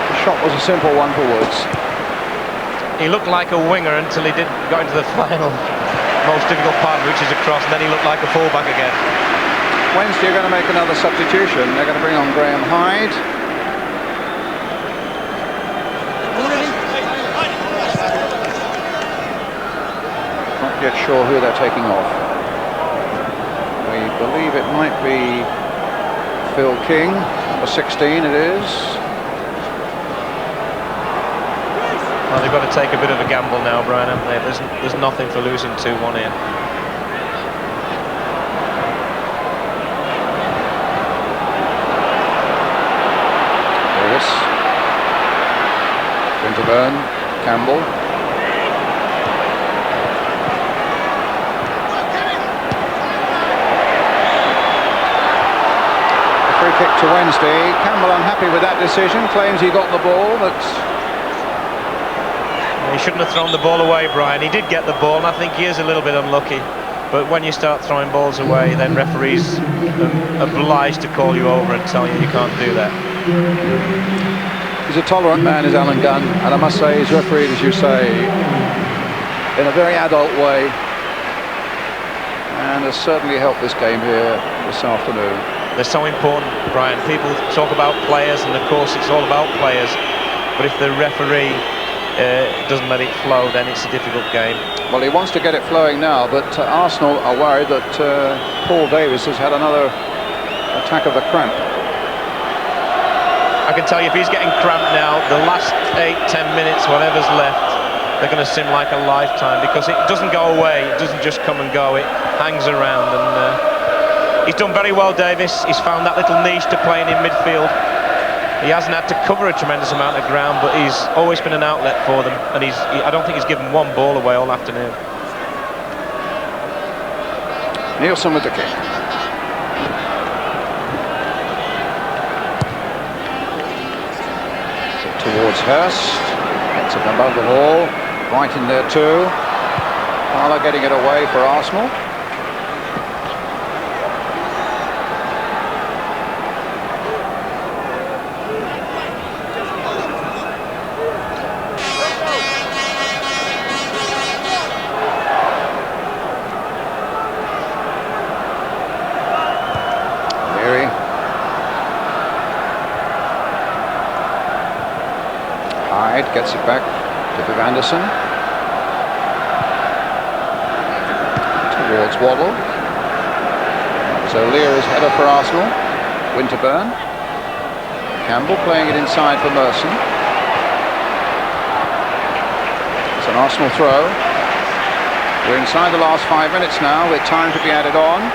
the shot was a simple one for Woods. He looked like a winger until he got into the final, most difficult part, which is a cross, and then he looked like a fullback again. Wednesday are going to make another substitution. They're going to bring on Graham Hyde. Not yet sure who they're taking off. I believe it might be Phil King, number 16 it is. Well, they've got to take a bit of a gamble now, Brian, haven't they? There's nothing for losing 2-1 here. Davis. Winterburn, Campbell. Kick to Wednesday. Campbell unhappy with that decision, claims he got the ball, but he shouldn't have thrown the ball away, Brian. He did get the ball, and I think he is a little bit unlucky. But when you start throwing balls away, then referees are obliged to call you over and tell you can't do that. He's a tolerant man, is Alan Gunn, and I must say he's refereed, as you say, in a very adult way, and has certainly helped this game here this afternoon. They're so important, Brian. People talk about players, and of course it's all about players, but if the referee doesn't let it flow, then it's a difficult game. Well, he wants to get it flowing now, but Arsenal are worried that Paul Davis has had another attack of the cramp. I can tell you, if he's getting cramped now, the last 8-10 minutes, whatever's left, they're going to seem like a lifetime, because it doesn't go away, it doesn't just come and go, it hangs around. And he's done very well, Davis. He's found that little niche to playing in midfield. He hasn't had to cover a tremendous amount of ground, but he's always been an outlet for them, and I don't think he's given one ball away all afternoon. Nielsen with the kick. So towards Hurst. Gets it above the wall. Right in there too. Fowler getting it away for Arsenal. Gets it back to Viv Anderson. Towards Waddle. So Lear's header for Arsenal. Winterburn. Campbell playing it inside for Merson. It's an Arsenal throw. We're inside the last 5 minutes now with time to be added on.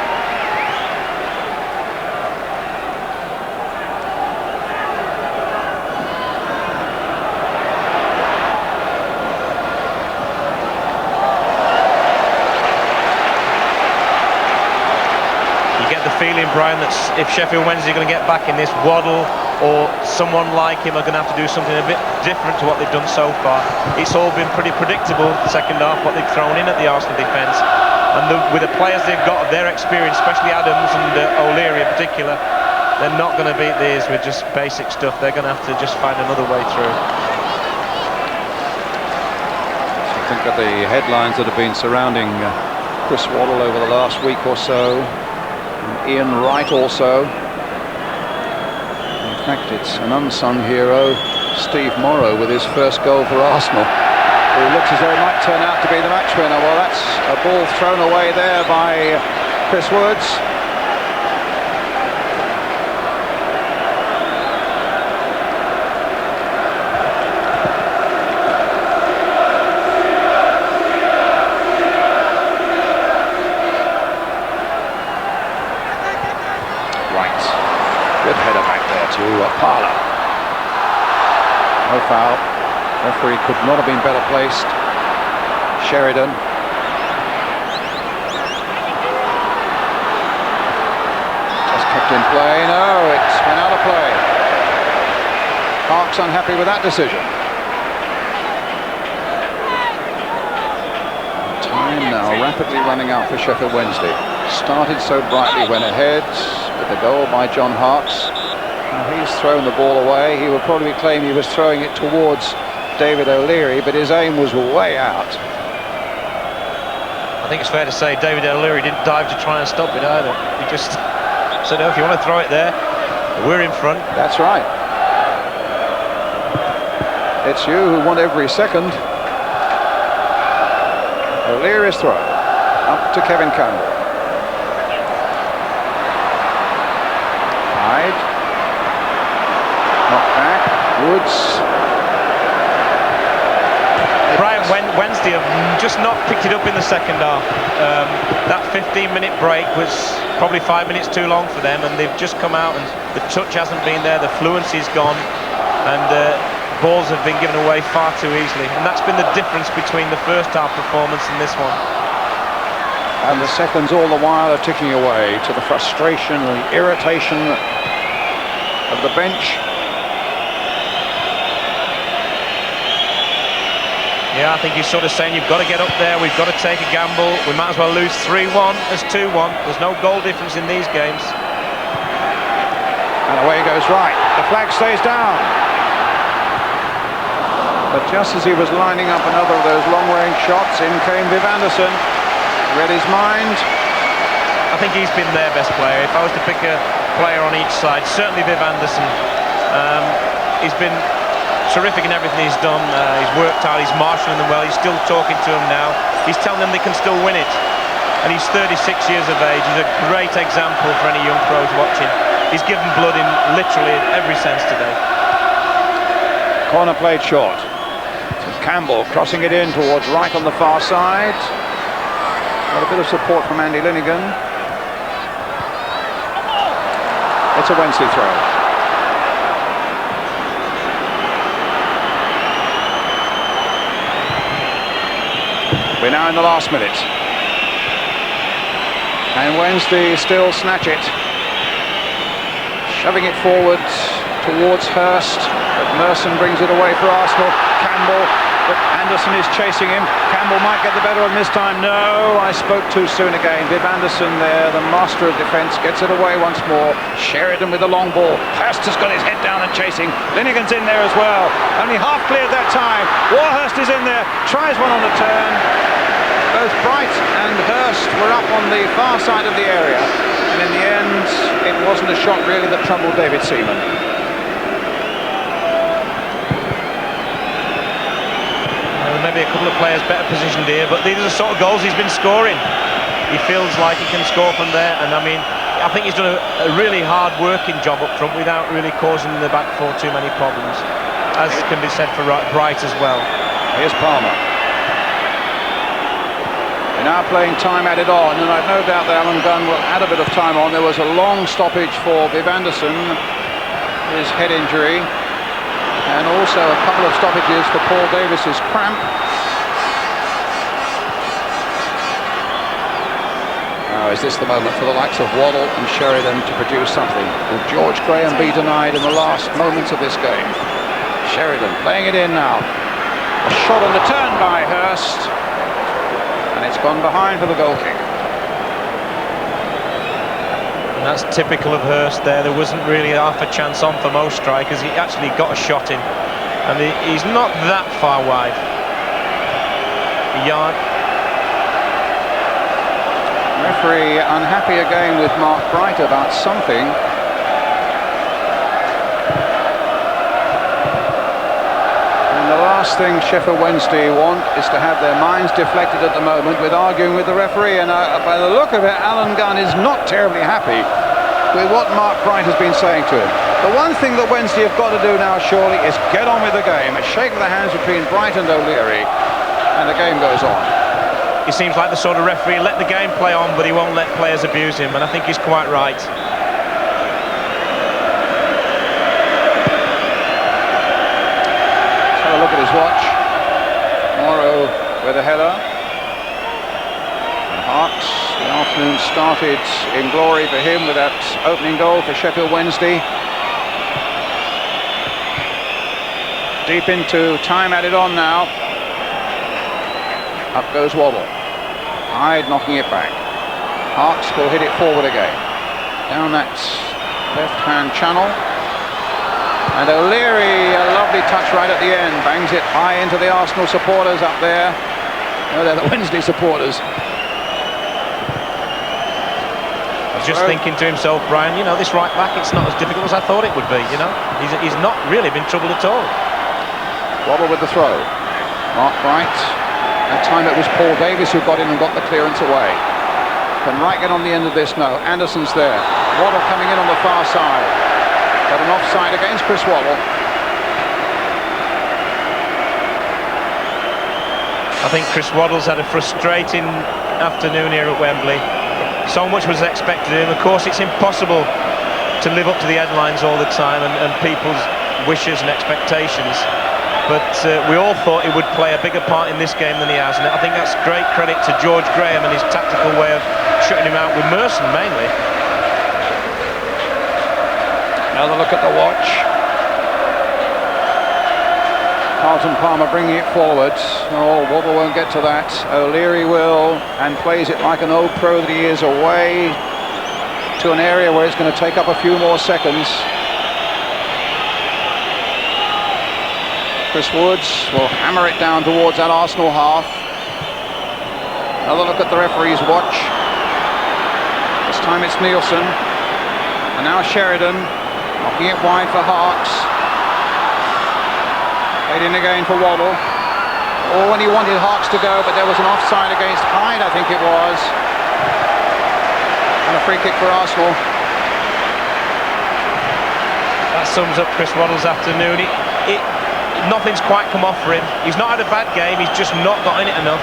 Brian, that if Sheffield Wednesday are going to get back in this, Waddle or someone like him are going to have to do something a bit different to what they've done so far. It's all been pretty predictable the second half, what they've thrown in at the Arsenal defence. And with the players they've got of their experience, especially Adams and O'Leary in particular, they're not going to beat these with just basic stuff. They're going to have to just find another way through. I think that the headlines that have been surrounding Chris Waddle over the last week or so, and Ian Wright also. In fact, it's an unsung hero, Steve Morrow, with his first goal for Arsenal, who looks as though it might turn out to be the match winner. Well, that's a ball thrown away there by Chris Woods. Good header back there to Parlour. No foul. Referee could not have been better placed. Sheridan. Just kept in play. No, it's been out of play. Park's unhappy with that decision. Time now rapidly running out for Sheffield Wednesday. Started so brightly, went ahead with the goal by John Harkes. Now he's thrown the ball away. He would probably claim he was throwing it towards David O'Leary, but his aim was way out. I think it's fair to say David O'Leary didn't dive to try and stop it either. He just said, oh, if you want to throw it there, we're in front. That's right. It's you who want every second. O'Leary's throw up to Kevin Campbell. Hyde. Knocked back. Woods. Brian, Wednesday have just not picked it up in the second half. That 15-minute break was probably 5 minutes too long for them, and they've just come out and the touch hasn't been there, the fluency's gone, and balls have been given away far too easily. And that's been the difference between the first half performance and this one. And the seconds all the while are ticking away, to the frustration and the irritation of the bench. Yeah, I think he's sort of saying you've got to get up there, we've got to take a gamble, we might as well lose 3-1 as 2-1. There's no goal difference in these games. And away goes Wright. The flag stays down. But just as he was lining up another of those long-range shots, in came Viv Anderson. Read his mind. I think he's been their best player. If I was to pick a player on each side, certainly Viv Anderson. He's been terrific in everything he's done. He's worked hard, he's marshalling them well, he's still talking to them now. He's telling them they can still win it. And he's 36 years of age. He's a great example for any young pros watching. He's given blood in literally every sense today. Corner played short. Campbell crossing it in towards Wright on the far side. Got a bit of support from Andy Linnigan. It's a Wednesday throw. We're now in the last minute. And Wednesday still snatch it. Shoving it forward towards Hurst. But Merson brings it away for Arsenal. Campbell, but Anderson is chasing him. Campbell might get the better of him this time. No, I spoke too soon again. Viv Anderson there, the master of defence, gets it away once more. Sheridan with the long ball. Hurst has got his head down and chasing. Linnigan's in there as well. Only half cleared that time. Warhurst is in there, tries one on the turn. Both Bright and Hurst were up on the far side of the area. And in the end, it wasn't a shot really that troubled David Seaman. Maybe a couple of players better positioned here, but these are the sort of goals he's been scoring. He feels like he can score from there, and I mean, I think he's done a really hard working job up front without really causing the back four too many problems, as can be said for Bright as well. Here's Palmer. They're now playing time added on, and I've no doubt that Alan Gunn will add a bit of time on. There was a long stoppage for Viv Anderson, his head injury. And also a couple of stoppages for Paul Davis's cramp. Now, is this the moment for the likes of Waddle and Sheridan to produce something? Will George Graham be denied in the last moments of this game? Sheridan playing it in now. A shot on the turn by Hurst, and it's gone behind for the goal kick. And that's typical of Hurst there. There wasn't really half a chance on for most strikers. He actually got a shot in, and he's not that far wide. A yard. Referee unhappy again with Mark Bright about something. And the last thing Sheffield Wednesday want is to have their minds deflected at the moment with arguing with the referee. And by the look of it, Alan Gunn is not terribly happy with what Mark Bright has been saying to him. The one thing that Wednesday have got to do now, surely, is get on with the game. A shake of the hands between Bright and O'Leary, and the game goes on. He seems like the sort of referee, let the game play on, but he won't let players abuse him, and I think he's quite right. Let's have a look at his watch. Morrow with a header. And Harks, the afternoon started in glory for him with that opening goal for Sheffield Wednesday. Deep into time added on now. Up goes Waddle. Hyde knocking it back. Harks will hit it forward again. Down that left-hand channel. And O'Leary, a lovely touch right at the end. Bangs it high into the Arsenal supporters up there. No, they're the Wednesday supporters. I was just thinking to himself, Brian, you know, this right back, it's not as difficult as I thought it would be, you know. He's not really been troubled at all. Waddle with the throw. Mark Bright. That time it was Paul Davis who got in and got the clearance away. Can Wright get on the end of this? No. Anderson's there. Waddle coming in on the far side. Got an offside against Chris Waddle. I think Chris Waddle's had a frustrating afternoon here at Wembley. So much was expected of him. Of course, it's impossible to live up to the headlines all the time and people's wishes and expectations. But we all thought he would play a bigger part in this game than he has, and I think that's great credit to George Graham and his tactical way of shutting him out with Merson mainly. Another look at the watch. Carlton Palmer bringing it forward. Oh, Waddle won't get to that. O'Leary will, and plays it like an old pro that he is, away to an area where it's going to take up a few more seconds. Chris Woods will hammer it down towards that Arsenal half. Another look at the referee's watch. This time it's Nielsen. And now Sheridan, knocking it wide for Harks. Played in again for Waddle. Oh, when he wanted Harks to go, but there was an offside against Hyde, I think it was. And a free kick for Arsenal. That sums up Chris Waddle's afternoon. Nothing's quite come off for him. He's not had a bad game, he's just not got in it enough.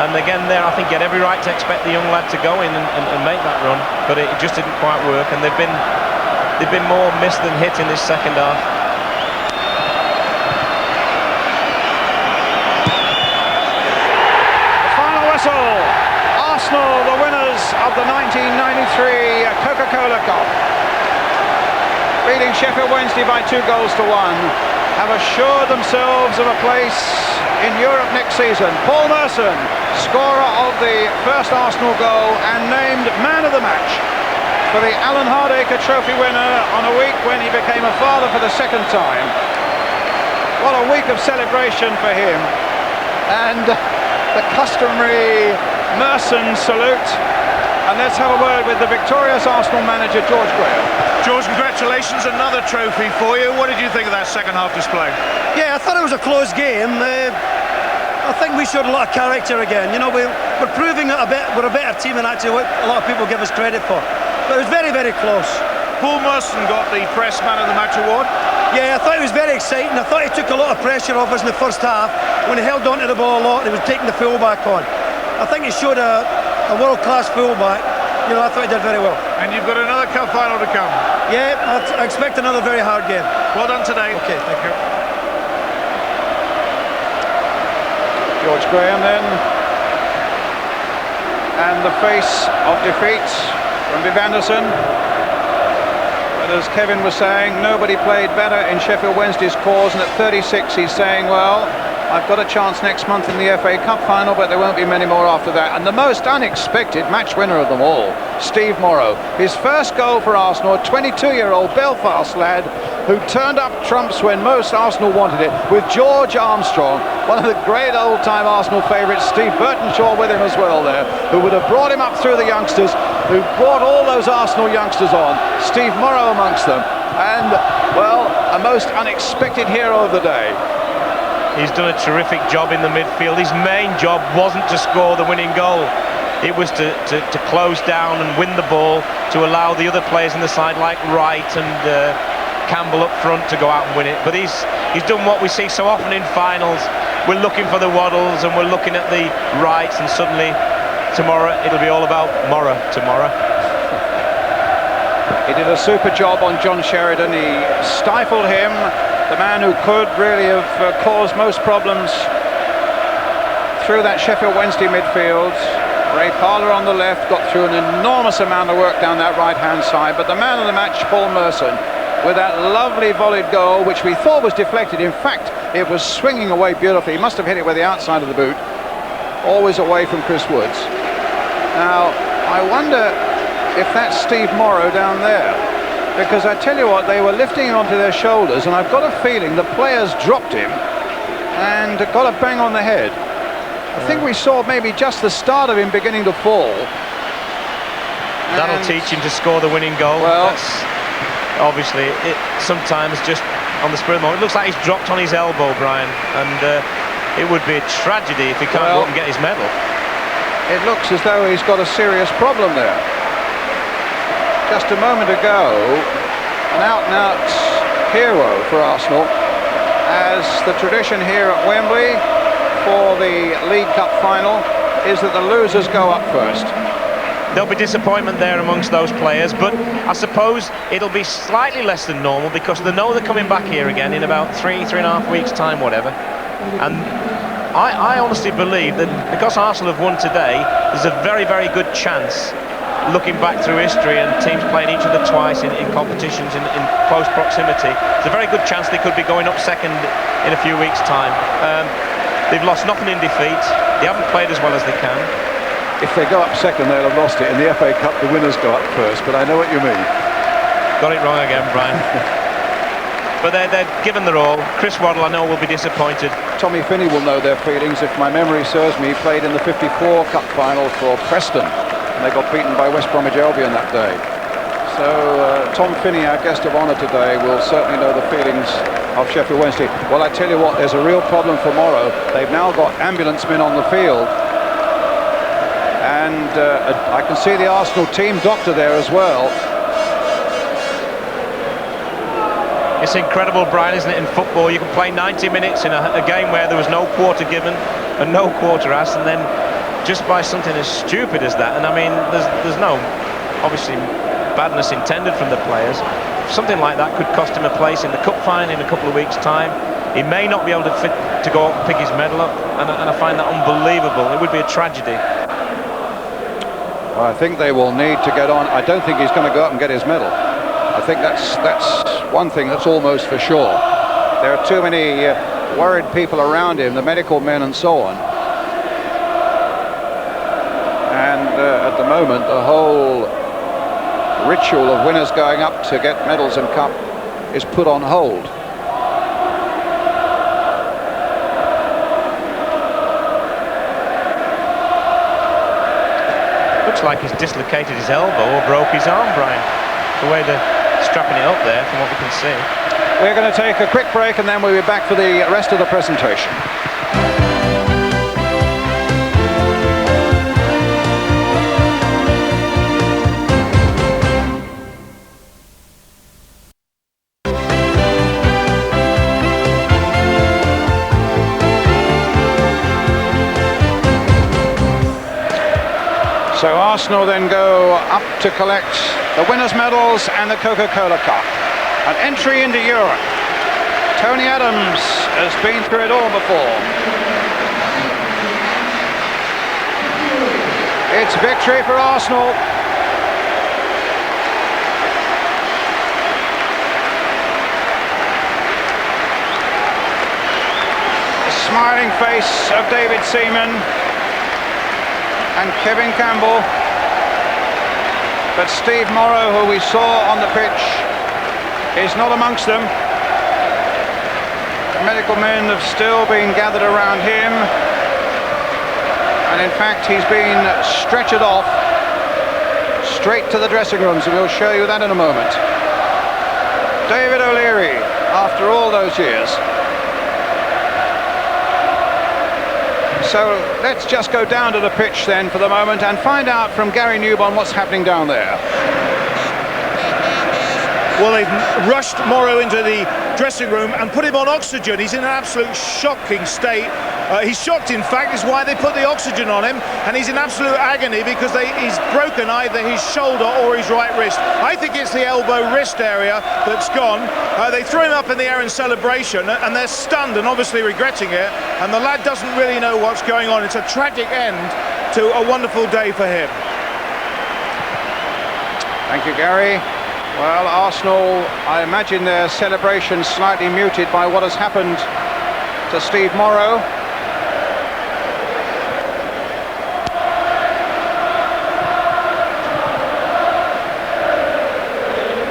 And again there, I think he had every right to expect the young lad to go in and make that run, but it just didn't quite work, and they've been more missed than hit in this second half. The final whistle. Arsenal, the winners of the 1993 Coca-Cola Cup, beating Sheffield Wednesday by 2 goals to 1. Have assured themselves of a place in Europe next season. Paul Merson, scorer of the first Arsenal goal and named man of the match for the Alan Hardacre Trophy winner on a week when he became a father for the second time. What a week of celebration for him. And the customary Merson salute. And let's have a word with the victorious Arsenal manager, George Graham. George, congratulations, another trophy for you. What did you think of that second half display? Yeah, I thought it was a close game. I think we showed a lot of character again. You know, we're proving that we're a better team than actually what a lot of people give us credit for. But it was very, very close. Paul Merson got the Press Man of the Match award. Yeah, I thought it was very exciting. I thought he took a lot of pressure off us in the first half when he held onto the ball a lot and he was taking the full-back on. I think he showed a world-class full-back. You know, I thought he did very well. And you've got another cup final to come. Yeah, I expect another very hard game. Well done today. Okay, thank you. George Graham then. and the face of defeat from Viv Anderson. But as Kevin was saying, nobody played better in Sheffield Wednesday's cause, and at 36 he's saying, well, I've got a chance next month in the FA Cup final, but there won't be many more after that. And the most unexpected match winner of them all, Steve Morrow. His first goal for Arsenal, a 22-year-old Belfast lad who turned up trumps when most Arsenal wanted it, with George Armstrong, one of the great old-time Arsenal favourites, Steve Burtonshaw with him as well there, who would have brought him up through the youngsters, who brought all those Arsenal youngsters on, Steve Morrow amongst them, and, well, a most unexpected hero of the day. He's done a terrific job in the midfield. His main job wasn't to score the winning goal. It was to close down and win the ball, to allow the other players in the side like Wright and Campbell up front to go out and win it. But he's done what we see so often in finals. We're looking for the Waddles and we're looking at the Wrights, and suddenly tomorrow it'll be all about Morrow tomorrow. He did a super job on John Sheridan. He stifled him, the man who could really have caused most problems through that Sheffield Wednesday midfield. Ray Parlour on the left got through an enormous amount of work down that right-hand side, but the man of the match, Paul Merson, with that lovely volleyed goal, which we thought was deflected. In fact, it was swinging away beautifully. He must have hit it with the outside of the boot, always away from Chris Woods. Now, I wonder if that's Steve Morrow down there, because I tell you what, they were lifting him onto their shoulders, and I've got a feeling the players dropped him and got a bang on the head. I think we saw maybe just the start of him beginning to fall. That'll teach him to score the winning goal. Well, that's obviously it. Sometimes just on the spur of the moment, it looks like he's dropped on his elbow, Brian, and it would be a tragedy if he can't go up and get his medal. It looks as though he's got a serious problem there. Just a moment ago, an out-and-out hero for Arsenal, as the tradition here at Wembley for the League Cup final is that the losers go up first. There'll be disappointment there amongst those players, but I suppose it'll be slightly less than normal because they know they're coming back here again in about 3.5 weeks' time, whatever. And I honestly believe that because Arsenal have won today, there's a very, very good chance, looking back through history and teams playing each other twice in competitions in close proximity, there's a very good chance they could be going up second in a few weeks' time. They've lost nothing in defeat. They haven't played as well as they can. If they go up second, they'll have lost it. In the FA Cup, the winners go up first, but I know what you mean. Got it wrong again, Brian. But they're given their all. Chris Waddle, I know, will be disappointed. Tommy Finney will know their feelings. If my memory serves me, he played in the '54 Cup final for Preston, and they got beaten by West Bromwich Albion that day. So Tom Finney, our guest of honour today, will certainly know the feelings of Sheffield Wednesday. Well, I tell you what, there's a real problem for Morrow. They've now got ambulance men on the field, and I can see the Arsenal team doctor there as well. It's incredible, Brian, isn't it, in football? You can play 90 minutes in a game where there was no quarter given and no quarter asked, and then just by something as stupid as that, and I mean, there's no, obviously, badness intended from the players. Something like that could cost him a place in the cup final in a couple of weeks' time. He may not be able to go up and pick his medal up, and I find that unbelievable. It would be a tragedy. Well, I think they will need to get on. I don't think he's going to go up and get his medal. I think that's one thing that's almost for sure. There are too many worried people around him, the medical men and so on. And at the moment, the whole ritual of winners going up to get medals and cup is put on hold. Looks like he's dislocated his elbow or broke his arm, Brian. The way they're strapping it up there, from what we can see. We're going to take a quick break and then we'll be back for the rest of the presentation. So Arsenal then go up to collect the winners' medals and the Coca-Cola Cup. An entry into Europe. Tony Adams has been through it all before. It's victory for Arsenal. The smiling face of David Seaman and Kevin Campbell. But Steve Morrow, who we saw on the pitch, is not amongst them. The medical men have still been gathered around him. And in fact, he's been stretchered off straight to the dressing rooms, and we'll show you that in a moment. David O'Leary, after all those years. So let's just go down to the pitch then for the moment and find out from Gary Newbon what's happening down there. Well, they've rushed Morrow into the dressing room and put him on oxygen. He's in an absolute shocking state. He's shocked, in fact, is why they put the oxygen on him, and he's in absolute agony because he's broken either his shoulder or his right wrist. I think it's the elbow wrist area that's gone. They threw him up in the air in celebration, and they're stunned and obviously regretting it, and the lad doesn't really know what's going on. It's a tragic end to a wonderful day for him. Thank you, Gary. Well, Arsenal, I imagine their celebration slightly muted by what has happened to Steve Morrow.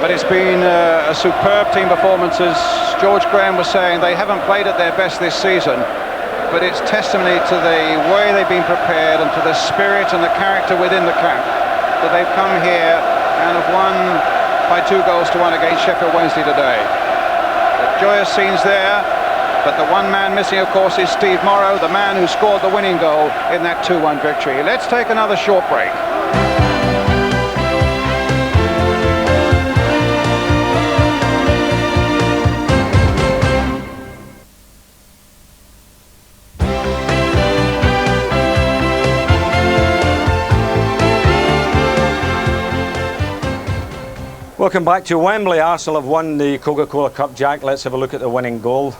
But it's been a superb team performance. As George Graham was saying, they haven't played at their best this season, but it's testimony to the way they've been prepared and to the spirit and the character within the camp that they've come here and have won by 2-1 against Sheffield Wednesday today. The joyous scenes there, but the one man missing, of course, is Steve Morrow, the man who scored the winning goal in that 2-1 victory. Let's take another short break. Welcome back to Wembley. Arsenal have won the Coca-Cola Cup, Jack. Let's have a look at the winning goal.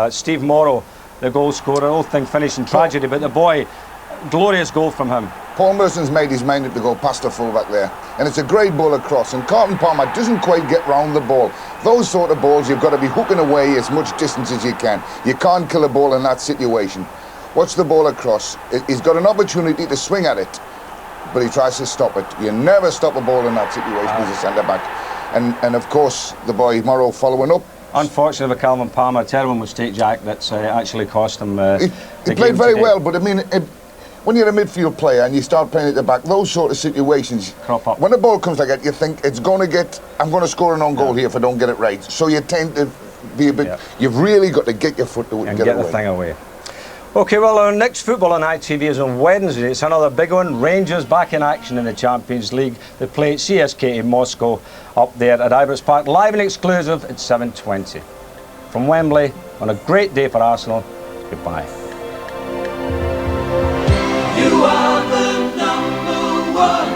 Steve Morrow, the goal scorer. Whole thing finished in tragedy, but the boy, glorious goal from him. Paul Merson's made his mind up to go past the full-back there, and it's a great ball across, and Carlton Palmer doesn't quite get round the ball. Those sort of balls, you've got to be hooking away as much distance as you can. You can't kill a ball in that situation. Watch the ball across. He's got an opportunity to swing at it, but he tries to stop it. You never stop a ball in that situation as a centre-back. And of course, the boy Morrow following up. Unfortunately for Calvin Palmer, a terrible mistake, Jack, that's actually cost him he played very well, but I mean, when you're a midfield player and you start playing at the back, those sort of situations crop up. When the ball comes like that, you think it's going to get, I'm going to score an own goal here if I don't get it right. So you tend to be a bit, you've really got to get your foot to it and get the thing away. Okay, well, our next football on ITV is on Wednesday. It's another big one. Rangers back in action in the Champions League. They play CSKA in Moscow up there at Ibrox Park, live and exclusive at 7:20. From Wembley, on a great day for Arsenal, goodbye. You are the number one.